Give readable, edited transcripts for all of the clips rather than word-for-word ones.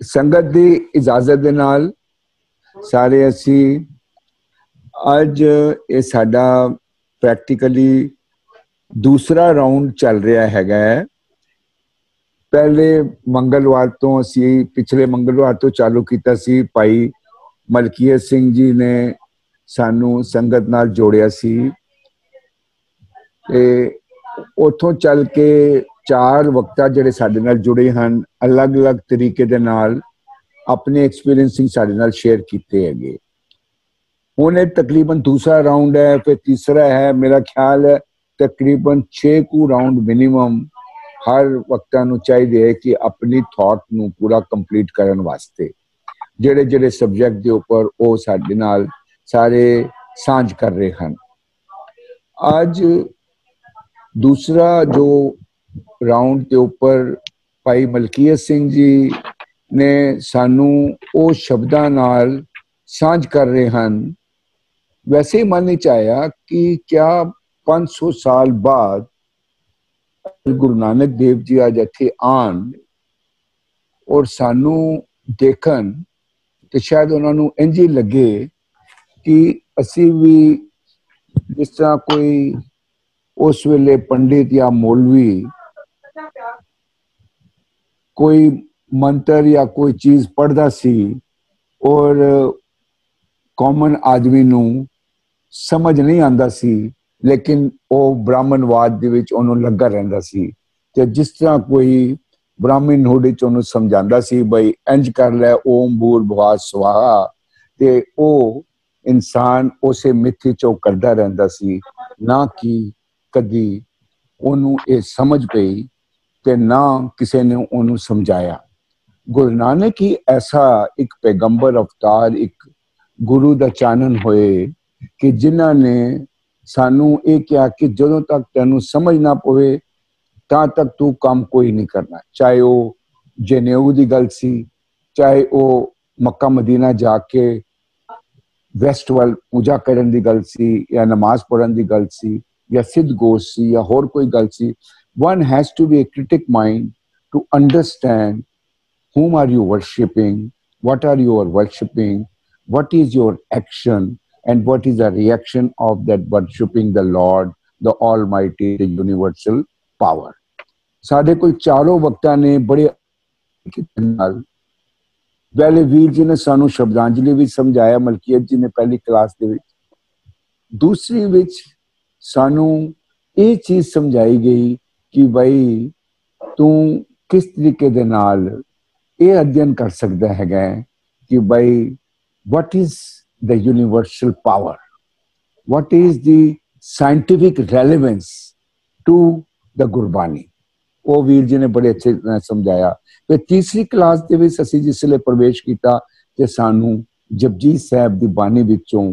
संगत की इजाजत दे नाल सारे असी अज ये साडा प्रैक्टिकली दूसरा राउंड चल रहा है। पहले मंगलवार तो असी पिछले मंगलवार तो चालू किया सी। भाई मलकीत सिंह जी ने सानू संगत नाल जोड़िया सी ते उथों चल के 4 वक्ता जिहड़े साडे नाल जुड़े हैं अलग अलग तरीके दे नाल अपने एक्सपीरियंसिंग साडे नाल शेयर किए है। हुण तकरीबन दूसरा राउंड है, फिर तीसरा है। मेरा ख्याल है तकरीबन 6 कू राउंड मिनिमम हर वक्ता नू चाहिए कि अपनी थॉट नू पूरा कंप्लीट करन वास्ते जेड़े जेड़े सब्जेक्ट के उपर वो साडे नाल सारे सांझ कर रहे हैं। आज दूसरा जो राउंड के उपर भाई मलकीत सिंह जी ने सानू वो शब्दां नाल सांझ कर रहे हैं। वैसे ही मन च आया कि क्या 500 साल बाद गुरु नानक देव जी आज इत्थे आन और सानू देखन तो शायद उन्होंने इंज ही लगे कि असी भी जिस तरह कोई उस वेले पंडित या मौलवी कोई मंत्र या कोई चीज पढ़दा सी और कॉमन आदमी नू समझ नहीं आंदा सी, लेकिन वो ब्राह्मणवाद दे विच उन्होंने लगा रहिंदा सी। ते जिस तरह कोई ब्राह्मण होड़ी च उन्होंने समझांदा सी भाई इंज कर लै ओम भूर्भुवः स्वाहा, ते ओ इंसान उसे मिथि चो करदा रहिंदा सी, ना कि कदी ओनू ये समझ पई ते ना किसी ने ओनू समझाया। गुरु नानक ही ऐसा एक पैगंबर अवतार, एक गुरु दा चानन होए कि जिन्हां ने सानू ये कहा कि जदों तक तेनू समझ ना पवे तां तक तू काम कोई नहीं करना। चाहे वो जनेऊ दी गल सी, चाहे वो मक्का मदीना जाके वैस्ट वाल पूजा करन दी गल सी, या नमाज पढ़न दी गल सी, या सिद्ध गोश सी, या होर कोई गल सी। One has to be a critic mind to understand whom are you worshipping, what are you worshipping, what is your action, and what is the reaction of that worshipping the Lord, the Almighty, the universal power. साढ़े कोल चारों वक्ता ने बड़े पहले वीर जी ने सानू शब्दांजलि भी समझाया, मलकीत जी ने पहली क्लास दे विच। दूसरी विच सानू ये चीज समझाई गई कि भाई तू किस तरीके दे नाल ये अध्ययन कर सकता है कि भाई what is the universal power, what is the scientific relevance to the Gurbani. वो वीर जी ने बड़े अच्छे समझाया। फिर तीसरी क्लास दे विच असीं जिसले प्रवेश किया ते सानू जपजी साहब दी बानी विचों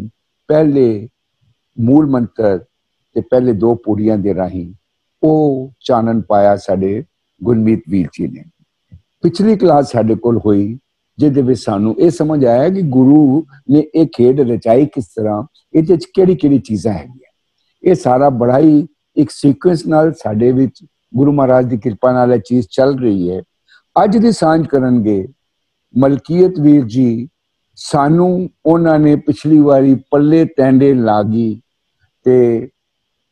पहले मूल मंत्र ते पहले 2 पौड़ियां दे राही वो चानन पाया साडे गुरमीत वीर जी ने। पिछली क्लास साडे कोल हुई जिहदे विच सानू ये समझ आया कि गुरु ने एक खेड रचाई किस तरह, इहदे च किहड़ी-किहड़ी चीज़ां हैगियां। ये सारा बड़ा ही एक सीक्वेंस नाल साडे विच गुरु महाराज की कृपा नाल ये चीज़ चल रही है। अज दी सांझ करनगे मलकीत वीर जी। सानू उन्हां ने पिछली वारी पल्ले टैंडे लागी ते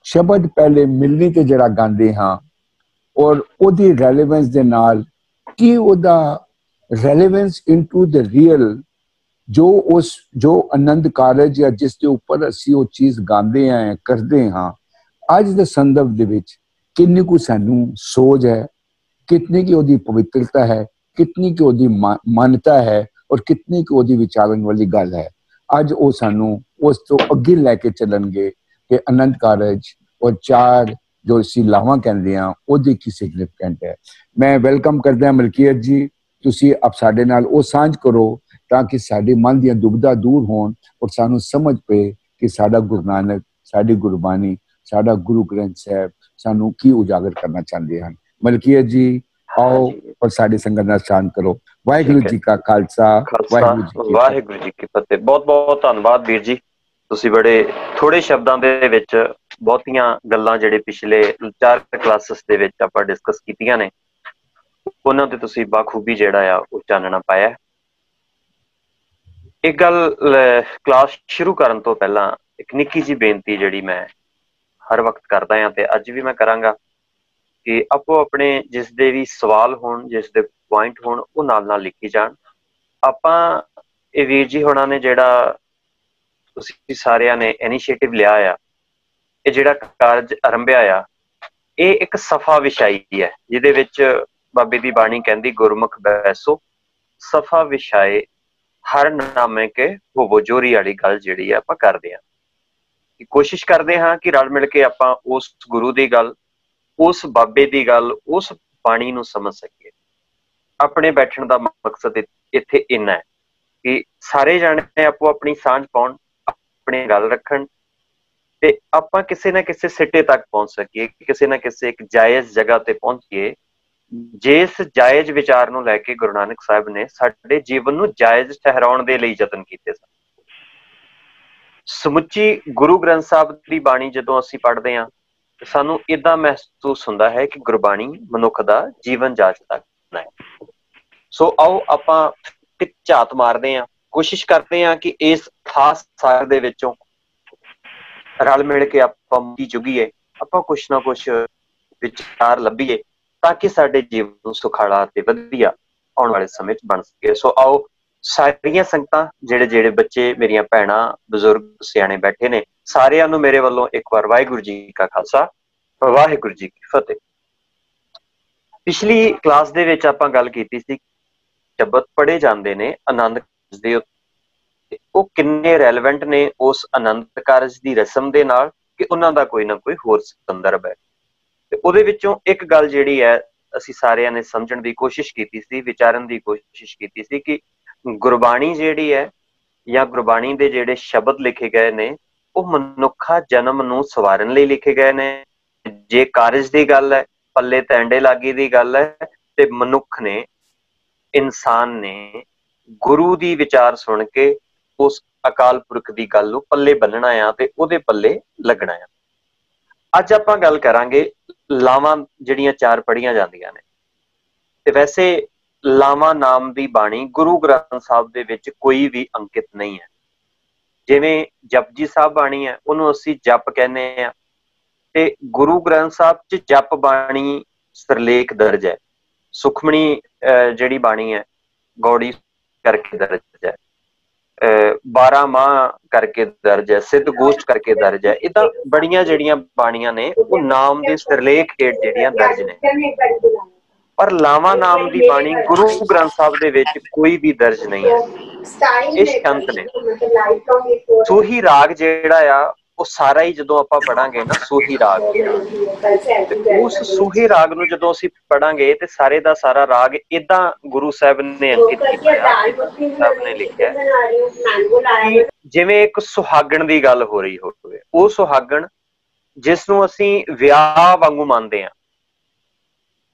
शब्द पहले मिलनी ते जरा गांदे हाँ और ओदी रेलेवेंस दे नाल कि ओदा रेलेवेंस इनटू द रियल जो आनंद कारज या जिसके ऊपर असी वो चीज गांदे हैं करते हाँ, अज दे संदर्भ दे विच कितनी को सानू सोच है, कितनी की ओदी पवित्रता है, कितनी की ओदी मान्यता है और कितनी की ओदी विचारन वाली गल है। अज वो सानू उस तो अगे लैके चलणगे कि आनंद कारज और 4 जो असी लावां कहंदे हां ओदी की सिग्निफिकेंट है। मैं वेलकम करदा मलकीत जी, तुसी अब साडे नाल ओ सांझ करो ताकि साडे मन दी दुविधा दूर होण और सानू समझ पे कि साडा गुरु नानक, साडी गुरबानी, साडा गुरु ग्रंथ साहब सानू की उजागर करना चाहते हैं। मलकीत जी आओ और साडी संगत नाल शांत करो। वाहिगुरू जी का खालसा, वाहिगुरू जी की फतेह। बहुत बहुत धन्यवाद वीर जी, तुसी बड़े थोड़े शब्दां दे विच बहुतियां गल्लां जिहड़े पिछले 4 क्लासेस दे विच आपां डिस्कस कीतियां ने ਉਹਨਾਂ ਤੇ ਤੁਸੀਂ ਬਾਖੂਬੀ ਜਿਹੜਾ ਆ ਉਹ ਚਾਨਣਾ ਪਾਇਆ। ਇੱਕ ਗੱਲ ਕਲਾਸ ਸ਼ੁਰੂ ਕਰਨ ਤੋਂ ਪਹਿਲਾਂ ਇੱਕ ਨਿੱਕੀ ਜਿਹੀ ਬੇਨਤੀ ਜਿਹੜੀ ਮੈਂ ਹਰ ਵਕਤ ਕਰਦਾ ਹਾਂ ਤੇ ਅੱਜ ਵੀ ਮੈਂ ਕਰਾਂਗਾ ਕਿ ਆਪੋ ਆਪਣੇ ਜਿਸ ਦੇ ਵੀ ਸਵਾਲ ਹੋਣ, ਜਿਸ ਦੇ ਪੁਆਇੰਟ ਹੋਣ, ਉਹ ਨਾਲ ਨਾਲ ਲਿਖੀ ਜਾਣ। ਆਪਾਂ ਇਹ ਵੀਰ ਜੀ ਹੋਣਾ ਨੇ ਜਿਹੜਾ ਤੁਸੀਂ ਸਾਰਿਆਂ ਨੇ ਇਨੀਸ਼ੀਏਟਿਵ ਲਿਆ ਆ, ਇਹ ਜਿਹੜਾ ਕਾਰਜ ਆਰੰਭਿਆ ਆ, ਇਹ ਇੱਕ ਸਫਾ ਵਿਛਾਈ ਹੈ ਜਿਹਦੇ ਵਿੱਚ ਬਾਬੇ ਦੀ ਬਾਣੀ ਕਹਿੰਦੀ ਗੁਰਮੁਖ ਬੈਸੋ ਸਫਾ ਵਿਛਾਏ ਹਰ ਨਾਮੇ ਕੇ ਹੋਵੋ ਜੋਰੀ ਵਾਲੀ ਗੱਲ ਜਿਹੜੀ ਆ ਆਪਾਂ ਕਰਦੇ ਹਾਂ। ਕੋਸ਼ਿਸ਼ ਕਰਦੇ ਹਾਂ ਕਿ ਰਲ ਮਿਲ ਕੇ ਆਪਾਂ ਉਸ ਗੁਰੂ ਦੀ ਗੱਲ, ਉਸ ਬਾਬੇ ਦੀ ਗੱਲ, ਉਸ ਬਾਣੀ ਨੂੰ ਸਮਝ ਸਕੀਏ। ਆਪਣੇ ਬੈਠਣ ਦਾ ਮਕਸਦ ਇੱਥੇ ਇੰਨਾ ਹੈ ਕਿ ਸਾਰੇ ਜਾਣੇ ਆਪੋ ਆਪਣੀ ਸਾਂਝ ਪਾਉਣ, ਆਪਣੀ ਗੱਲ ਰੱਖਣ ਤੇ ਆਪਾਂ ਕਿਸੇ ਨਾ ਕਿਸੇ ਸਿੱਟੇ ਤੱਕ ਪਹੁੰਚ ਸਕੀਏ, ਕਿਸੇ ਨਾ ਕਿਸੇ ਇੱਕ ਜਾਇਜ਼ ਜਗ੍ਹਾ ਤੇ ਪਹੁੰਚੀਏ ਜਿਸ ਜਾਇਜ਼ ਵਿਚਾਰ ਨੂੰ ਲੈ ਕੇ ਗੁਰੂ ਨਾਨਕ ਸਾਹਿਬ ਨੇ ਸਾਡੇ ਜੀਵਨ ਨੂੰ ਜਾਇਜ਼ ਠਹਿਰਾਉਣ ਦੇ ਲਈ ਯਤਨ ਕੀਤੇ ਸਨ। ਸਮੁੱਚੀ ਗੁਰੂ ਗ੍ਰੰਥ ਸਾਹਿਬ ਦੀ ਬਾਣੀ ਜਦੋਂ ਅਸੀਂ ਪੜ੍ਹਦੇ ਹਾਂ ਤਾਂ ਸਾਨੂੰ ਏਦਾਂ ਮਹਿਸੂਸ ਹੁੰਦਾ ਹੈ ਕਿ ਗੁਰਬਾਣੀ ਮਨੁੱਖ ਦਾ ਜੀਵਨ ਜਾਚਦਾ ਹੈ। ਸੋ ਆਓ ਆਪਾਂ ਇੱਕ ਝਾਤ ਮਾਰਦੇ ਹਾਂ, ਕੋਸ਼ਿਸ਼ ਕਰਦੇ ਹਾਂ ਕਿ ਇਸ ਖਾਸ ਸਾਲ ਦੇ ਵਿੱਚੋਂ ਰਲ ਮਿਲ ਕੇ ਆਪਾਂ ਮੁੱਕੀ ਚੁਗੀਏ, ਆਪਾਂ ਕੁਛ ਨਾ ਕੁਛ ਵਿਚਾਰ ਲੱਭੀਏ ਤਾਂ ਕਿ ਸਾਡੇ ਜੀਵਨ ਨੂੰ ਸੁਖਾਲਾ ਤੇ ਵਧੀਆ ਆਉਣ ਵਾਲੇ ਸਮੇਂ 'ਚ ਬਣ ਸਕੇ। ਸੋ ਆਓ ਸਾਰੀਆਂ ਸੰਗਤਾਂ, ਜਿਹੜੇ ਬੱਚੇ, ਮੇਰੀਆਂ ਭੈਣਾਂ, ਬਜ਼ੁਰਗ, ਸਿਆਣੇ ਬੈਠੇ ਨੇ, ਸਾਰਿਆਂ ਨੂੰ ਮੇਰੇ ਵੱਲੋਂ ਇੱਕ ਵਾਰ ਵਾਹਿਗੁਰੂ ਜੀ ਕਾ ਖਾਲਸਾ, ਵਾਹਿਗੁਰੂ ਜੀ ਕੀ ਫਤਿਹ। ਪਿਛਲੀ ਕਲਾਸ ਦੇ ਵਿੱਚ ਆਪਾਂ ਗੱਲ ਕੀਤੀ ਸੀ ਸ਼ਬਦ ਪੜ੍ਹੇ ਜਾਂਦੇ ਨੇ ਆਨੰਦ ਕਾਰਜ ਦੇ ਉੱਤੇ, ਉਹ ਕਿੰਨੇ ਰੈਲੇਵੈਂਟ ਨੇ ਉਸ ਆਨੰਦ ਕਾਰਜ ਦੀ ਰਸਮ ਦੇ ਨਾਲ ਕਿ ਉਹਨਾਂ ਦਾ ਕੋਈ ਨਾ ਕੋਈ ਹੋਰ ਸੰਦਰਭ ਹੈ। ਤੇ ਉਹਦੇ ਵਿੱਚੋਂ ਇੱਕ ਗੱਲ ਜਿਹੜੀ ਹੈ ਅਸੀਂ ਸਾਰਿਆਂ ਨੇ ਸਮਝਣ ਦੀ ਕੋਸ਼ਿਸ਼ ਕੀਤੀ ਸੀ, ਵਿਚਾਰਨ ਦੀ ਕੋਸ਼ਿਸ਼ ਕੀਤੀ ਸੀ ਕਿ ਗੁਰਬਾਣੀ ਜਿਹੜੀ ਹੈ ਜਾਂ ਗੁਰਬਾਣੀ ਦੇ ਜਿਹੜੇ ਸ਼ਬਦ ਲਿਖੇ ਗਏ ਨੇ ਉਹ ਮਨੁੱਖਾ ਜਨਮ ਨੂੰ ਸਵਾਰਨ ਲਈ ਲਿਖੇ ਗਏ ਨੇ। ਜੇ ਕਾਰਜ ਦੀ ਗੱਲ ਹੈ, ਪੱਲੇ ਤੈਂਡੇ ਲਾਗੀ ਦੀ ਗੱਲ ਹੈ, ਤੇ ਮਨੁੱਖ ਨੇ, ਇਨਸਾਨ ਨੇ ਗੁਰੂ ਦੀ ਵਿਚਾਰ ਸੁਣ ਕੇ ਉਸ ਅਕਾਲ ਪੁਰਖ ਦੀ ਗੱਲ ਨੂੰ ਪੱਲੇ ਬੰਨਣਾ ਆ ਤੇ ਉਹਦੇ ਪੱਲੇ ਲੱਗਣਾ ਆ। ਅੱਜ ਆਪਾਂ ਗੱਲ ਕਰਾਂਗੇ ਲਾਵਾਂ ਜਿਹੜੀਆਂ 4 ਪੜ੍ਹੀਆਂ ਜਾਂਦੀਆਂ ਨੇ। ਤੇ ਵੈਸੇ ਲਾਵਾਂ ਨਾਮ ਦੀ ਬਾਣੀ ਗੁਰੂ ਗ੍ਰੰਥ ਸਾਹਿਬ ਦੇ ਵਿੱਚ ਕੋਈ ਵੀ ਅੰਕਿਤ ਨਹੀਂ ਹੈ। ਜਿਵੇਂ ਜਪਜੀ ਸਾਹਿਬ ਬਾਣੀ ਹੈ ਉਹਨੂੰ ਅਸੀਂ ਜਪ ਕਹਿੰਦੇ ਆ, ਤੇ ਗੁਰੂ ਗ੍ਰੰਥ ਸਾਹਿਬ 'ਚ ਜਪ ਬਾਣੀ ਸਿਰਲੇਖ ਦਰਜ ਹੈ। ਸੁਖਮਣੀ ਜਿਹੜੀ ਬਾਣੀ ਹੈ ਗੌੜੀ ਕਰਕੇ ਦਰਜ ਹੈ, 12 ਮਾਹ ਕਰਕੇ ਦਰਜ ਹੈ, ਸਿੱਧ ਗੋਸ਼ਟ ਕਰਕੇ ਦਰਜ ਹੈ। ਇਦਾਂ ਬੜੀਆਂ ਜਿਹੜੀਆਂ ਬਾਣੀਆਂ ਨੇ ਉਹ ਨਾਮ ਦੇ ਸਿਰਲੇਖ ਹੇਠ ਜਿਹੜੀਆਂ ਦਰਜ ਨੇ, ਪਰ ਲਾਵਾਂ ਨਾਮ ਦੀ ਬਾਣੀ ਗੁਰੂ ਗ੍ਰੰਥ ਸਾਹਿਬ ਦੇ ਵਿੱਚ ਕੋਈ ਵੀ ਦਰਜ ਨਹੀਂ ਹੈ। ਇਹ ਸ਼ੰਤ ਨੇ। ਸੋਹੀ ਰਾਗ ਜਿਹੜਾ ਆ ਉਹ ਸਾਰਾ ਹੀ ਜਦੋਂ ਆਪਾਂ ਪੜਾਂਗੇ ਨਾ ਸੋਹੀ ਰਾਗ, ਤੇ ਉਸ ਸੋਹੀ ਰਾਗ ਨੂੰ ਜਦੋਂ ਅਸੀਂ ਪੜਾਂਗੇ ਤੇ ਸਾਰੇ ਦਾ ਸਾਰਾ ਰਾਗ ਏਦਾਂ ਗੁਰੂ ਸਾਹਿਬ ਨੇ ਅੰਕਿਤ ਕੀਤਾ, ਗੁਰੂ ਸਾਹਿਬ ਨੇ ਲਿਖਿਆ ਜਿਵੇਂ ਇੱਕ ਸੁਹਾਗਣ ਦੀ ਗੱਲ ਹੋ ਰਹੀ ਹੋਵੇ। ਉਹ ਸੁਹਾਗਣ ਜਿਸ ਨੂੰ ਅਸੀਂ ਵਿਆਹ ਵਾਂਗੂ ਮੰਨਦੇ ਹਾਂ,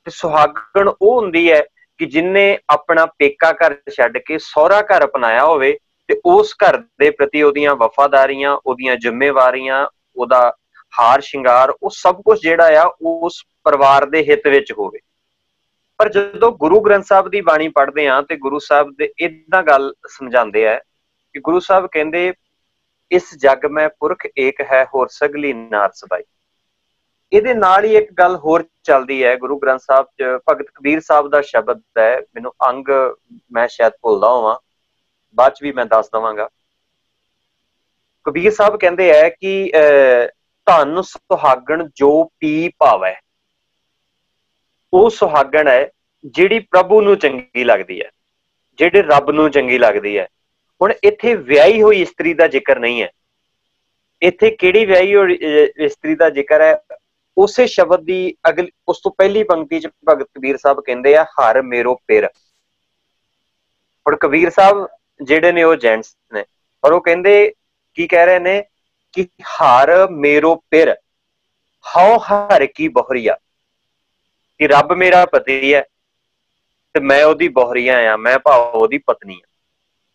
ਤੇ ਸੁਹਾਗਣ ਉਹ ਹੁੰਦੀ ਹੈ ਕਿ ਜਿਹਨੇ ਆਪਣਾ ਪੇਕਾ ਘਰ ਛੱਡ ਕੇ ਸਹੁਰਾ ਘਰ ਅਪਣਾਇਆ ਹੋਵੇ ਤੇ ਉਸ ਘਰ ਦੇ ਪ੍ਰਤੀ ਉਹਦੀਆਂ ਵਫਾਦਾਰੀਆਂ, ਉਹਦੀਆਂ ਜ਼ਿੰਮੇਵਾਰੀਆਂ, ਉਹਦਾ ਹਾਰ ਸ਼ਿੰਗਾਰ, ਉਹ ਸਭ ਕੁਝ ਜਿਹੜਾ ਆ ਉਸ ਪਰਿਵਾਰ ਦੇ ਹਿੱਤ ਵਿੱਚ ਹੋਵੇ। ਪਰ ਜਦੋਂ ਗੁਰੂ ਗ੍ਰੰਥ ਸਾਹਿਬ ਦੀ ਬਾਣੀ ਪੜ੍ਹਦੇ ਹਾਂ ਤੇ ਗੁਰੂ ਸਾਹਿਬ ਦੇ ਏਦਾਂ ਗੱਲ ਸਮਝਾਉਂਦੇ ਆ ਕਿ ਗੁਰੂ ਸਾਹਿਬ ਕਹਿੰਦੇ ਇਸ ਜਗ ਮੈਂ ਪੁਰਖ ਏਕ ਹੈ ਹੋਰ ਸਗਲੀ ਨਾਰ ਸਬਾਈ। ਇਹਦੇ ਨਾਲ ਹੀ ਇੱਕ ਗੱਲ ਹੋਰ ਚੱਲਦੀ ਹੈ ਗੁਰੂ ਗ੍ਰੰਥ ਸਾਹਿਬ 'ਚ, ਭਗਤ ਕਬੀਰ ਸਾਹਿਬ ਦਾ ਸ਼ਬਦ ਹੈ, ਮੈਨੂੰ ਅੰਗ ਮੈਂ ਸ਼ਾਇਦ ਭੁੱਲਦਾ ਹੋਵਾਂ, ਬਾਅਦ 'ਚ ਵੀ ਮੈਂ ਦੱਸ ਦੇਵਾਂਗਾ। ਕਬੀਰ ਸਾਹਿਬ ਕਹਿੰਦੇ ਹੈ ਕਿ ਧਨ ਸੁਹਾਗਣ ਜੋ ਪੀ ਭਾਵੈ, ਉਹ ਸੁਹਾਗਣ ਹੈ ਜਿਹੜੀ ਪ੍ਰਭੂ ਨੂੰ ਚੰਗੀ ਲੱਗਦੀ ਹੈ, ਜਿਹੜੇ ਰੱਬ ਨੂੰ ਚੰਗੀ ਲੱਗਦੀ ਹੈ। ਹੁਣ ਇੱਥੇ ਵਿਆਹੀ ਹੋਈ ਇਸਤਰੀ ਦਾ ਜ਼ਿਕਰ ਨਹੀਂ ਹੈ, ਇੱਥੇ ਕਿਹੜੀ ਵਿਆਹੀ ਹੋਈ ਇਸਤਰੀ ਦਾ ਜ਼ਿਕਰ ਹੈ? ਉਸੇ ਸ਼ਬਦ ਦੀ ਉਸ ਤੋਂ ਪਹਿਲੀ ਪੰਕਤੀ 'ਚ ਭਗਤ ਕਬੀਰ ਸਾਹਿਬ ਕਹਿੰਦੇ ਆ ਹਰ ਮੇਰੋ ਪਿਰ। ਹੁਣ ਕਬੀਰ ਸਾਹਿਬ ਜਿਹੜੇ ਨੇ ਉਹ ਜੈਂਟਸ ਨੇ, ਪਰ ਉਹ ਕਹਿੰਦੇ ਕੀ ਕਹਿ ਰਹੇ ਨੇ ਕਿ ਹਰ ਮੇਰੋ ਪਿਰ ਹਉ ਹਰ ਕੀ ਬੋਹਰੀਆ, ਕਿ ਰੱਬ ਮੇਰਾ ਪਤੀ ਹੈ ਤੇ ਮੈਂ ਉਹਦੀ ਬੋਹਰੀਆ ਆ, ਮੈਂ ਭਾਵ ਉਹਦੀ ਪਤਨੀ ਆ।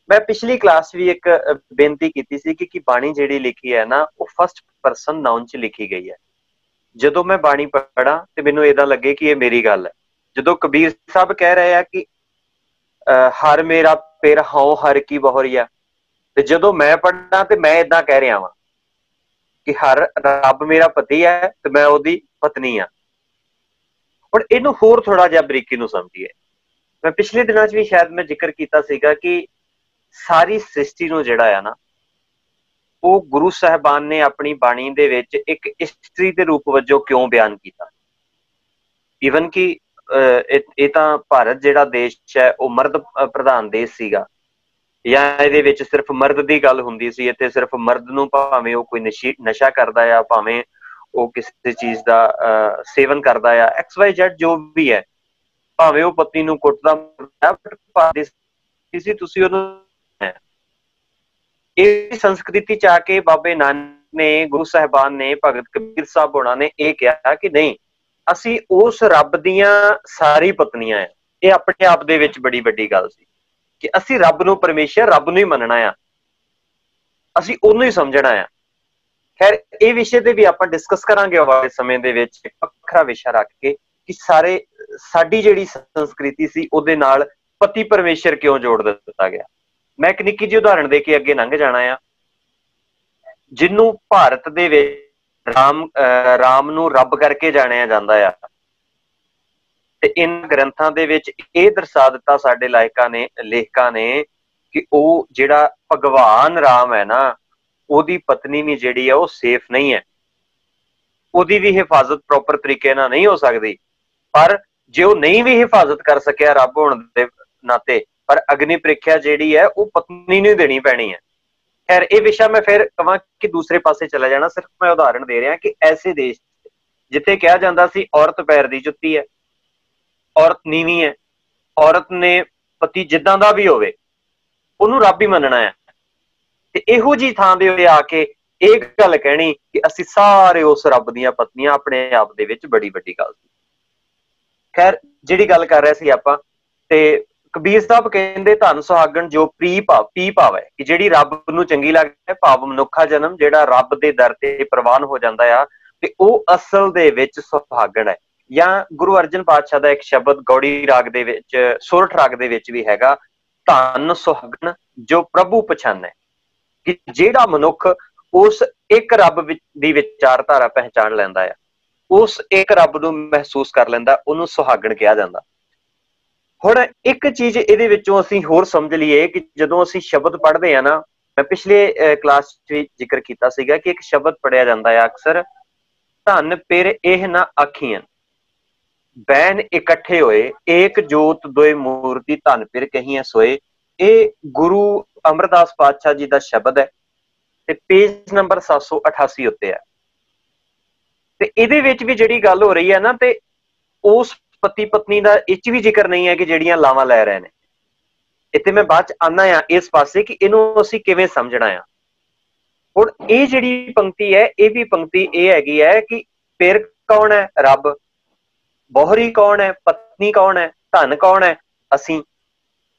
ਮੈਂ ਪਿਛਲੀ ਕਲਾਸ ਵੀ ਇੱਕ ਬੇਨਤੀ ਕੀਤੀ ਸੀ ਕਿ ਬਾਣੀ ਜਿਹੜੀ ਲਿਖੀ ਹੈ ਨਾ ਉਹ ਫਸਟ ਪਰਸਨ ਨਾਉਨ 'ਚ ਲਿਖੀ ਗਈ ਹੈ। ਜਦੋਂ ਮੈਂ ਬਾਣੀ ਪੜ੍ਹਾਂ ਤੇ ਮੈਨੂੰ ਏਦਾਂ ਲੱਗੇ ਕਿ ਇਹ ਮੇਰੀ ਗੱਲ ਹੈ, ਜਦੋਂ ਕਬੀਰ ਸਾਹਿਬ ਕਹਿ ਰਹੇ ਆ ਕਿ ਹਰ ਮੇਰਾ ਪਿਰ ਹਉ ਹਰ ਕੀ ਬਹੁਰੀਆ, ਤੇ ਜਦੋਂ ਮੈਂ ਪੜ੍ਹਨਾ ਤੇ ਮੈਂ ਇਦਾਂ ਕਹਿ ਰਿਹਾ ਵਾਂ ਕਿ ਹਰ ਰੱਬ ਮੇਰਾ ਪਤੀ ਹੈ ਤੇ ਮੈਂ ਉਹਦੀ ਪਤਨੀ ਆ। ਹੁਣ ਇਹਨੂੰ ਹੋਰ ਥੋੜਾ ਜਿਹਾ ਬਰੀਕੀ ਨੂੰ ਸਮਝੀਏ। ਮੈਂ ਪਿਛਲੇ ਦਿਨਾਂ 'ਚ ਵੀ ਸ਼ਾਇਦ ਮੈਂ ਜ਼ਿਕਰ ਕੀਤਾ ਸੀਗਾ ਕਿ ਸਾਰੀ ਸ੍ਰਿਸ਼ਟੀ ਨੂੰ ਜਿਹੜਾ ਆ ਨਾ, ਉਹ ਗੁਰੂ ਸਾਹਿਬਾਨ ਨੇ ਆਪਣੀ ਬਾਣੀ ਦੇ ਵਿੱਚ ਇੱਕ ਇਸਤਰੀ ਦੇ ਰੂਪ ਵਜੋਂ ਕਿਉਂ ਬਿਆਨ ਕੀਤਾ। ਈਵਨ ਕਿ ਇਹ ਤਾਂ ਭਾਰਤ ਜਿਹੜਾ ਦੇਸ਼ ਹੈ ਉਹ ਮਰਦ ਪ੍ਰਧਾਨ ਦੇਸ਼ ਸੀਗਾ, ਜਾਂ ਇਹਦੇ ਵਿੱਚ ਸਿਰਫ ਮਰਦ ਦੀ ਗੱਲ ਹੁੰਦੀ ਸੀ। ਇੱਥੇ ਸਿਰਫ ਮਰਦ ਨੂੰ, ਭਾਵੇਂ ਉਹ ਕੋਈ ਨਸ਼ਾ ਕਰਦਾ ਆ, ਭਾਵੇਂ ਉਹ ਕਿਸੇ ਚੀਜ਼ ਦਾ ਸੇਵਨ ਕਰਦਾ ਆ, XYZ ਜੋ ਵੀ ਹੈ, ਭਾਵੇਂ ਉਹ ਪਤਨੀ ਨੂੰ ਕੁੱਟਦਾ, ਤੁਸੀਂ ਉਹਨੂੰ ਇਹ ਸੰਸਕ੍ਰਿਤੀ ਚ ਆ ਕੇ ਬਾਬੇ ਨਾਨਕ ਨੇ, ਗੁਰੂ ਸਾਹਿਬਾਨ ਨੇ, ਭਗਤ ਕਬੀਰ ਸਾਹਿਬ ਹੋਣਾ ਨੇ ਇਹ ਕਿਹਾ ਕਿ ਨਹੀਂ, ਅਸੀਂ ਉਸ ਰੱਬ ਦੀਆਂ ਸਾਰੀ ਪਤਨੀਆਂ ਆ। ਇਹ ਆਪਣੇ ਆਪ ਦੇ ਵਿੱਚ ਬੜੀ ਵੱਡੀ ਗੱਲ ਸੀ ਕਿ ਅਸੀਂ ਰੱਬ ਨੂੰ, ਪਰਮੇਸ਼ਰ ਰੱਬ ਨੂੰ ਹੀ ਮੰਨਣਾ ਆ, ਅਸੀਂ ਉਹਨੂੰ ਹੀ ਸਮਝਣਾ ਆ। ਖੈਰ, ਇਹ ਵਿਸ਼ੇ ਤੇ ਵੀ ਆਪਾਂ ਡਿਸਕਸ ਕਰਾਂਗੇ ਆਉਣ ਵਾਲੇ ਸਮੇਂ ਦੇ ਵਿੱਚ, ਇੱਕ ਵੱਖਰਾ ਵਿਸ਼ਾ ਰੱਖ ਕੇ ਕਿ ਸਾਡੀ ਜਿਹੜੀ ਸੰਸਕ੍ਰਿਤੀ ਸੀ ਉਹਦੇ ਨਾਲ ਪਤੀ ਪਰਮੇਸ਼ਰ ਕਿਉਂ ਜੋੜ ਦਿੱਤਾ ਗਿਆ। ਮੈਂ ਇੱਕ ਨਿੱਕੀ ਜਿਹੀ ਉਦਾਹਰਣ ਦੇ ਕੇ ਅੱਗੇ ਲੰਘ ਜਾਣਾ ਆ। ਜਿਹਨੂੰ ਭਾਰਤ ਦੇ ਵਿੱਚ ਰਾਮ ਨੂੰ ਰੱਬ ਕਰਕੇ ਜਾਣਿਆ ਜਾਂਦਾ ਆ, ਤੇ ਇਨ ਗ੍ਰੰਥਾਂ ਦੇ ਵਿੱਚ ਇਹ ਦਰਸਾ ਦਿੱਤਾ ਸਾਡੇ ਲੇਖਕਾਂ ਨੇ ਕਿ ਉਹ ਜਿਹੜਾ ਭਗਵਾਨ ਰਾਮ ਹੈ ਨਾ, ਉਹਦੀ ਪਤਨੀ ਵੀ ਜਿਹੜੀ ਆ ਉਹ ਸੇਫ ਨਹੀਂ ਹੈ, ਉਹਦੀ ਵੀ ਹਿਫਾਜ਼ਤ ਪ੍ਰੋਪਰ ਤਰੀਕੇ ਨਾਲ ਨਹੀਂ ਹੋ ਸਕਦੀ। ਪਰ ਜੇ ਉਹ ਨਹੀਂ ਵੀ ਹਿਫਾਜ਼ਤ ਕਰ ਸਕਿਆ ਰੱਬ ਹੋਣ ਦੇ ਨਾਤੇ, ਪਰ ਅਗਨੀ ਪ੍ਰੀਖਿਆ ਜਿਹੜੀ ਹੈ ਉਹ ਪਤਨੀ ਨੂੰ ਦੇਣੀ ਪੈਣੀ ਹੈ। ਖੈਰ, ਇਹ ਵਿਸ਼ਾ ਮੈਂ ਫਿਰ ਕਹਾਂ ਕਿ ਦੂਸਰੇ ਪਾਸੇ ਚਲਾ ਜਾਣਾ। ਸਿਰਫ ਮੈਂ ਉਦਾਹਰਣ ਦੇ ਰਿਹਾ ਕਿ ਐਸੇ ਦੇਸ਼ ਜਿੱਥੇ ਕਿਹਾ ਜਾਂਦਾ ਸੀ ਔਰਤ ਪੈਰ ਦੀ ਜੁੱਤੀ ਹੈ, ਔਰਤ ਨੀਵੀਂ ਹੈ, ਔਰਤ ਨੇ ਪਤੀ ਜਿੱਦਾਂ ਦਾ ਵੀ ਹੋਵੇ ਉਹਨੂੰ ਰੱਬ ਹੀ ਮੰਨਣਾ ਹੈ, ਤੇ ਇਹੋ ਜਿਹੀ ਥਾਂ ਦੇ ਉੱਤੇ ਆ ਕੇ ਇਹ ਗੱਲ ਕਹਿਣੀ ਕਿ ਅਸੀਂ ਸਾਰੇ ਉਸ ਰੱਬ ਦੀਆਂ ਪਤਨੀਆਂ, ਆਪਣੇ ਆਪ ਦੇ ਵਿੱਚ ਬੜੀ ਵੱਡੀ ਗੱਲ ਸੀ। ਖੈਰ, ਜਿਹੜੀ ਗੱਲ ਕਰ ਰਹੇ ਸੀ ਆਪਾਂ, ਤੇ ਕਬੀਰ ਸਾਹਿਬ ਕਹਿੰਦੇ ਧਨ ਸੁਹਾਗਣ ਜੋ ਪੀ ਪਾਵੇ, ਕਿ ਜਿਹੜੀ ਰੱਬ ਨੂੰ ਚੰਗੀ ਲੱਗਦੀ ਹੈ, ਭਾਵ ਮਨੁੱਖਾ ਜਨਮ ਜਿਹੜਾ ਰੱਬ ਦੇ ਦਰ ਤੇ ਪ੍ਰਵਾਨ ਹੋ ਜਾਂਦਾ ਆ, ਤੇ ਉਹ ਅਸਲ ਦੇ ਵਿੱਚ ਸੁਹਾਗਣ ਹੈ। ਜਾਂ ਗੁਰੂ ਅਰਜਨ ਪਾਤਸ਼ਾਹ ਦਾ ਇੱਕ ਸ਼ਬਦ ਗੌੜੀ ਰਾਗ ਦੇ ਵਿੱਚ, ਸੋਰਠ ਰਾਗ ਦੇ ਵਿੱਚ ਵੀ ਹੈਗਾ, ਧਨ ਸੁਹਾਗਣ ਜੋ ਪ੍ਰਭੂ ਪਛਾਨੈ, ਕਿ ਜਿਹੜਾ ਮਨੁੱਖ ਉਸ ਇੱਕ ਰੱਬ ਦੀ ਵਿਚਾਰਧਾਰਾ ਪਹਿਚਾਣ ਲੈਂਦਾ ਆ, ਉਸ ਇੱਕ ਰੱਬ ਨੂੰ ਮਹਿਸੂਸ ਕਰ ਲੈਂਦਾ, ਉਹਨੂੰ ਸੁਹਾਗਣ ਕਿਹਾ ਜਾਂਦਾ। ਹੁਣ ਇੱਕ ਚੀਜ਼ ਇਹਦੇ ਵਿੱਚੋਂ ਅਸੀਂ ਹੋਰ ਸਮਝ ਲਈਏ ਕਿ ਜਦੋਂ ਅਸੀਂ ਸ਼ਬਦ ਪੜ੍ਹਦੇ ਆ ਨਾ, ਮੈਂ ਪਿਛਲੇ ਕਲਾਸ 'ਚ ਵੀ ਜ਼ਿਕਰ ਕੀਤਾ ਸੀਗਾ ਕਿ ਇੱਕ ਸ਼ਬਦ ਪੜ੍ਹਿਆ ਜਾਂਦਾ ਹੈ ਅਕਸਰ, ਧਨ ਪਿਰ ਇਹ ਨਾ ਆਖੀਆਂ ਬੈਨ ਇਕੱਠੇ ਹੋਏ, ਏਕ ਜੋਤ ਦੋਏ ਮੂਰਤੀ ਧਨ ਪਿਰ ਕਹੀਆਂ ਸੋਏ। ਇਹ ਗੁਰੂ ਅਮਰਦਾਸ ਪਾਤਸ਼ਾਹ ਜੀ ਦਾ ਸ਼ਬਦ ਹੈ ਤੇ ਪੇਜ ਨੰਬਰ 788 ਉੱਤੇ ਹੈ। ਤੇ ਇਹਦੇ ਵਿੱਚ ਵੀ ਜਿਹੜੀ ਗੱਲ ਹੋ ਰਹੀ ਹੈ ਨਾ, ਤੇ ਉਸ ਪਤੀ ਪਤਨੀ ਦਾ ਇਹ 'ਚ ਵੀ ਜ਼ਿਕਰ ਨਹੀਂ ਹੈ ਕਿ ਜਿਹੜੀਆਂ ਲਾਵਾਂ ਲੈ ਰਹੇ ਨੇ। ਇੱਥੇ ਮੈਂ ਬਾਅਦ 'ਚ ਆਉਣਾ ਆ ਇਸ ਪਾਸੇ ਕਿ ਇਹਨੂੰ ਅਸੀਂ ਕਿਵੇਂ ਸਮਝਣਾ ਆ। ਹੁਣ ਇਹ ਜਿਹੜੀ ਪੰਕਤੀ ਹੈ, ਇਹ ਵੀ ਪੰਕਤੀ ਇਹ ਹੈਗੀ ਹੈ ਕਿ ਪਿਰ ਕੌਣ ਹੈ? ਰੱਬ। ਬੋਹਰੀ ਕੌਣ ਹੈ? ਪਤਨੀ ਕੌਣ ਹੈ? ਧਨ ਕੌਣ ਹੈ? ਅਸੀਂ।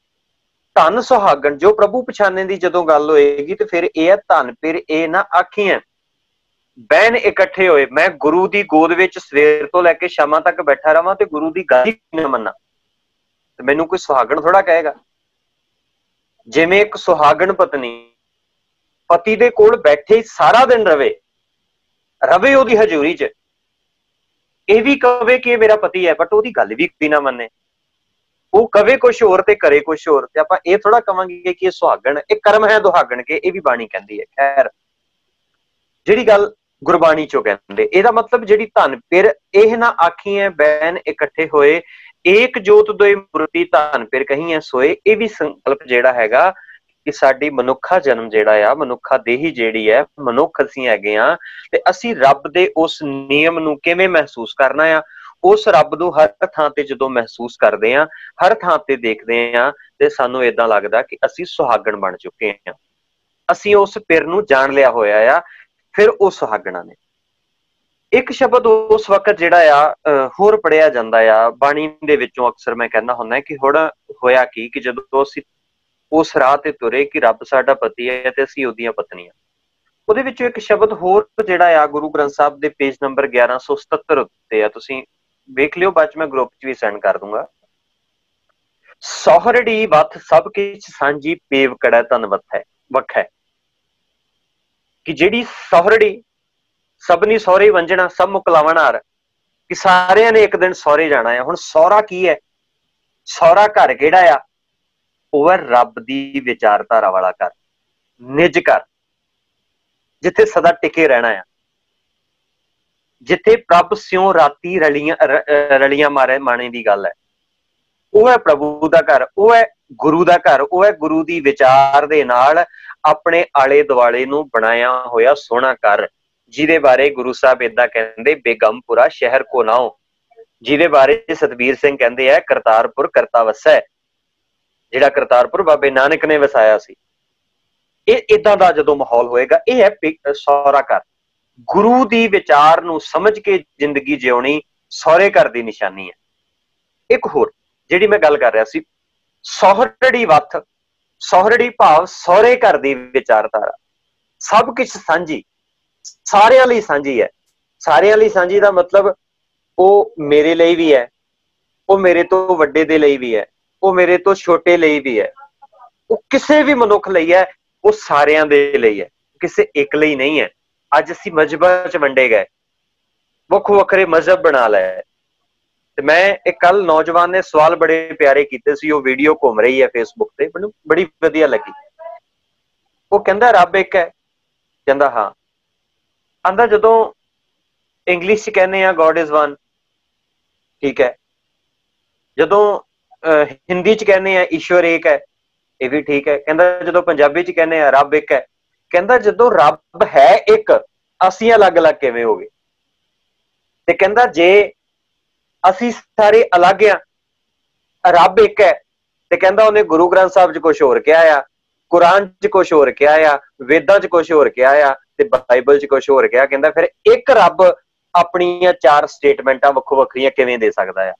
ਧਨ ਸੁਹਾਗਣ ਜੋ ਪ੍ਰਭੂ ਪਛਾਣੇ ਦੀ ਜਦੋਂ ਗੱਲ ਹੋਏਗੀ ਤੇ ਫਿਰ ਇਹ ਹੈ ਧਨ ਪਿਰ ਇਹ ਨਾ ਆਖੀਆਂ ਬਹਿਨ ਇਕੱਠੇ ਹੋਏ। ਮੈਂ ਗੁਰੂ ਦੀ ਗੋਦ ਵਿੱਚ ਸਵੇਰ ਤੋਂ ਲੈ ਕੇ ਸ਼ਾਮਾਂ ਤੱਕ ਬੈਠਾ ਰਵਾਂ ਤੇ ਗੁਰੂ ਦੀ ਗੱਲ ਹੀ ਨਾ ਮੰਨਾਂ, ਤੇ ਮੈਨੂੰ ਕੋਈ ਸੁਹਾਗਣ ਥੋੜਾ ਕਹੇਗਾ। ਜਿਵੇਂ ਇੱਕ ਸੁਹਾਗਣ ਪਤਨੀ ਪਤੀ ਦੇ ਕੋਲ ਬੈਠੇ ਸਾਰਾ ਦਿਨ ਰਵੇ ਉਹਦੀ ਹਜ਼ੂਰੀ 'ਚ, ਇਹ ਵੀ ਕਵੇ ਕਿ ਇਹ ਮੇਰਾ ਪਤੀ ਹੈ, ਬਟ ਉਹਦੀ ਗੱਲ ਵੀ ਨਾ ਮੰਨੇ, ਉਹ ਕਵੇ ਕੁਛ ਹੋਰ ਤੇ ਕਰੇ ਕੁਛ ਹੋਰ, ਤੇ ਆਪਾਂ ਇਹ ਥੋੜਾ ਕਵਾਂਗੇ ਕਿ ਇਹ ਸੁਹਾਗਣ, ਇਹ ਕਰਮ ਹੈ ਦੁਹਾਗਣ ਕੇ, ਇਹ ਵੀ ਬਾਣੀ ਕਹਿੰਦੀ ਹੈ। ਖੈਰ, ਜਿਹੜੀ ਗੱਲ ਗੁਰਬਾਣੀ ਚੋਂ ਕਹਿੰਦੇ, ਇਹਦਾ ਮਤਲਬ ਜਿਹੜੀ ਧਨ ਪਿਰ ਇਹ ਨਾ ਆਖੀਆਂ ਬੈਨ ਇਕੱਠੇ ਹੋਏ, ਏਕ ਜੋਤ ਦੋਏ ਮੂਰਤੀ ਧਨ ਪਿਰ ਕਹੀਆਂ ਸੋਏ। ਇਹ ਵੀ ਸੰਕਲਪ ਜਿਹੜਾ ਹੈਗਾ ਕਿ ਸਾਡੀ ਮਨੁੱਖਾ ਜਨਮ ਜਿਹੜਾ ਆ, ਮਨੁੱਖਾ ਦੇਹੀ ਜਿਹੜੀ ਹੈ, ਮਨੁੱਖ ਅਸੀਂ ਹੈਗੇ ਆ, ਤੇ ਅਸੀਂ ਰੱਬ ਦੇ ਉਸ ਨਿਯਮ ਨੂੰ ਕਿਵੇਂ ਮਹਿਸੂਸ ਕਰਨਾ ਆ। ਉਸ ਰੱਬ ਨੂੰ ਹਰ ਥਾਂ ਤੇ ਜਦੋਂ ਮਹਿਸੂਸ ਕਰਦੇ ਆ, ਹਰ ਥਾਂ ਤੇ ਦੇਖਦੇ ਆ, ਤੇ ਸਾਨੂੰ ਏਦਾਂ ਲੱਗਦਾ ਕਿ ਅਸੀਂ ਸੁਹਾਗਣ ਬਣ ਚੁੱਕੇ ਆ, ਅਸੀਂ ਉਸ ਪਿਰ ਨੂੰ ਜਾਣ ਲਿਆ ਹੋਇਆ ਆ। ਫਿਰ ਉਹ ਸੁਹਾਗਣਾ ਨੇ। ਇੱਕ ਸ਼ਬਦ ਉਸ ਵਕਤ ਜਿਹੜਾ ਆ ਹੋਰ ਪੜਿਆ ਜਾਂਦਾ ਆ ਬਾਣੀ ਦੇ ਵਿੱਚੋਂ, ਅਕਸਰ ਮੈਂ ਕਹਿੰਦਾ ਹੁੰਦਾ ਕਿ ਹੁਣ ਹੋਇਆ ਕੀ ਕਿ ਜਦੋਂ ਅਸੀਂ ਉਸ ਰਾਹ ਤੇ ਤੁਰੇ ਕਿ ਰੱਬ ਸਾਡਾ ਪਤੀ ਹੈ ਤੇ ਅਸੀਂ ਉਹਦੀਆਂ ਪਤਨੀਆਂ, ਉਹਦੇ ਵਿੱਚੋਂ ਇੱਕ ਸ਼ਬਦ ਹੋਰ ਜਿਹੜਾ ਆ ਗੁਰੂ ਗ੍ਰੰਥ ਸਾਹਿਬ ਦੇ ਪੇਜ ਨੰਬਰ 1177 ਉੱਤੇ ਆ, ਤੁਸੀਂ वेख लियो, बाद मैं ग्रुप च भी सेंड कर दूंगा। सौहरड़ी वथ सब किछ सांझी पेवकड़ा तन वख है कि जिहड़ी सौहरड़ी सबनी सौहरे वंजना सब मुकलावन हार कि सारिਆਂ ने एक दिन सौहरे जाना है। हुण सौहरा की है? सौहरा घर किहड़ा आ? ਉਹ है रब दी विचारधारा वाला घर, निज घर, जिथे सदा टिके रहना है, जिथे प्रभ स्यों राती रलियां मारे माने दी गल है। ਉਹ है प्रभु दा घर, ਉਹ है गुरु दा घर, ਉਹ है गुरु दी विचार दे नाल अपने आले दुआले नूं बनाया होया सोहना घर, जिहदे बारे गुरु साहब इदां कहंदे बेगमपुरा शहर को नाओ, जिहदे बारे सतबीर सिंह कहंदे है करतारपुर करता वसै, जिहड़ा करतारपुर बाबे नानक ने वसाया सी। ਇਹ इदां दा जदों माहौल होएगा, ਇਹ है सौहरा घर। गुरु दी विचार नूं समझ के जिंदगी जिउणी सौहरे घर दी निशानी है। एक होर जिहड़ी मैं गल कर रहा सी, सौहरड़ी वथ, सौहरड़ी भाव सौहरे घर दी विचारधारा, सब कुछ सांझी, सारियां लई सांझी है। सारियां लई सांझी दा मतलब ਉਹ मेरे ਲਈ भी है, ਉਹ मेरे तो ਵੱਡੇ ਦੇ ਲਈ भी है, ਉਹ मेरे तो छोटे ਲਈ भी है, ਉਹ ਕਿਸੇ ਵੀ ਮਨੁੱਖ ਲਈ है, ਉਹ ਸਾਰਿਆਂ ਦੇ ਲਈ है, ਕਿਸੇ ਇੱਕ ਲਈ नहीं है। ਅੱਜ ਅਸੀਂ ਮਜ਼ਹਬਾਂ 'ਚ ਵੰਡੇ ਗਏ, ਵੱਖੋ ਵੱਖਰੇ ਮਜ਼ਹਬ ਬਣਾ ਲਏ। ਤੇ ਮੈਂ ਇੱਕ ਕੱਲ ਨੌਜਵਾਨ ਨੇ ਸਵਾਲ ਬੜੇ ਪਿਆਰੇ ਕੀਤੇ ਸੀ, ਉਹ ਵੀਡੀਓ ਘੁੰਮ ਰਹੀ ਹੈ ਫੇਸਬੁੱਕ ਤੇ, ਮੈਨੂੰ ਬੜੀ ਵਧੀਆ ਲੱਗੀ। ਉਹ ਕਹਿੰਦਾ ਰੱਬ ਇੱਕ ਹੈ, ਕਹਿੰਦਾ ਹਾਂ। ਆਂਦਾ ਜਦੋਂ ਇੰਗਲਿਸ਼ 'ਚ ਕਹਿੰਦੇ ਆ ਗॉड इज वन, ठीक है, ਜਦੋਂ ਹਿੰਦੀ 'ਚ ਕਹਿੰਦੇ ਆ ਈਸ਼ਵਰ ਇੱਕ ਹੈ, ਇਹ ਵੀ ਠੀਕ ਹੈ। ਕਹਿੰਦਾ ਜਦੋਂ ਪੰਜਾਬੀ 'ਚ ਕਹਿੰਦੇ ਆ ਰੱਬ ਇੱਕ ਹੈ, ਕਹਿੰਦਾ ਜਦੋਂ ਰੱਬ ਹੈ ਇੱਕ, ਅਸੀਂ ਅਲੱਗ-ਅਲੱਗ ਕਿਵੇਂ ਹੋ ਗਏ? ਤੇ ਕਹਿੰਦਾ ਜੇ ਅਸੀਂ ਸਾਰੇ ਅਲੱਗ ਆ, ਰੱਬ ਇੱਕ ਹੈ, ਤੇ ਕਹਿੰਦਾ ਉਹਨੇ ਗੁਰੂ ਗ੍ਰੰਥ ਸਾਹਿਬ 'ਚ ਕੁਛ ਹੋਰ ਕਿਹਾ ਆ, ਕੁਰਾਨ 'ਚ ਕੁਛ ਹੋਰ ਕਿਹਾ ਆ, ਵੇਦਾਂ 'ਚ ਕੁਛ ਹੋਰ ਕਿਹਾ ਆ, ਤੇ ਬਾਈਬਲ 'ਚ ਕੁਛ ਹੋਰ ਕਿਹਾ। ਕਹਿੰਦਾ ਫਿਰ ਇੱਕ ਰੱਬ ਆਪਣੀਆਂ ਚਾਰ ਸਟੇਟਮੈਂਟਾਂ ਵੱਖੋ ਵੱਖਰੀਆਂ ਕਿਵੇਂ ਦੇ ਸਕਦਾ ਆ?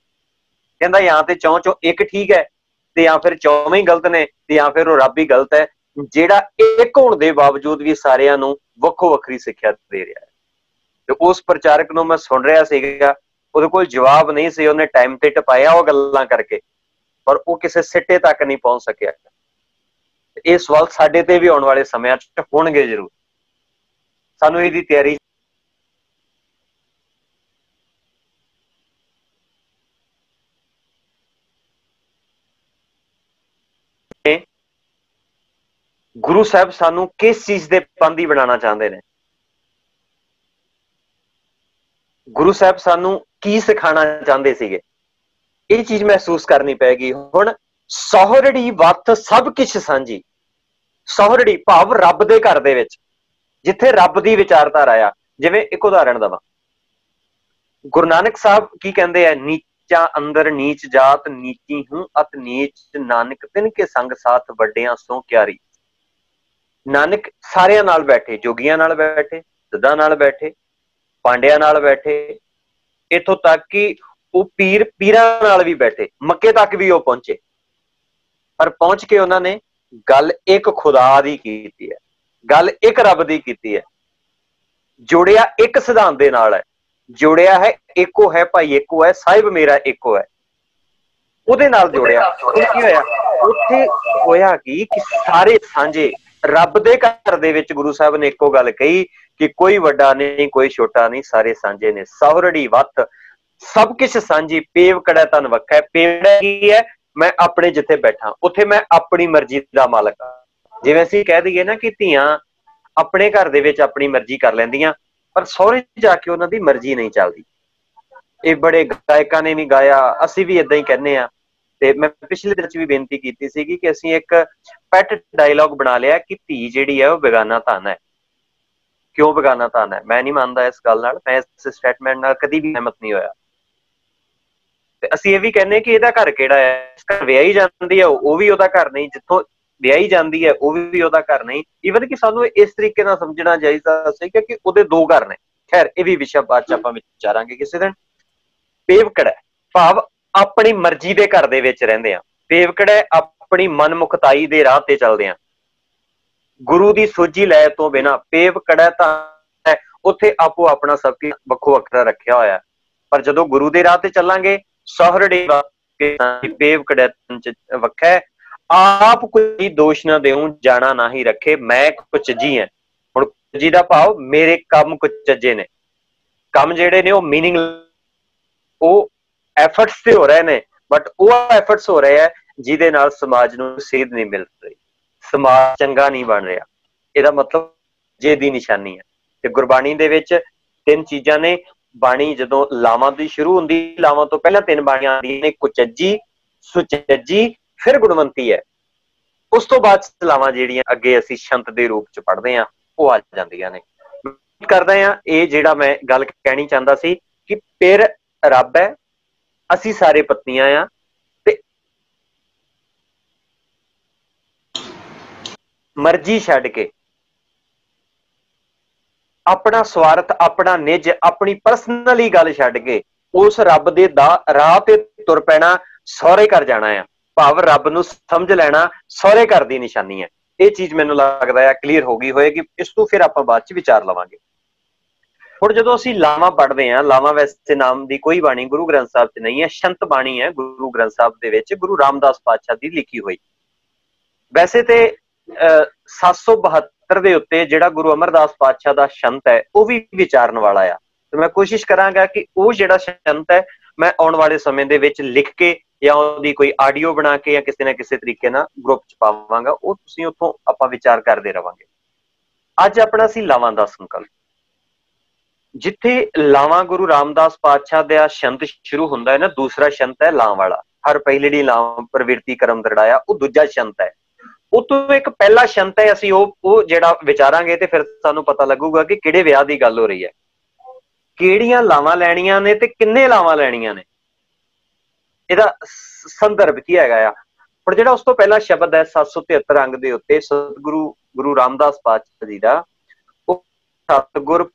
ਕਹਿੰਦਾ ਜਾਂ ਤੇ ਚੌਂ ਇੱਕ ਠੀਕ ਹੈ, ਤੇ ਜਾਂ ਫਿਰ ਚੌਵੇਂ ਹੀ ਗਲਤ ਨੇ, ਤੇ ਜਾਂ ਫਿਰ ਉਹ ਰੱਬ ਹੀ ਗਲਤ ਹੈ, ਜਿਹੜਾ ਇੱਕ ਹੋਣ ਦੇ ਬਾਵਜੂਦ ਵੀ ਸਾਰਿਆਂ ਨੂੰ ਵੱਖੋ ਵੱਖਰੀ ਸਿੱਖਿਆ ਦੇ ਰਿਹਾ ਹੈ। ਤੇ ਉਸ ਪ੍ਰਚਾਰਕ ਨੂੰ ਮੈਂ ਸੁਣ ਰਿਹਾ ਸੀਗਾ, ਉਹਦੇ ਕੋਲ ਜਵਾਬ ਨਹੀਂ ਸੀ, ਉਹਨੇ ਟਾਈਮ ਤੇ ਟਪਾਇਆ ਉਹ ਗੱਲਾਂ ਕਰਕੇ, ਪਰ ਉਹ ਕਿਸੇ ਸਿੱਟੇ ਤੱਕ ਨਹੀਂ ਪਹੁੰਚ ਸਕਿਆ। ਇਹ ਸਵਾਲ ਸਾਡੇ ਤੇ ਵੀ ਆਉਣ ਵਾਲੇ ਸਮਿਆਂ 'ਚ ਹੋਣਗੇ ਜ਼ਰੂਰ, ਸਾਨੂੰ ਇਹਦੀ ਤਿਆਰੀ गुरु साहब सानू किस चीज दे पाबंदी बनाना चाहते हैं? गुरु साहब सानू की सिखाना चाहते सीगे? ये चीज महसूस करनी पैगी। हुण सौहरड़ी वथ सब किछ सांझी, सौहरड़ी भाव रब दे घर दे विच, जिथे रब दी विचारधारा आ। जिवें एक उदाहरण दवां, गुरु नानक साहब की कहंदे आ, नीचा अंदर नीच जात, नीची हूं अत नीच, नानक तिनके संग साथ वड्डियां सो क्यारी। नानक सारियां नाल बैठे, जोगियां नाल बैठे, सिद्धां नाल बैठे, पांडियां नाल बैठे, इथों तक कि वो पीरां नाल भी बैठे, मक्के तक भी वो पहुंचे, पर पहुंच के उन्होंने गल एक खुदा दी कीती है, गल एक रब दी कीती है, जोड़िया एक सिद्धांत दे नाल है, जोड़िया है एको है भाई एको है, साहिब मेरा एको है, उहदे नाल जोड़िया। की होया उत्थे? होया कि सारे सांझे रब दे घर दे विच गुरु साहब ने एको गल कही कि कोई वड्डा नहीं कोई छोटा नहीं, सारे सांझे ने। सौहरड़ी वथ सब किछ सांझी, पेवकड़ा तन वख है। पेवड़ा की है? मैं अपने जिथे बैठा उत्थे मैं अपनी मर्जी दा मालक हां। जिवें असीं कह दईए ना कि धीआं अपने घर दे विच अपनी मर्जी कर लैंदियां, पर सौहरे जाके उन्हां दी मर्जी नहीं चलदी। ये बड़े गायकां ने भी गाया, असीं भी इदां ही कहने आ। ਤੇ मैं पिछले दिन भी बेनती की सी कि असीं एक पैट डायलॉग बना लिया कि धी जिहड़ी है वो बेगाना धन है। क्यों बेगाना धन है? मैं नहीं मानता इस गल नाल, मैं इस स्टेटमेंट नाल कदी भी सहमत नहीं होया। ते असीं ये भी कहने कि इहदा घर किहड़ा है, इस घर विआही जांदी है वो भी उहदा घर नहीं, जिथों विआही जांदी है वो भी उहदा घर नहीं। ईवन कि सानूं इस तरीके नाल समझना चाहीदा सीगा कि उहदे दो घर ने। खैर ये भी विषय बाद च आपां विचारांगे किसी दिन। पेवकड़ा भाव अपनी मर्जी दे घर दे विच रहिंदे आ, पेवकड़ा अपनी मनमुखताई दे राह ते चलदे आ, गुरु दी सोझी लै तो बिना। पेवकड़ा तां उत्थे आपो अपना सब कुछ वखो वखरा रखिया होया। पर जदों गुरु दे राह ते चलांगे सोहरड़े पेव कड़ैतन च वखै आप कोई दोष ना देऊं जाना ना ही रखे मैं कुछ जी है। हुण कुछ जी दा भाव मेरे काम कुछ चज्जे ने, काम जेड़े ने वो मीनिंग वो एफर्ट्स ते हो रहे ने, बट वो एफर्ट्स हो रहे हैं जिहदे नाल समाज नूं सेध नहीं मिल रही, समाज चंगा नहीं बन रहा। ਇਹਦਾ मतलब ਜੇ ਦੀ ਨਿਸ਼ਾਨੀ है। ਤੇ ਗੁਰਬਾਣੀ ਦੇ ਵਿੱਚ ਤਿੰਨ ਚੀਜ਼ਾਂ ਨੇ। ਬਾਣੀ ਜਦੋਂ ਲਾਵਾਂ ਦੀ ਸ਼ੁਰੂ ਹੁੰਦੀ, ਲਾਵਾਂ ਤੋਂ ਪਹਿਲਾਂ ਤਿੰਨ ਬਾਣੀਆਂ ਆਉਂਦੀਆਂ ਨੇ, ਕੁਚੱਜੀ, ਸੁਚੱਜੀ, ਫਿਰ ਗੁਣਵੰਤੀ ਹੈ। ਉਸ ਤੋਂ ਬਾਅਦ ਲਾਵਾਂ ਜਿਹੜੀਆਂ ਅੱਗੇ ਅਸੀਂ ਸ਼ੰਤ ਦੇ ਰੂਪ ਚ ਪੜ੍ਹਦੇ ਹਾਂ ਉਹ ਆ ਜਾਂਦੀਆਂ ਨੇ। ਕਰਦਾ ਹਾਂ ਇਹ ਜਿਹੜਾ ਮੈਂ ਗੱਲ ਕਹਿਣੀ ਚਾਹੁੰਦਾ ਸੀ ਕਿ ਫਿਰ ਰੱਬ ਹੈ, ਅਸੀਂ ਸਾਰੇ ਪਤਨੀਆਂ ਆ, ਤੇ ਮਰਜ਼ੀ ਛੱਡ ਕੇ अपना स्वार्थ, अपना निज, अपनी परसनली गल छड्ड के उस रब दे राह ते तुर पैना, सौहरे घर जाना है। भाव रब नूं समझ लैना सौहरे घर दी निशानी है। ये चीज मैनूं लगदा है क्लीयर हो गई होएगी। इस तों फिर आपां बाद च विचार लवांगे। हुण जदों असीं लावां पढ़दे हां, लावां वैसे नाम दी कोई बाणी गुरु ग्रंथ साहिब च नहीं है, शंत बाणी है गुरु ग्रंथ साहिब दे विच गुरु रामदास पातशाह दी लिखी हुई। वैसे ते 772 ਦੇ ਉੱਤੇ ਜਿਹੜਾ ਗੁਰੂ ਅਮਰਦਾਸ ਪਾਤਸ਼ਾਹ ਦਾ ਸ਼ੰਤ ਹੈ ਉਹ ਵੀ ਵਿਚਾਰਨ ਵਾਲਾ ਆ। ਤੇ ਮੈਂ ਕੋਸ਼ਿਸ਼ ਕਰਾਂਗਾ ਕਿ ਉਹ ਜਿਹੜਾ ਸ਼ੰਤ ਹੈ ਮੈਂ ਆਉਣ ਵਾਲੇ ਸਮੇਂ ਦੇ ਵਿੱਚ ਲਿਖ ਕੇ ਜਾਂ ਉਹਦੀ ਕੋਈ ਆਡੀਓ ਬਣਾ ਕੇ ਜਾਂ ਕਿਸੇ ਨਾ ਕਿਸੇ ਤਰੀਕੇ ਨਾਲ ਗਰੁੱਪ ਚ ਪਾਵਾਂਗਾ, ਉਹ ਤੁਸੀਂ ਉੱਥੋਂ ਆਪਾਂ ਵਿਚਾਰ ਕਰਦੇ ਰਵਾਂਗੇ। ਅੱਜ ਆਪਣਾ ਸੀ ਲਾਵਾਂ ਦਾ ਸੰਕਲਪ, ਜਿੱਥੇ ਲਾਵਾਂ ਗੁਰੂ ਰਾਮਦਾਸ ਪਾਤਸ਼ਾਹ ਦਾ ਸ਼ੰਤ ਸ਼ੁਰੂ ਹੁੰਦਾ ਹੈ ਨਾ, ਦੂਸਰਾ ਸ਼ੰਤ ਹੈ ਲਾਂ ਵਾਲਾ। ਹਰ ਪਹਿਲੜੀ ਲਾਮ ਪ੍ਰਵਿਰਤੀ ਕਰਮ ਦਰੜਾਇਆ, ਉਹ ਦੂਜਾ ਸ਼ੰਤ ਹੈ। ਉਤੋਂ ਇੱਕ ਪਹਿਲਾ ਸ਼ੰਤ ਹੈ, ਅਸੀਂ ਉਹ ਜਿਹੜਾ ਵਿਚਾਰਾਂਗੇ ਤੇ ਫਿਰ ਸਾਨੂੰ ਪਤਾ ਲੱਗੂਗਾ ਕਿ ਕਿਹੜੇ ਵਿਆਹ ਦੀ ਗੱਲ ਹੋ ਰਹੀ ਹੈ, ਕਿਹੜੀਆਂ ਲਾਵਾਂ ਲੈਣੀਆਂ ਨੇ ਤੇ ਕਿੰਨੇ ਲਾਵਾਂ ਲੈਣੀਆਂ ਨੇ, ਇਹਦਾ ਸੰਦਰਭ ਕੀ ਹੈਗਾ ਆ। ਪਰ ਜਿਹੜਾ ਉਸ ਤੋਂ ਪਹਿਲਾ ਸ਼ਬਦ ਹੈ 773 ਅੰਗ ਦੇ ਉੱਤੇ ਸਤਿਗੁਰੂ ਗੁਰੂ ਰਾਮਦਾਸ ਪਾਤਸ਼ਾਹ ਜੀ ਦਾ, ਉਹ ਸਤਿਗੁਰ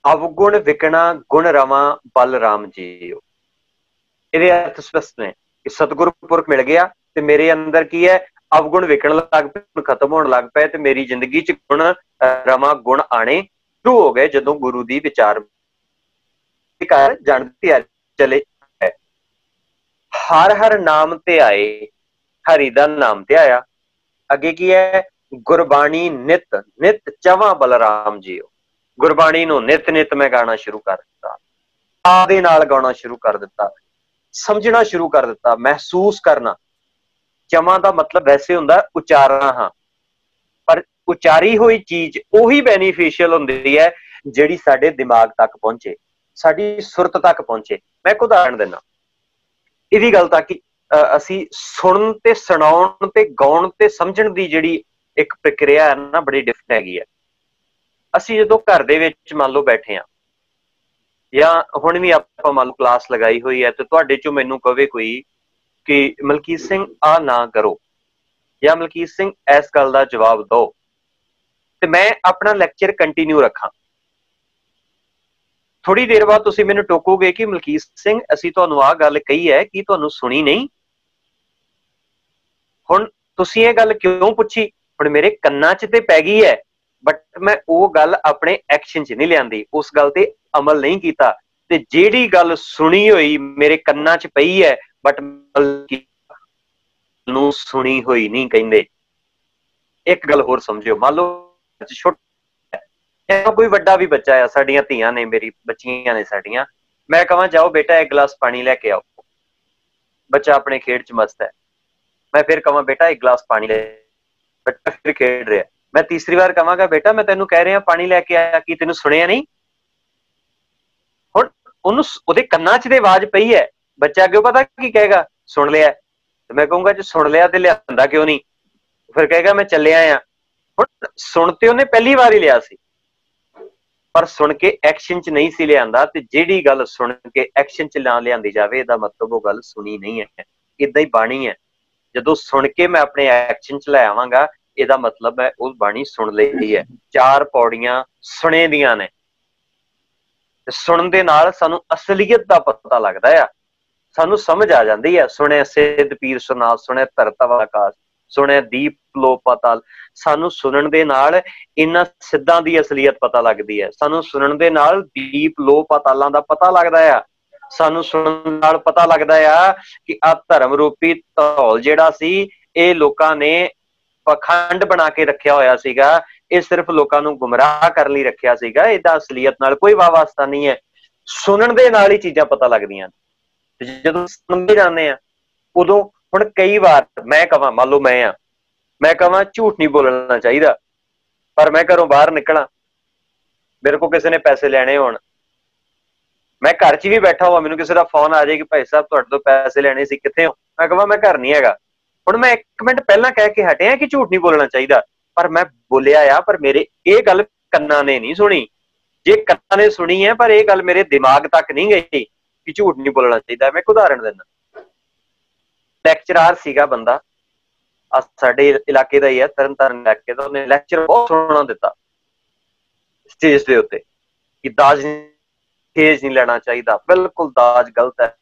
ਅਵਗੁਣ ਵਿਕਣਾ ਗੁਣ ਰਵਾਂ ਬਲ ਰਾਮ ਜੀ। ਇਹਦੇ ਅਰਥ ਸਪਸ਼ਟ ਨੇ ਕਿ ਸਤਿਗੁਰ ਪੁਰਖ ਮਿਲ ਗਿਆ ਤੇ ਮੇਰੇ ਅੰਦਰ ਕੀ ਹੈ, ਅਵਗੁਣ ਵਿਕਣ ਲੱਗ ਪਏ, ਖਤਮ ਹੋਣ ਲੱਗ ਪਏ, ਤੇ ਮੇਰੀ ਜ਼ਿੰਦਗੀ ਚ ਗੁਣ ਰਵਾਂ ਗੁਣ ਆਣੇ ਸ਼ੁਰੂ ਹੋ ਗਏ ਜਦੋਂ ਗੁਰੂ ਦੀ ਵਿਚਾਰ ਜਾਣਦੇ ਚਲੇ। ਹਰ ਹਰ ਨਾਮ ਤੇ ਆਏ, ਹਰੀ ਦਾ ਨਾਮ ਤੇ ਆਇਆ। ਅੱਗੇ ਕੀ ਹੈ, ਗੁਰਬਾਣੀ ਨਿਤ ਨਿਤ ਚਵਾਂ ਬਲਰਾਮ ਜੀਓ। ਗੁਰਬਾਣੀ ਨੂੰ ਨਿਤ ਨਿਤ ਮੈਂ ਗਾਣਾ ਸ਼ੁਰੂ ਕਰ ਦਿੱਤਾ, ਆਦੇ ਨਾਲ ਗਾਉਣਾ ਸ਼ੁਰੂ ਕਰ ਦਿੱਤਾ, ਸਮਝਣਾ ਸ਼ੁਰੂ ਕਰ ਦਿੱਤਾ, ਮਹਿਸੂਸ ਕਰਨਾ। ਚਵਾਂ ਦਾ ਮਤਲਬ ਵੈਸੇ ਹੁੰਦਾ ਉਚਾਰਨਾ, ਹਾਂ, ਪਰ ਉਚਾਰੀ ਹੋਈ ਚੀਜ਼ ਉਹੀ ਬੈਨੀਫੀਸ਼ੀਅਲ ਹੁੰਦੀ ਹੈ ਜਿਹੜੀ ਸਾਡੇ ਦਿਮਾਗ ਤੱਕ ਪਹੁੰਚੇ, ਸਾਡੀ ਸੁਰਤ ਤੱਕ ਪਹੁੰਚੇ। ਮੈਂ ਇੱਕ ਉਦਾਹਰਣ ਦਿੰਦਾ ਇਹਦੀ ਗੱਲ, ਤਾਂ ਕਿ ਅਸੀਂ ਸੁਣਨ ਤੇ ਸੁਣਾਉਣ ਤੇ ਗਾਉਣ ਤੇ ਸਮਝਣ ਦੀ ਜਿਹੜੀ ਇੱਕ ਪ੍ਰਕਿਰਿਆ ਹੈ ਨਾ, ਬੜੀ ਡਿਫਰੈਂਟ ਹੈਗੀ ਹੈ। ਅਸੀਂ ਜਦੋਂ ਘਰ ਦੇ ਵਿੱਚ ਮੰਨ ਲਓ ਬੈਠੇ ਹਾਂ, ਜਾਂ ਹੁਣ ਵੀ ਆਪਾਂ ਮੰਨ ਲਓ ਕਲਾਸ ਲਗਾਈ ਹੋਈ ਹੈ, ਤੇ ਤੁਹਾਡੇ ਚੋਂ ਮੈਨੂੰ ਕਵੇ ਕੋਈ ਕਿ ਮਲਕੀਤ ਸਿੰਘ ਆ ਨਾ ਕਰੋ, ਜਾਂ ਮਲਕੀਤ ਸਿੰਘ ਇਸ ਗੱਲ ਦਾ ਜਵਾਬ ਦਿਓ, ਤੇ ਮੈਂ ਆਪਣਾ ਲੈਕਚਰ ਕੰਟੀਨਿਊ ਰੱਖਾਂ। ਥੋੜੀ ਦੇਰ ਬਾਅਦ ਤੁਸੀਂ ਮੈਨੂੰ ਟੋਕੋਗੇ ਕਿ ਮਲਕੀਤ ਸਿੰਘ ਅਸੀਂ ਤੁਹਾਨੂੰ ਆਹ ਗੱਲ ਕਹੀ ਹੈ, ਕੀ ਤੁਹਾਨੂੰ ਸੁਣੀ ਨਹੀਂ? ਹੁਣ ਤੁਸੀਂ ਇਹ ਗੱਲ ਕਿਉਂ ਪੁੱਛੀ? ਹੁਣ ਮੇਰੇ ਕੰਨਾਂ 'ਚ ਤੇ ਪੈ ਗਈ ਹੈ, ਬਟ ਮੈਂ ਉਹ ਗੱਲ ਆਪਣੇ ਐਕਸ਼ਨ 'ਚ ਨਹੀਂ ਲਿਆਂਦੀ, ਉਸ ਗੱਲ ਤੇ ਅਮਲ ਨਹੀਂ ਕੀਤਾ। ਤੇ ਜਿਹੜੀ ਗੱਲ ਸੁਣੀ ਹੋਈ ਮੇਰੇ ਕੰਨਾਂ 'ਚ ਪਈ ਹੈ, ਬਟ ਨੂੰ ਸੁਣੀ ਹੋਈ ਨਹੀਂ ਕਹਿੰਦੇ। ਇੱਕ ਗੱਲ ਹੋਰ ਸਮਝਿਓ, ਮੰਨ ਲਓ ਕੋਈ ਵੱਡਾ ਵੀ ਬੱਚਾ ਆ, ਸਾਡੀਆਂ ਧੀਆਂ ਨੇ, ਮੇਰੀ ਬੱਚੀਆਂ ਨੇ ਸਾਡੀਆਂ, ਮੈਂ ਕਹਾਂ ਜਾਓ ਬੇਟਾ ਇੱਕ ਗਲਾਸ ਪਾਣੀ ਲੈ ਕੇ ਆਓ, ਬੱਚਾ ਆਪਣੇ ਖੇਡ 'ਚ ਮਸਤ ਹੈ। ਮੈਂ ਫਿਰ ਕਹਾਂ ਬੇਟਾ ਇੱਕ ਗਲਾਸ ਪਾਣੀ ਲੈ, ਬੱਚਾ ਫਿਰ ਖੇਡ ਰਿਹਾ। ਮੈਂ ਤੀਸਰੀ ਵਾਰ ਕਹਾਂਗਾ ਬੇਟਾ ਮੈਂ ਤੈਨੂੰ ਕਹਿ ਰਿਹਾ ਪਾਣੀ ਲੈ ਕੇ ਆਇਆ, ਕੀ ਤੈਨੂੰ ਸੁਣਿਆ ਨਹੀਂ? ਹੁਣ ਉਹਨੂੰ ਉਹਦੇ ਕੰਨਾਂ 'ਚ ਤੇ ਆਵਾਜ਼ ਪਈ ਹੈ, ਬੱਚਾ ਅੱਗੇ ਪਤਾ ਕੀ ਕਹੇਗਾ, ਸੁਣ ਲਿਆ। ਤੇ ਮੈਂ ਕਹੂੰਗਾ ਜੇ ਸੁਣ ਲਿਆ ਤੇ ਲਿਆਂਦਾ ਕਿਉਂ ਨਹੀਂ? ਫਿਰ ਕਹੇਗਾ ਮੈਂ ਚੱਲਿਆ ਆ। ਹੁਣ ਸੁਣ ਤੇ ਉਹਨੇ ਪਹਿਲੀ ਵਾਰ ਹੀ ਲਿਆ ਸੀ, ਪਰ ਸੁਣ ਕੇ ਐਕਸ਼ਨ 'ਚ ਨਹੀਂ ਸੀ ਲਿਆਂਦਾ। ਤੇ ਜਿਹੜੀ ਗੱਲ ਸੁਣ ਕੇ ਐਕਸ਼ਨ 'ਚ ਨਾ ਲਿਆਂਦੀ ਜਾਵੇ, ਇਹਦਾ ਮਤਲਬ ਉਹ ਗੱਲ ਸੁਣੀ ਨਹੀਂ ਹੈ। ਏਦਾਂ ਹੀ ਬਾਣੀ ਹੈ, ਜਦੋਂ ਸੁਣ ਕੇ ਮੈਂ ਆਪਣੇ ਐਕਸ਼ਨ 'ਚ ਲੈ ਆਵਾਂਗਾ, ਇਹਦਾ ਮਤਲਬ ਹੈ ਉਹ ਬਾਣੀ ਸੁਣ ਲਈ ਹੈ। 4 ਪੌੜੀਆਂ ਸੁਣੇ ਦੀਆਂ ਨੇ, ਤੇ ਸੁਣਨ ਦੇ ਨਾਲ ਸਾਨੂੰ ਅਸਲੀਅਤ ਦਾ ਪਤਾ ਲੱਗਦਾ ਆ, ਸਾਨੂੰ ਸਮਝ ਆ ਜਾਂਦੀ ਹੈ। ਸੁਣੇ ਸਿੱਧ ਪੀਰ ਸੁਨਾਥ, ਸੁਣੇ ਧਰਤ ਵਾਲਾ ਆਕਾਸ਼, ਸੁਣਿਆ ਦੀਪ ਲੋ ਪਾਤਾਲ। ਸਾਨੂੰ ਸੁਣਨ ਦੇ ਨਾਲ ਇਹਨਾਂ ਸਿੱਧਾਂ ਦੀ ਅਸਲੀਅਤ ਪਤਾ ਲੱਗਦੀ ਹੈ, ਸਾਨੂੰ ਸੁਣਨ ਦੇ ਨਾਲ ਦੀਪ ਲੋ ਪਾਤਾਲਾਂ ਦਾ ਪਤਾ ਲੱਗਦਾ ਆ, ਸਾਨੂੰ ਸੁਣਨ ਨਾਲ ਪਤਾ ਲੱਗਦਾ ਆ ਕਿ ਆ ਧਰਮ ਰੂਪੀ ਧੌਲ ਜਿਹੜਾ ਸੀ ਇਹ ਲੋਕਾਂ ਨੇ ਪਖੰਡ ਬਣਾ ਕੇ ਰੱਖਿਆ ਹੋਇਆ ਸੀਗਾ, ਇਹ ਸਿਰਫ ਲੋਕਾਂ ਨੂੰ ਗੁੰਮਰਾਹ ਕਰਨ ਲਈ ਰੱਖਿਆ ਸੀਗਾ, ਇਹਦਾ ਅਸਲੀਅਤ ਨਾਲ ਕੋਈ ਵਾਸਤਾ ਨਹੀਂ ਹੈ। ਸੁਣਨ ਦੇ ਨਾਲ ਹੀ ਚੀਜ਼ਾਂ ਪਤਾ ਲੱਗਦੀਆਂ। ਜਦੋਂ ਸੁਣਦੇ ਜਾਂਦੇ ਆ ਉਦੋਂ, ਹੁਣ ਕਈ ਵਾਰ ਮੈਂ ਕਹਾਂ, ਮੰਨ ਲਓ ਮੈਂ ਕਹਾਂ ਝੂਠ ਨਹੀਂ ਬੋਲਣਾ ਚਾਹੀਦਾ, ਪਰ ਮੈਂ ਘਰੋਂ ਬਾਹਰ ਨਿਕਲਾਂ, ਮੇਰੇ ਕੋਲ ਕਿਸੇ ਨੇ ਪੈਸੇ ਲੈਣੇ ਹੋਣ, ਮੈਂ ਘਰ 'ਚ ਵੀ ਬੈਠਾ ਹੋਵਾਂ, ਮੈਨੂੰ ਕਿਸੇ ਦਾ ਫੋਨ ਆ ਜਾਏ ਕਿ ਭਾਈ ਸਾਹਿਬ ਤੁਹਾਡੇ ਤੋਂ ਪੈਸੇ ਲੈਣੇ ਸੀ, ਕਿੱਥੇ ਹੋ? ਮੈਂ ਕਹਾਂ ਮੈਂ ਘਰ ਨਹੀਂ ਹੈਗਾ। ਹੁਣ ਮੈਂ 1 ਮਿੰਟ ਪਹਿਲਾਂ ਕਹਿ ਕੇ ਹਟਿਆ ਕਿ ਝੂਠ ਨਹੀਂ ਬੋਲਣਾ ਚਾਹੀਦਾ, ਪਰ ਮੈਂ ਬੋਲਿਆ ਆ, ਪਰ ਮੇਰੇ ਇਹ ਗੱਲ ਕੰਨਾਂ ਨੇ ਨਹੀਂ ਸੁਣੀ। ਜੇ ਕੰਨਾਂ ਨੇ ਸੁਣੀ ਹੈ ਪਰ ਇਹ ਗੱਲ ਮੇਰੇ ਦਿਮਾਗ ਤੱਕ ਨਹੀਂ ਗਈ ਕਿ ਝੂਠ ਨਹੀਂ ਬੋਲਣਾ ਚਾਹੀਦਾ। ਮੈਂ ਇੱਕ ਉਦਾਹਰਣ ਦਿੰਦਾ। ਲੈਕਚਰਾਰ ਸੀਗਾ ਬੰਦਾ, ਸਾਡੇ ਇਲਾਕੇ ਦਾ ਹੀ ਹੈ, ਤਰਨਤਾਰਨ ਇਲਾਕੇ ਦਾ। ਉਹਨੇ ਲੈਕਚਰ ਬਹੁਤ ਸੋਹਣਾ ਦਿੱਤਾ ਸਟੇਜ ਦੇ ਉੱਤੇ ਕਿ ਦਾਜ ਨਹੀਂ ਲੈਣਾ ਚਾਹੀਦਾ, ਬਿਲਕੁਲ ਦਾਜ ਗਲਤ ਹੈ।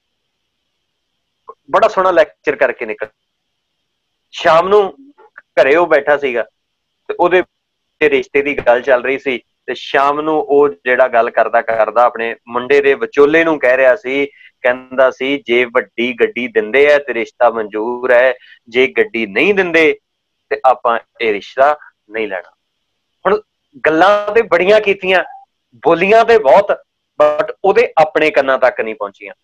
ਬੜਾ ਸੋਹਣਾ ਲੈਕਚਰ ਕਰਕੇ ਨਿਕਲ। ਸ਼ਾਮ ਨੂੰ ਘਰੇ ਉਹ ਬੈਠਾ ਸੀਗਾ ਤੇ ਉਹਦੇ ਰਿਸ਼ਤੇ ਦੀ ਗੱਲ ਚੱਲ ਰਹੀ ਸੀ, ਤੇ ਸ਼ਾਮ ਨੂੰ ਉਹ ਜਿਹੜਾ ਗੱਲ ਕਰਦਾ ਆਪਣੇ ਮੁੰਡੇ ਦੇ ਵਿਚੋਲੇ ਨੂੰ ਕਹਿ ਰਿਹਾ ਸੀ, ਕਹਿੰਦਾ ਸੀ ਜੇ ਵੱਡੀ ਗੱਡੀ ਦਿੰਦੇ ਆ ਤੇ ਰਿਸ਼ਤਾ ਮਨਜ਼ੂਰ ਹੈ, ਜੇ ਗੱਡੀ ਨਹੀਂ ਦਿੰਦੇ ਤੇ ਆਪਾਂ ਇਹ ਰਿਸ਼ਤਾ ਨਹੀਂ ਲੈਣਾ। ਹੁਣ ਗੱਲਾਂ ਤੇ ਬੜੀਆਂ ਕੀਤੀਆਂ, ਬੋਲੀਆਂ ਤੇ ਬਹੁਤ, ਬਟ ਉਹਦੇ ਆਪਣੇ ਕੰਨਾਂ ਤੱਕ ਨਹੀਂ ਪਹੁੰਚੀਆਂ,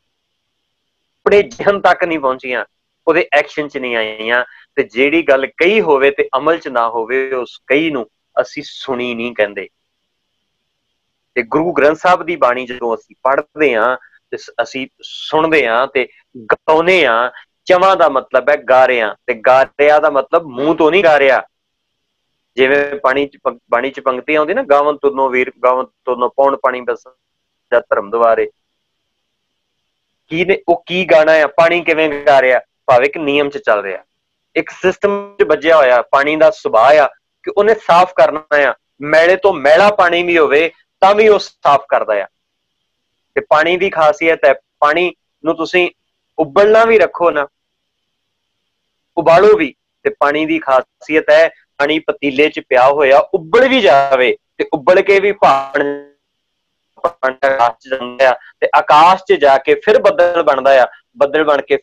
ਆਪਣੇ ਜਿਹਨ ਤੱਕ ਨਹੀਂ ਪਹੁੰਚੀਆਂ, ਉਹਦੇ ਐਕਸ਼ਨ 'ਚ ਨਹੀਂ ਆਈਆਂ। ਤੇ ਜਿਹੜੀ ਗੱਲ ਕਹੀ ਹੋਵੇ ਤੇ ਅਮਲ 'ਚ ਨਾ ਹੋਵੇ, ਉਸ ਕਹੀ ਨੂੰ ਅਸੀਂ ਸੁਣੀ ਨਹੀਂ ਕਹਿੰਦੇ। ਤੇ ਗੁਰੂ ਗ੍ਰੰਥ ਸਾਹਿਬ ਦੀ ਬਾਣੀ ਜਦੋਂ ਅਸੀਂ ਪੜ੍ਹਦੇ ਹਾਂ ਤੇ ਅਸੀਂ ਸੁਣਦੇ ਹਾਂ ਤੇ ਗਾਉਂਦੇ ਹਾਂ। ਚਵਾਂ ਦਾ ਮਤਲਬ ਹੈ ਗਾ ਰਿਹਾ, ਤੇ ਗਾ ਰਿਹਾ ਦਾ ਮਤਲਬ ਮੂੰਹ ਤੋਂ ਨਹੀਂ ਗਾ ਰਿਹਾ। ਜਿਵੇਂ ਬਾਣੀ 'ਚ ਪੰਕਤੀ ਆਉਂਦੀ ਨਾ, ਗਾਵਨ ਤੁਰਨੋ ਵੀਰ ਗਾਵਨ ਤੁਰਨੋ ਪੌਣ ਪਾਣੀ ਬਸ ਧਰਮ ਦੁਆਰੇ। ਕੀ ਨੇ ਉਹ ਕੀ ਗਾਣਾ ਆ? ਪਾਣੀ ਕਿਵੇਂ ਗਾ ਰਿਹਾ? ਭਾਵੇਂ ਇੱਕ ਨਿਯਮ 'ਚ ਚੱਲ ਰਿਹਾ, ਇੱਕ ਸਿਸਟਮ 'ਚ ਵੱਜਿਆ ਹੋਇਆ। ਪਾਣੀ ਦਾ ਸੁਭਾਅ ਆ ਕਿ ਉਹਨੇ ਸਾਫ਼ ਕਰਨਾ ਆ, ਮੈਲੇ ਤੋਂ ਮੈਲਾ ਪਾਣੀ ਵੀ ਹੋਵੇ ਤਾਂ ਵੀ ਉਹ ਸਾਫ਼ ਕਰਦਾ ਆ। ਤੇ ਪਾਣੀ ਦੀ ਖਾਸੀਅਤ ਹੈ, ਪਾਣੀ ਨੂੰ ਤੁਸੀਂ ਉਬਲਣਾ ਵੀ ਰੱਖੋ ਨਾ, ਉਬਾਲੋ ਵੀ, ਤੇ ਪਾਣੀ ਦੀ ਖਾਸੀਅਤ ਹੈ ਪਾਣੀ ਪਤੀਲੇ 'ਚ ਪਿਆ ਹੋਇਆ ਉਬਲ ਵੀ ਜਾਵੇ ਤੇ ਉਬਲ ਕੇ ਵੀ ਆਕਾਸ਼ 'ਚ ਜਾਂਦਾ ਆ, ਤੇ ਆਕਾਸ਼ 'ਚ ਜਾ ਕੇ ਫਿਰ ਬੱਦਲ ਬਣਦਾ ਆ, ਬੱਦਲ ਬਣ ਕੇ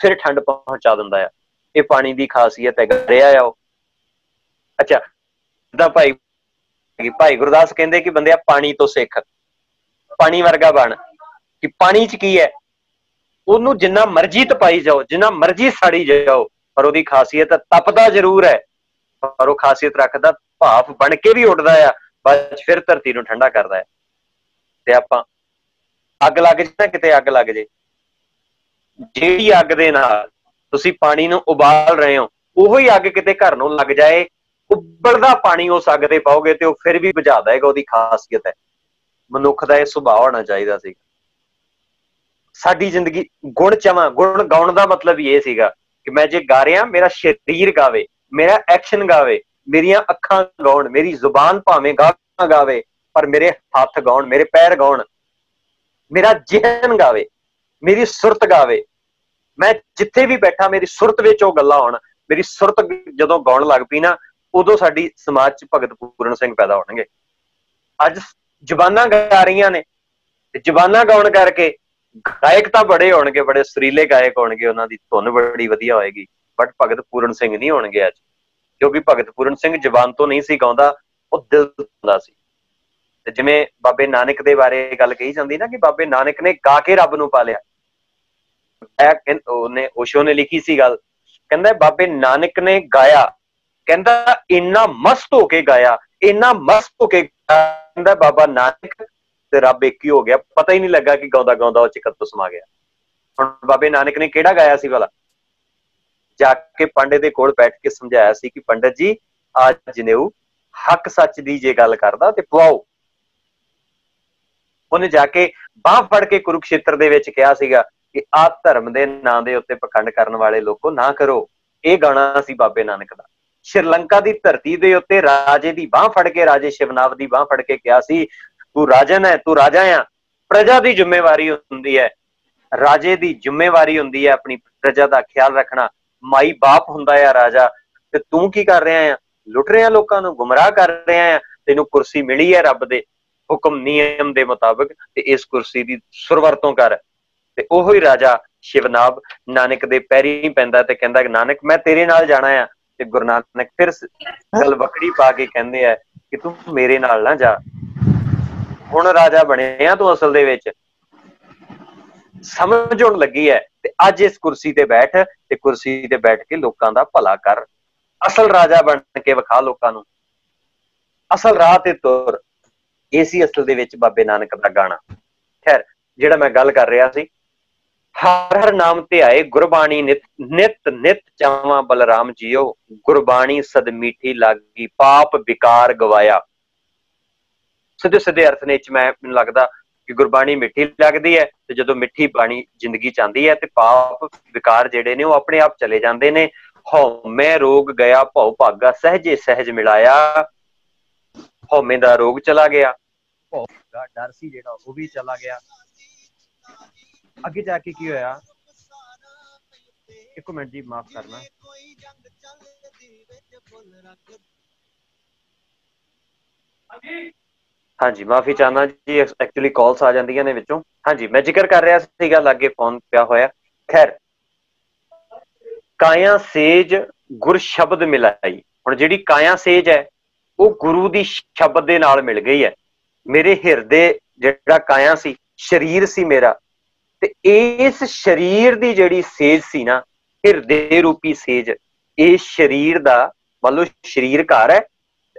ਫਿਰ ਠੰਡ ਪਹੁੰਚਾ ਦਿੰਦਾ ਆ। ਇਹ ਪਾਣੀ ਦੀ ਖਾਸੀਅਤ ਹੈ, ਰਿਹਾ ਆ ਉਹ। ਅੱਛਾ, ਭਾਈ ਗੁਰਦਾਸ ਕਹਿੰਦੇ ਕਿ ਬੰਦਿਆ ਪਾਣੀ ਤੋਂ ਸਿੱਖ, ਪਾਣੀ ਵਰਗਾ ਬਣ। ਕਿ ਪਾਣੀ 'ਚ ਕੀ ਹੈ? ਉਹਨੂੰ ਜਿੰਨਾ ਮਰਜ਼ੀ ਤਪਾਈ ਜਾਓ, ਜਿੰਨਾ ਮਰਜ਼ੀ ਸਾੜੀ ਜਾਓ, ਪਰ ਉਹਦੀ ਖਾਸੀਅਤ ਤਪਦਾ ਜ਼ਰੂਰ ਹੈ, ਪਰ ਉਹ ਖਾਸੀਅਤ ਰੱਖਦਾ, ਭਾਫ ਬਣ ਕੇ ਵੀ ਉੱਡਦਾ ਆ, ਬਾਅਦ ਫਿਰ ਧਰਤੀ ਨੂੰ ਠੰਡਾ ਕਰਦਾ ਹੈ। ਤੇ ਆਪਾਂ ਅੱਗ ਲੱਗ ਜੇ ਨਾ, ਕਿਤੇ ਅੱਗ ਲੱਗ ਜੇ, ਜਿਹੜੀ ਅੱਗ ਦੇ ਨਾਲ ਤੁਸੀਂ ਪਾਣੀ ਨੂੰ ਉਬਾਲ ਰਹੇ ਹੋ, ਉਹੀ ਅੱਗ ਕਿਤੇ ਘਰ ਨੂੰ ਲੱਗ ਜਾਏ, ਉਬਲਦਾ ਪਾਣੀ ਉਸ ਅੱਗ ਤੇ ਪਾਓਗੇ ਤੇ ਉਹ ਫਿਰ ਵੀ ਬੁਝਾ ਦੇਗਾ। ਉਹਦੀ ਖਾਸੀਅਤ ਹੈ। ਮਨੁੱਖ ਦਾ ਇਹ ਸੁਭਾਅ ਹੋਣਾ ਚਾਹੀਦਾ ਸੀ। ਸਾਡੀ ਜ਼ਿੰਦਗੀ ਗੁਣ ਚਵਾਂ, ਗੁਣ ਗਾਉਣ ਦਾ ਮਤਲਬ ਇਹ ਸੀਗਾ ਕਿ ਮੈਂ ਜੇ ਗਾ ਰਿਹਾ, ਮੇਰਾ ਸਰੀਰ ਗਾਵੇ, ਮੇਰਾ ਐਕਸ਼ਨ ਗਾਵੇ, ਮੇਰੀਆਂ ਅੱਖਾਂ ਗਾਉਣ, ਮੇਰੀ ਜ਼ੁਬਾਨ ਭਾਵੇਂ ਗਾਣਾ ਗਾਵੇ, ਪਰ ਮੇਰੇ ਹੱਥ ਗਾਉਣ, ਮੇਰੇ ਪੈਰ ਗਾਉਣ, ਮੇਰਾ ਜ਼ਿਹਨ ਗਾਵੇ, ਮੇਰੀ ਸੁਰਤ ਗਾਵੇ। ਮੈਂ ਜਿੱਥੇ ਵੀ ਬੈਠਾ ਮੇਰੀ ਸੁਰਤ ਵਿੱਚ ਉਹ ਗੱਲਾਂ ਹੋਣ। ਮੇਰੀ ਸੁਰਤ ਜਦੋਂ ਗਾਉਣ ਲੱਗ ਪਈ ਨਾ, ਉਦੋਂ ਸਾਡੀ ਸਮਾਜ 'ਚ ਭਗਤ ਪੂਰਨ ਸਿੰਘ ਪੈਦਾ ਹੋਣਗੇ। ਅੱਜ ਜ਼ੁਬਾਨਾਂ ਗਾ ਰਹੀਆਂ ਨੇ, ਤੇ ਜ਼ੁਬਾਨਾਂ ਗਾਉਣ ਕਰਕੇ ਗਾਇਕ ਤਾਂ ਬੜੇ ਹੋਣਗੇ, ਬੜੇ ਸੁਰੀਲੇ ਗਾਇਕ ਹੋਣਗੇ, ਉਹਨਾਂ ਦੀ ਧੁਨ ਬੜੀ ਵਧੀਆ ਹੋਏਗੀ, ਬਟ ਭਗਤ ਪੂਰਨ ਸਿੰਘ ਨਹੀਂ ਹੋਣਗੇ ਅੱਜ। ਕਿਉਂਕਿ ਭਗਤ ਪੂਰਨ ਸਿੰਘ ਜ਼ੁਬਾਨ ਤੋਂ ਨਹੀਂ ਸੀ ਗਾਉਂਦਾ, ਉਹ ਦਿਲ ਤੋਂ ਗਾਉਂਦਾ ਸੀ। ਤੇ ਜਿਵੇਂ ਬਾਬੇ ਨਾਨਕ ਦੇ ਬਾਰੇ ਗੱਲ ਕਹੀ ਜਾਂਦੀ ਨਾ ਕਿ ਬਾਬੇ ਨਾਨਕ ਨੇ ਗਾ ਕੇ ਰੱਬ ਨੂੰ ਪਾ ਲਿਆ। ਉਹਨੇ ਓਸ਼ੋ ਨੇ ਲਿਖੀ ਸੀ ਗੱਲ, ਕਹਿੰਦਾ ਬਾਬੇ ਨਾਨਕ ਨੇ ਗਾਇਆ, ਕਹਿੰਦਾ ਇੰਨਾ ਮਸਤ ਹੋ ਕੇ ਗਾਇਆ, ਇੰਨਾ ਮਸਤ ਹੋ ਕੇ, ਕਹਿੰਦਾ ਬਾਬਾ ਨਾਨਕ ਤੇ ਰੱਬ ਇੱਕ ਹੀ ਹੋ ਗਿਆ, ਪਤਾ ਹੀ ਨਹੀਂ ਲੱਗਾ ਕਿ ਗਾਉਂਦਾ ਗਾਉਂਦਾ ਉਹ ਚ ਕਦੋਂ ਸਮਾ ਗਿਆ। ਹੁਣ ਬਾਬੇ ਨਾਨਕ ਨੇ ਕਿਹੜਾ ਗਾਇਆ ਸੀ ਭਲਾ? ਜਾ ਕੇ ਪਾਂਡੇ ਦੇ ਕੋਲ ਬੈਠ ਕੇ ਸਮਝਾਇਆ ਸੀ ਕਿ ਪੰਡਤ ਜੀ ਅੱਜ ਜਨੇਊ ਹੱਕ ਸੱਚ ਦੀ ਜੇ ਗੱਲ ਕਰਦਾ ਤੇ ਪਵਾਓ। ਉਹਨੇ ਜਾ ਕੇ ਬਾਂਹ ਫੜ ਕੇ ਕੁਰੂਕਸ਼ੇਤਰ ਦੇ ਵਿੱਚ ਕਿਹਾ ਸੀਗਾ ਕਿ ਆਹ ਧਰਮ ਦੇ ਨਾਂ ਦੇ ਉੱਤੇ ਪਖੰਡ ਕਰਨ ਵਾਲੇ ਲੋਕੋ ਨਾ ਕਰੋ। ਇਹ ਗਾਣਾ ਸੀ ਬਾਬੇ ਨਾਨਕ ਦਾ। ਸ਼੍ਰੀਲੰਕਾ ਦੀ ਧਰਤੀ ਦੇ ਉੱਤੇ ਰਾਜੇ ਦੀ ਬਾਂਹ ਫੜ ਕੇ, ਰਾਜੇ ਸ਼ਿਵਨਾਵ ਦੀ ਬਾਂਹ ਫੜ ਕੇ ਕਿਹਾ ਸੀ ਤੂੰ ਰਾਜਨ ਹੈ, ਤੂੰ ਰਾਜਾ ਆ। ਪ੍ਰਜਾ ਦੀ ਜ਼ਿੰਮੇਵਾਰੀ ਹੁੰਦੀ ਹੈ, ਰਾਜੇ ਦੀ ਜ਼ਿੰਮੇਵਾਰੀ ਹੁੰਦੀ ਹੈ ਆਪਣੀ ਪ੍ਰਜਾ ਦਾ ਖਿਆਲ ਰੱਖਣਾ। ਮਾਈ ਬਾਪ ਹੁੰਦਾ ਆ ਰਾਜਾ, ਤੇ ਤੂੰ ਕੀ ਕਰ ਰਿਹਾ ਆ? ਲੁੱਟ ਰਿਹਾ ਲੋਕਾਂ ਨੂੰ, ਗੁੰਮਰਾਹ ਕਰ ਰਿਹਾ ਆ। ਤੈਨੂੰ ਕੁਰਸੀ ਮਿਲੀ ਹੈ ਰੱਬ ਦੇ ਹੁਕਮ ਨਿਯਮ ਦੇ ਮੁਤਾਬਕ, ਤੇ ਇਸ ਕੁਰਸੀ ਦੀ ਸੁਰਵਰਤੋਂ ਕਰ। ਤੇ ਉਹੋ ਹੀ ਰਾਜਾ ਸ਼ਿਵਨਾਬ ਨਾਨਕ ਦੇ ਪੈਰੀ ਪੈਂਦਾ ਤੇ ਕਹਿੰਦਾ ਨਾਨਕ ਮੈਂ ਤੇਰੇ ਨਾਲ ਜਾਣਾ ਆ। ਤੇ ਗੁਰੂ ਨਾਨਕ ਫਿਰ ਗੱਲ ਵੱਖਰੀ ਪਾ ਕੇ ਕਹਿੰਦੇ ਆ ਕਿ ਤੂੰ ਮੇਰੇ ਨਾਲ ਨਾ ਜਾ। ਹੁਣ ਰਾਜਾ ਬਣਿਆ ਤੂੰ ਅਸਲ ਦੇ ਵਿੱਚ, ਸਮਝ ਹੋਣ ਲੱਗੀ ਹੈ। ਤੇ ਅੱਜ ਇਸ ਕੁਰਸੀ ਤੇ ਬੈਠ, ਤੇ ਕੁਰਸੀ ਤੇ ਬੈਠ ਕੇ ਲੋਕਾਂ ਦਾ ਭਲਾ ਕਰ। ਅਸਲ ਰਾਜਾ ਬਣ ਕੇ ਵਿਖਾ ਲੋਕਾਂ ਨੂੰ, ਅਸਲ ਰਾਹ ਤੇ ਤੁਰ। ਇਹ ਸੀ ਅਸਲ ਦੇ ਵਿੱਚ ਬਾਬੇ ਨਾਨਕ ਦਾ ਗਾਣਾ। ਖੈਰ, ਜਿਹੜਾ ਮੈਂ ਗੱਲ ਕਰ ਰਿਹਾ ਸੀ, ਹਰ ਹਰ ਨਾਮ ਤੇ ਆਏ ਗੁਰਬਾਣੀ ਨਿਤ ਨਿਤ ਨਿਤ ਚਾਵਾਂ ਬਲਰਾਮ ਜੀਓ, ਗੁਰਬਾਣੀ ਸਦ ਮੀਠੀ ਲਾਗੀ ਪਾਪ ਵਿਕਾਰ ਗਵਾਇਆ। ਸਿੱਧੇ ਸਿੱਧੇ ਅਰਥ ਨੇ ਮੈਨੂੰ ਲੱਗਦਾ ਕਿ ਗੁਰਬਾਣੀ ਮਿੱਠੀ ਲੱਗਦੀ ਹੈ, ਤੇ ਜਦੋਂ ਮਿੱਠੀ ਬਾਣੀ ਜ਼ਿੰਦਗੀ ਚ ਆਉਂਦੀ ਹੈ ਤੇ ਪਾਪ ਵਿਕਾਰ ਜਿਹੜੇ ਨੇ ਉਹ ਆਪਣੇ ਆਪ ਚਲੇ ਜਾਂਦੇ ਨੇ। ਹਉਮੈ ਰੋਗ ਗਿਆ ਭਉ ਭਾਗਾ ਸਹਿਜੇ ਸਹਿਜ ਮਿਲਾਇਆ। ਹਉਮੈ ਦਾ ਰੋਗ ਚਲਾ ਗਿਆ, ਭਉ ਭਾਗਾ ਡਰ ਸੀ ਜਿਹੜਾ ਉਹ ਵੀ ਚਲਾ ਗਿਆ। ਅੱਗੇ ਜਾ ਕੇ ਕੀ ਹੋਇਆ? ਇੱਕ ਮਿੰਟ ਜੀ, ਮਾਫ ਕਰਨਾ। ਹਾਂਜੀ, ਮਾਫੀ ਚਾਹਨਾ ਜੀ, ਐਕਚੁਅਲੀ ਕਾਲਸ ਆ ਜਾਂਦੀਆਂ ਨੇ ਵਿੱਚੋਂ। ਹਾਂਜੀ, ਮੈਂ ਜ਼ਿਕਰ ਕਰ ਰਿਹਾ ਸੀਗਾ, ਲਾਗੇ ਫੋਨ ਪਿਆ ਹੋਇਆ। ਖੈਰ, ਕਾਇਆ ਸੇਜ ਗੁਰ ਸ਼ਬਦ ਮਿਲਾਈ। ਹੁਣ ਜਿਹੜੀ ਕਾਇਆ ਸੇਜ ਹੈ ਉਹ ਗੁਰੂ ਦੀ ਸ਼ਬਦ ਦੇ ਨਾਲ ਮਿਲ ਗਈ ਹੈ। ਮੇਰੇ ਹਿਰਦੇ ਜਿਹੜਾ ਕਾਇਆ ਸੀ, ਸਰੀਰ ਸੀ ਮੇਰਾ, ਤੇ ਇਸ ਸਰੀਰ ਦੀ ਜਿਹੜੀ ਸੇਜ ਸੀ ਨਾ, ਹਿਰਦੇ ਰੂਪੀ ਸੇਜ, ਇਹ ਸਰੀਰ ਦਾ, ਮੰਨ ਲਓ ਸਰੀਰ ਘਰ ਹੈ,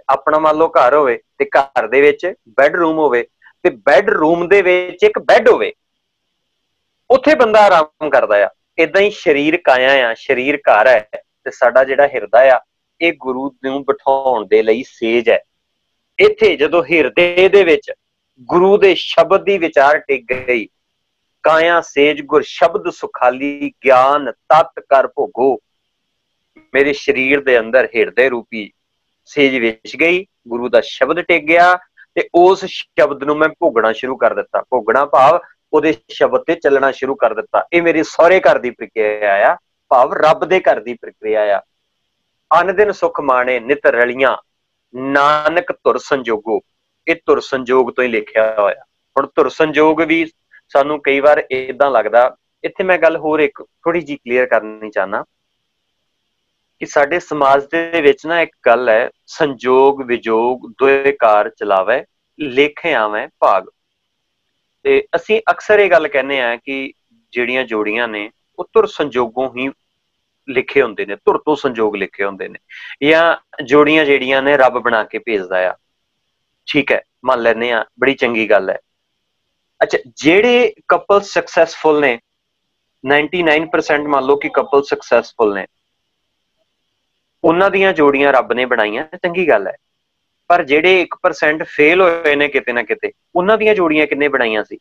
ਆਪਣਾ ਮੰਨ ਲਓ ਘਰ ਹੋਵੇ, ਤੇ ਘਰ ਦੇ ਵਿੱਚ ਬੈਡਰੂਮ ਹੋਵੇ, ਤੇ ਬੈਡਰੂਮ ਦੇ ਵਿੱਚ ਇੱਕ ਬੈੱਡ ਹੋਵੇ, ਉੱਥੇ ਬੰਦਾ ਆਰਾਮ ਕਰਦਾ ਆ। ਏਦਾਂ ਹੀ ਸਰੀਰ ਕਾਇਆ ਆ, ਸਰੀਰ ਘਰ ਹੈ, ਤੇ ਸਾਡਾ ਜਿਹੜਾ ਹਿਰਦਾ ਆ ਇਹ ਗੁਰੂ ਨੂੰ ਬਿਠਾਉਣ ਦੇ ਲਈ ਸੇਜ ਹੈ। ਇੱਥੇ ਜਦੋਂ ਹਿਰਦੇ ਦੇ ਵਿੱਚ ਗੁਰੂ ਦੇ ਸ਼ਬਦ ਦੀ ਵਿਚਾਰ ਟਿਕ ਗਈ, ਕਾਇਆ ਸੇਜ ਗੁਰ ਸ਼ਬਦ ਸੁਖਾਲੀ ਗਿਆਨ ਤਤ ਕਰ ਭੋਗੋ। ਮੇਰੇ ਸਰੀਰ ਦੇ ਅੰਦਰ ਹਿਰਦੇ ਰੂਪੀ ਸੇਜ ਵਿਛ ਗਈ, ਗੁਰੂ ਦਾ ਸ਼ਬਦ ਟਿਕ ਗਿਆ, ਤੇ ਉਸ ਸ਼ਬਦ ਨੂੰ ਮੈਂ ਭੋਗਣਾ ਸ਼ੁਰੂ ਕਰ ਦਿੱਤਾ। ਭੋਗਣਾ ਭਾਵ ਉਹਦੇ ਸ਼ਬਦ ਤੇ ਚੱਲਣਾ ਸ਼ੁਰੂ ਕਰ ਦਿੱਤਾ। ਇਹ ਮੇਰੀ ਸਹੁਰੇ ਘਰ ਦੀ ਪ੍ਰਕਿਰਿਆ ਆ, ਭਾਵ ਰੱਬ ਦੇ ਘਰ ਦੀ ਪ੍ਰਕਿਰਿਆ ਆ। ਅਨ ਦਿਨ ਸੁਖ ਮਾਣੇ ਨਿਤ ਰਲੀਆਂ, ਨਾਨਕ ਧੁਰ ਸੰਜੋਗੋ। ਇਹ ਧੁਰ ਸੰਜੋਗ ਤੋਂ ਹੀ ਲਿਖਿਆ ਹੋਇਆ। ਹੁਣ ਧੁਰ ਸੰਜੋਗ ਵੀ ਸਾਨੂੰ ਕਈ ਵਾਰ ਏਦਾਂ ਲੱਗਦਾ, ਇੱਥੇ ਮੈਂ ਗੱਲ ਹੋਰ ਇੱਕ ਥੋੜੀ ਜਿਹੀ ਕਲੀਅਰ ਕਰਨੀ ਚਾਹੁੰਦਾ ਕਿ ਸਾਡੇ ਸਮਾਜ ਦੇ ਵਿੱਚ ਨਾ ਇੱਕ ਗੱਲ ਹੈ, ਸੰਜੋਗ ਵਿਜੋਗ ਦੋਏ ਕਾਰ ਚਲਾਵੇ, ਲੇਖੇ ਆਵੇਂ ਭਾਗ। ਤੇ ਅਸੀਂ ਅਕਸਰ ਇਹ ਗੱਲ ਕਹਿੰਦੇ ਆ ਕਿ ਜਿਹੜੀਆਂ ਜੋੜੀਆਂ ਨੇ ਉਹ ਧੁਰ ਸੰਜੋਗੋਂ ਹੀ ਲਿਖੇ ਹੁੰਦੇ ਨੇ, ਧੁਰ ਤੋਂ ਸੰਜੋਗ ਲਿਖੇ ਹੁੰਦੇ ਨੇ, ਜਾਂ ਜੋੜੀਆਂ ਜਿਹੜੀਆਂ ਨੇ ਰੱਬ ਬਣਾ ਕੇ ਭੇਜਦਾ ਆ। ਠੀਕ ਹੈ, ਮੰਨ ਲੈਂਦੇ ਆ, ਬੜੀ ਚੰਗੀ ਗੱਲ ਹੈ। ਅੱਛਾ, ਜਿਹੜੇ ਕਪਲ ਸਕਸੈਸਫੁਲ ਨੇ, 99% ਮੰਨ ਲਓ ਕਿ ਕਪਲ ਸਕਸੈਸਫੁਲ ਨੇ, ਉਹਨਾਂ ਦੀਆਂ ਜੋੜੀਆਂ ਰੱਬ ਨੇ ਬਣਾਈਆਂ, ਚੰਗੀ ਗੱਲ ਹੈ। ਪਰ ਜਿਹੜੇ 1% ਫੇਲ ਹੋਏ ਨੇ ਕਿਤੇ ਨਾ ਕਿਤੇ, ਉਹਨਾਂ ਦੀਆਂ ਜੋੜੀਆਂ ਕਿੰਨੇ ਬਣਾਈਆਂ ਸੀ?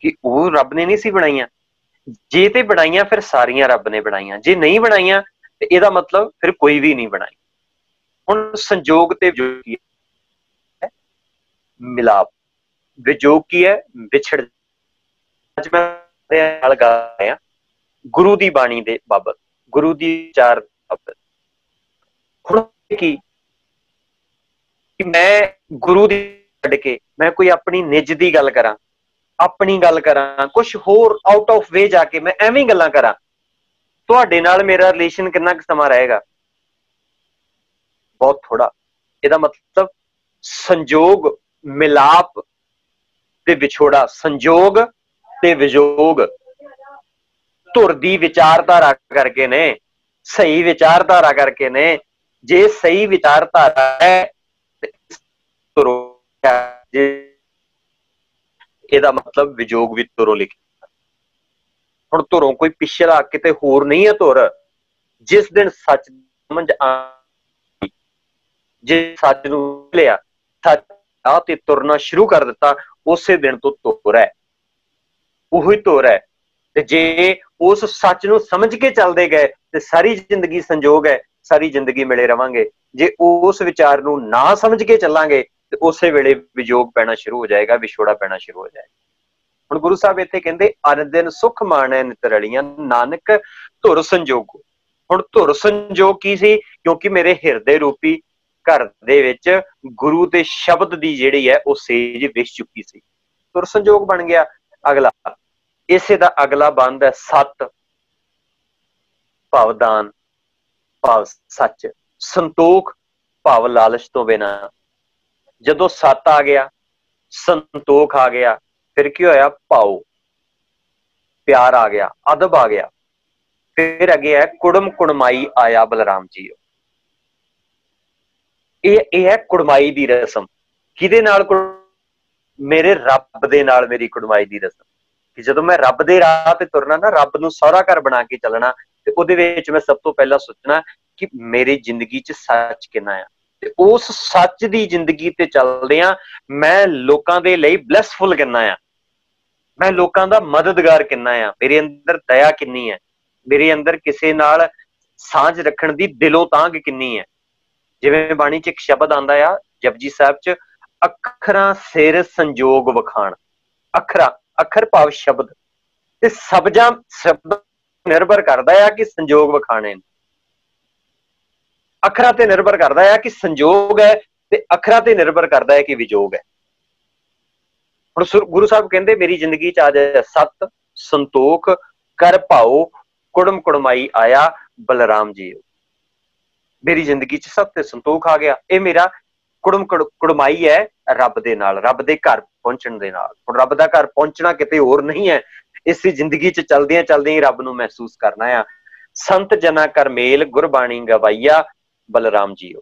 ਕਿ ਉਹ ਰੱਬ ਨੇ ਨਹੀਂ ਸੀ ਬਣਾਈਆਂ? ਜੇ ਤੇ ਬਣਾਈਆਂ ਫਿਰ ਸਾਰੀਆਂ ਰੱਬ ਨੇ ਬਣਾਈਆਂ, ਜੇ ਨਹੀਂ ਬਣਾਈਆਂ ਤੇ ਇਹਦਾ ਮਤਲਬ ਫਿਰ ਕੋਈ ਵੀ ਨਹੀਂ ਬਣਾਈ। ਹੁਣ ਸੰਜੋਗ ਤੇ ਵਿਜੋਗ ਕੀ ਹੈ? ਮਿਲਾਪ। ਵਿਜੋਗ ਕੀ ਹੈ? ਵਿਛੜ। ਅੱਜ ਮੈਂ ਨਾਲ ਗੱਲ ਕਰ ਰਿਹਾ ਗੁਰੂ ਦੀ ਬਾਣੀ ਦੇ ਬਾਬਤ, ਗੁਰੂ ਦੀ ਵਿਚਾਰ ਬਾਬਤ। ਹੁਣ ਕੀ ਮੈਂ ਗੁਰੂ ਦੀ ਛੱਡ ਕੇ ਮੈਂ ਕੋਈ ਆਪਣੀ ਨਿੱਜ ਦੀ ਗੱਲ ਕਰਾਂ, ਆਪਣੀ ਗੱਲ ਕਰਾਂ, ਕੁਛ ਹੋਰ ਆਊਟ ਆਫ ਵੇ ਜਾ ਕੇ ਮੈਂ ਐਵੇਂ ਗੱਲਾਂ ਕਰਾਂ, ਤੁਹਾਡੇ ਨਾਲ ਮੇਰਾ ਰਿਲੇਸ਼ਨ ਕਿੰਨਾ ਕੁ ਸਮਾਂ ਰਹੇਗਾ? ਬਹੁਤ ਥੋੜਾ। ਇਹਦਾ ਮਤਲਬ ਸੰਜੋਗ, ਮਿਲਾਪ ਤੇ ਵਿਛੋੜਾ, ਸੰਜੋਗ ਤੇ ਵਿਜੋਗ ਧੁਰ ਦੀ ਵਿਚਾਰਧਾਰਾ ਕਰਕੇ ਨੇ, ਸਹੀ ਵਿਚਾਰਧਾਰਾ ਕਰਕੇ ਨੇ। ਜੇ ਸਹੀ ਵਿਚਾਰਧਾਰਾ ਹੈ ਇਹਦਾ ਮਤਲਬ ਵਿਜੋਗ ਵੀ ਧੁਰੋਂ ਲਿਖਿਆ। ਹੁਣ ਧੁਰੋਂ ਕੋਈ ਪਿਛਲਾ ਕਿਤੇ ਹੋਰ ਨਹੀਂ ਹੈ ਧੁਰ। ਜਿਸ ਦਿਨ ਸੱਚ ਸਮਝ ਆ, ਜੇ ਸੱਚ ਨੂੰ ਲਿਆ, ਸੱਚ ਆ ਤੇ ਤੁਰਨਾ ਸ਼ੁਰੂ ਕਰ ਦਿੱਤਾ, ਉਸੇ ਦਿਨ ਤੋਂ ਧੁਰ ਹੈ, ਉਹੀ ਧੁਰ ਹੈ। ਤੇ ਜੇ ਉਸ ਸੱਚ ਨੂੰ ਸਮਝ ਕੇ ਚੱਲਦੇ ਗਏ ਤੇ ਸਾਰੀ ਜ਼ਿੰਦਗੀ ਸੰਜੋਗ ਹੈ, ਸਾਰੀ ਜ਼ਿੰਦਗੀ ਮਿਲੇ ਰਵਾਂਗੇ। ਜੇ ਉਸ ਵਿਚਾਰ ਨੂੰ ਨਾ ਸਮਝ ਕੇ ਚੱਲਾਂਗੇ ਤੇ ਉਸੇ ਵੇਲੇ ਵਿਜੋਗ ਪੈਣਾ ਸ਼ੁਰੂ ਹੋ ਜਾਏਗਾ, ਵਿਛੋੜਾ ਪੈਣਾ ਸ਼ੁਰੂ ਹੋ ਜਾਏਗਾ। ਹੁਣ ਗੁਰੂ ਸਾਹਿਬ ਇੱਥੇ ਕਹਿੰਦੇ ਅਨ ਦਿਨ ਸੁਖ ਮਾਣੈ ਨਿਤ ਰਲੀਆਂ, ਨਾਨਕ ਧੁਰ ਸੰਜੋਗੋ। ਹੁਣ ਧੁਰ ਸੰਜੋਗ ਕੀ ਸੀ? ਕਿਉਂਕਿ ਮੇਰੇ ਹਿਰਦੇ ਰੂਪੀ ਘਰ ਦੇ ਵਿੱਚ ਗੁਰੂ ਦੇ ਸ਼ਬਦ ਦੀ ਜਿਹੜੀ ਹੈ ਉਹ ਸੇਜ ਵਿਛ ਚੁੱਕੀ ਸੀ। ਧੁਰ ਸੰਜੋਗ ਬਣ ਗਿਆ। ਅਗਲਾ, ਇਸੇ ਦਾ ਅਗਲਾ ਬੰਦ ਹੈ ਸਤ ਭਾਵ ਦਾਨ ਭਾਵ ਸੱਚ, ਸੰਤੋਖ ਭਾਵ ਲਾਲਚ ਤੋਂ ਬਿਨਾਂ। ਜਦੋਂ ਸੱਤ ਆ ਗਿਆ, ਸੰਤੋਖ ਆ ਗਿਆ, ਫਿਰ ਕੀ ਹੋਇਆ? ਭਾਉ ਪਿਆਰ ਆ ਗਿਆ, ਅਦਬ ਆ ਗਿਆ। ਫਿਰ ਅੱਗੇ ਹੈ ਕੁੜਮ ਕੁੜਮਾਈ ਆਇਆ ਬਲਰਾਮ ਜੀ। ਇਹ ਹੈ ਕੁੜਮਾਈ ਦੀ ਰਸਮ। ਕਿਹਦੇ ਨਾਲ? ਮੇਰੇ ਰੱਬ ਦੇ ਨਾਲ ਮੇਰੀ ਕੁੜਮਾਈ ਦੀ ਰਸਮ। ਕਿ ਜਦੋਂ ਮੈਂ ਰੱਬ ਦੇ ਰਾਹ ਤੇ ਤੁਰਨਾ ਨਾ, ਰੱਬ ਨੂੰ ਸਹੁਰਾ ਘਰ ਬਣਾ ਕੇ ਚੱਲਣਾ, ਤੇ ਉਹਦੇ ਵਿੱਚ ਮੈਂ ਸਭ ਤੋਂ ਪਹਿਲਾਂ ਸੋਚਣਾ ਕਿ ਮੇਰੀ ਜ਼ਿੰਦਗੀ 'ਚ ਸੱਚ ਕਿੰਨਾ ਆ, ਤੇ ਉਸ ਸੱਚ ਦੀ ਜ਼ਿੰਦਗੀ ਤੇ ਚੱਲਦੇ ਆ ਮੈਂ ਲੋਕਾਂ ਦੇ ਲਈ ਬਲੈਸਫੁਲ ਕਿੰਨਾ ਆ, ਮੈਂ ਲੋਕਾਂ ਦਾ ਮਦਦਗਾਰ ਕਿੰਨਾ ਆ, ਮੇਰੇ ਅੰਦਰ ਦਇਆ ਕਿੰਨੀ ਹੈ, ਮੇਰੇ ਅੰਦਰ ਕਿਸੇ ਨਾਲ ਸਾਂਝ ਰੱਖਣ ਦੀ ਦਿਲੋਂ ਤਾਂਘ ਕਿੰਨੀ ਹੈ। ਜਿਵੇਂ ਬਾਣੀ 'ਚ ਇੱਕ ਸ਼ਬਦ ਆਉਂਦਾ ਆ ਜਪਜੀ ਸਾਹਿਬ 'ਚ, ਅੱਖਰਾਂ ਸਿਰ ਸੰਜੋਗ ਵਖਾਣ। ਅੱਖਰ ਭਾਵ ਸ਼ਬਦ, ਤੇ ਸਬਜਾਂ ਸ਼ਬਦ ਨਿਰਭਰ ਕਰਦਾ ਆ ਕਿ ਸੰਜੋਗ ਵਿਖਾਣੇ ਨੇ। ਅੱਖਰਾਂ ਤੇ ਨਿਰਭਰ ਕਰਦਾ ਹੈ ਕਿ ਸੰਜੋਗ ਹੈ, ਤੇ ਅੱਖਰਾਂ ਤੇ ਨਿਰਭਰ ਕਰਦਾ ਹੈ ਕਿ ਵਿਜੋਗ ਹੈ। ਹੁਣ ਗੁਰੂ ਸਾਹਿਬ ਕਹਿੰਦੇ ਮੇਰੀ ਜ਼ਿੰਦਗੀ 'ਚ ਆ ਜਾਏ ਸਤ ਸੰਤੋਖ ਕਰ ਭਾਉ ਕੁੜਮ ਕੁੜਮਾਈ ਆਇਆ ਬਲਰਾਮ ਜੀ। ਮੇਰੀ ਜ਼ਿੰਦਗੀ 'ਚ ਸਤ ਤੇ ਸੰਤੋਖ ਆ ਗਿਆ। ਇਹ ਮੇਰਾ ਕੁੜਮ ਕੁੜਮਾਈ ਹੈ ਰੱਬ ਦੇ ਨਾਲ, ਰੱਬ ਦੇ ਘਰ ਪਹੁੰਚਣ ਦੇ ਨਾਲ। ਹੁਣ ਰੱਬ ਦਾ ਘਰ ਪਹੁੰਚਣਾ ਕਿਤੇ ਹੋਰ ਨਹੀਂ ਹੈ, ਇਸ ਜ਼ਿੰਦਗੀ 'ਚ ਚਲਦਿਆਂ ਚਲਦਿਆਂ ਹੀ ਰੱਬ ਨੂੰ ਮਹਿਸੂਸ ਕਰਨਾ ਆ। ਸੰਤ ਜਨਾ ਕਰ ਮੇਲ ਗੁਰਬਾਣੀ ਗਵਾਈਆ ਬਲਰਾਮ ਜੀਓ।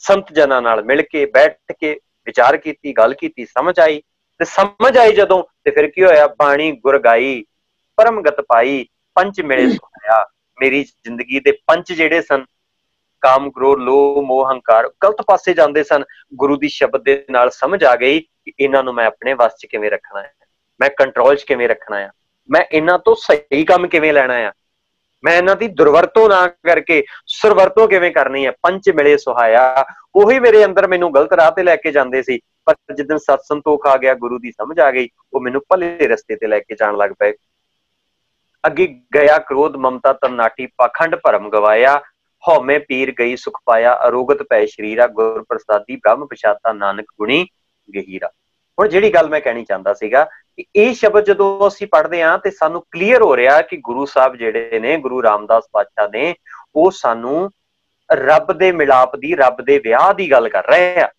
ਸੰਤ ਜਨਾਂ ਨਾਲ ਮਿਲ ਕੇ ਬੈਠ ਕੇ ਵਿਚਾਰ ਕੀਤੀ, ਗੱਲ ਕੀਤੀ, ਸਮਝ ਆਈ, ਤੇ ਸਮਝ ਆਈ ਜਦੋਂ ਤੇ ਫਿਰ ਕੀ ਹੋਇਆ? ਬਾਣੀ ਗੁਰ ਗਾਈ ਪਰਮਗਤ ਪਾਈ ਪੰਚ ਮਿਲੇ ਸੁਹਾਇਆ। ਮੇਰੀ ਜ਼ਿੰਦਗੀ ਦੇ ਪੰਜ ਜਿਹੜੇ ਸਨ, ਕਾਮ ਕ੍ਰੋਧ ਲੋਭ ਮੋਹ ਹੰਕਾਰ, ਗਲਤ ਪਾਸੇ ਜਾਂਦੇ ਸਨ, ਗੁਰੂ ਦੀ ਸ਼ਬਦ ਦੇ ਨਾਲ ਸਮਝ ਆ ਗਈ ਕਿ ਇਹਨਾਂ ਨੂੰ ਮੈਂ ਆਪਣੇ ਵੱਸ 'ਚ ਕਿਵੇਂ ਰੱਖਣਾ ਹੈ, ਮੈਂ ਕੰਟਰੋਲ 'ਚ ਕਿਵੇਂ ਰੱਖਣਾ ਆ, ਮੈਂ ਇਹਨਾਂ ਤੋਂ ਸਹੀ ਕੰਮ ਕਿਵੇਂ ਲੈਣਾ ਆ, ਮੈਂ ਇਹਨਾਂ ਦੀ ਦੁਰਵਰਤੋਂ ਨਾ ਕਰਕੇ ਸੁਰਵਰਤੋਂ ਕਿਵੇਂ ਕਰਨੀ ਹੈ। ਪੰਚ ਮਿਲੇ ਸੁਹਾਇਆ, ਉਹੀ ਮੇਰੇ ਅੰਦਰ ਮੈਨੂੰ ਗਲਤ ਰਾਹ ਤੇ ਲੈ ਕੇ ਜਾਂਦੇ ਸੀ, ਪਰ ਜਿੱਦਣ ਸਤ ਸੰਤੋਖ ਆ ਗਿਆ, ਗੁਰੂ ਦੀ ਸਮਝ ਆ ਗਈ, ਉਹ ਮੈਨੂੰ ਭਲੇ ਰਸਤੇ ਤੇ ਲੈ ਕੇ ਜਾਣ ਲੱਗ ਪਏ। ਅੱਗੇ ਗਿਆ ਕ੍ਰੋਧ ਮਮਤਾ ਤਨਾਟੀ ਪਾਖੰਡ ਭਰਮ ਗਵਾਇਆ, ਹਉਮੈ ਪੀਰ ਗਈ ਸੁਖ ਪਾਇਆ, ਅਰੋਗਤ ਪੈ ਸ਼ਰੀਰਾ ਗੁਰ ਪ੍ਰਸਾਦੀ ਬ੍ਰਹਮ ਪਛਾਤਾ ਨਾਨਕ ਗੁਣੀ ਗਹੀਰਾ। ਹੁਣ ਜਿਹੜੀ ਗੱਲ ਮੈਂ ਕਹਿਣੀ ਚਾਹੁੰਦਾ ਸੀਗਾ ਕਿ ਇਹ ਸ਼ਬਦ ਜਦੋਂ ਅਸੀਂ ਪੜ੍ਹਦੇ ਹਾਂ ਤੇ ਸਾਨੂੰ ਕਲੀਅਰ ਹੋ ਰਿਹਾ ਕਿ ਗੁਰੂ ਸਾਹਿਬ ਜਿਹੜੇ ਨੇ, ਗੁਰੂ ਰਾਮਦਾਸ ਪਾਤਸ਼ਾਹ ਨੇ, ਉਹ ਸਾਨੂੰ ਰੱਬ ਦੇ ਮਿਲਾਪ ਦੀ, ਰੱਬ ਦੇ ਵਿਆਹ ਦੀ ਗੱਲ ਕਰ ਰਹੇ ਆ।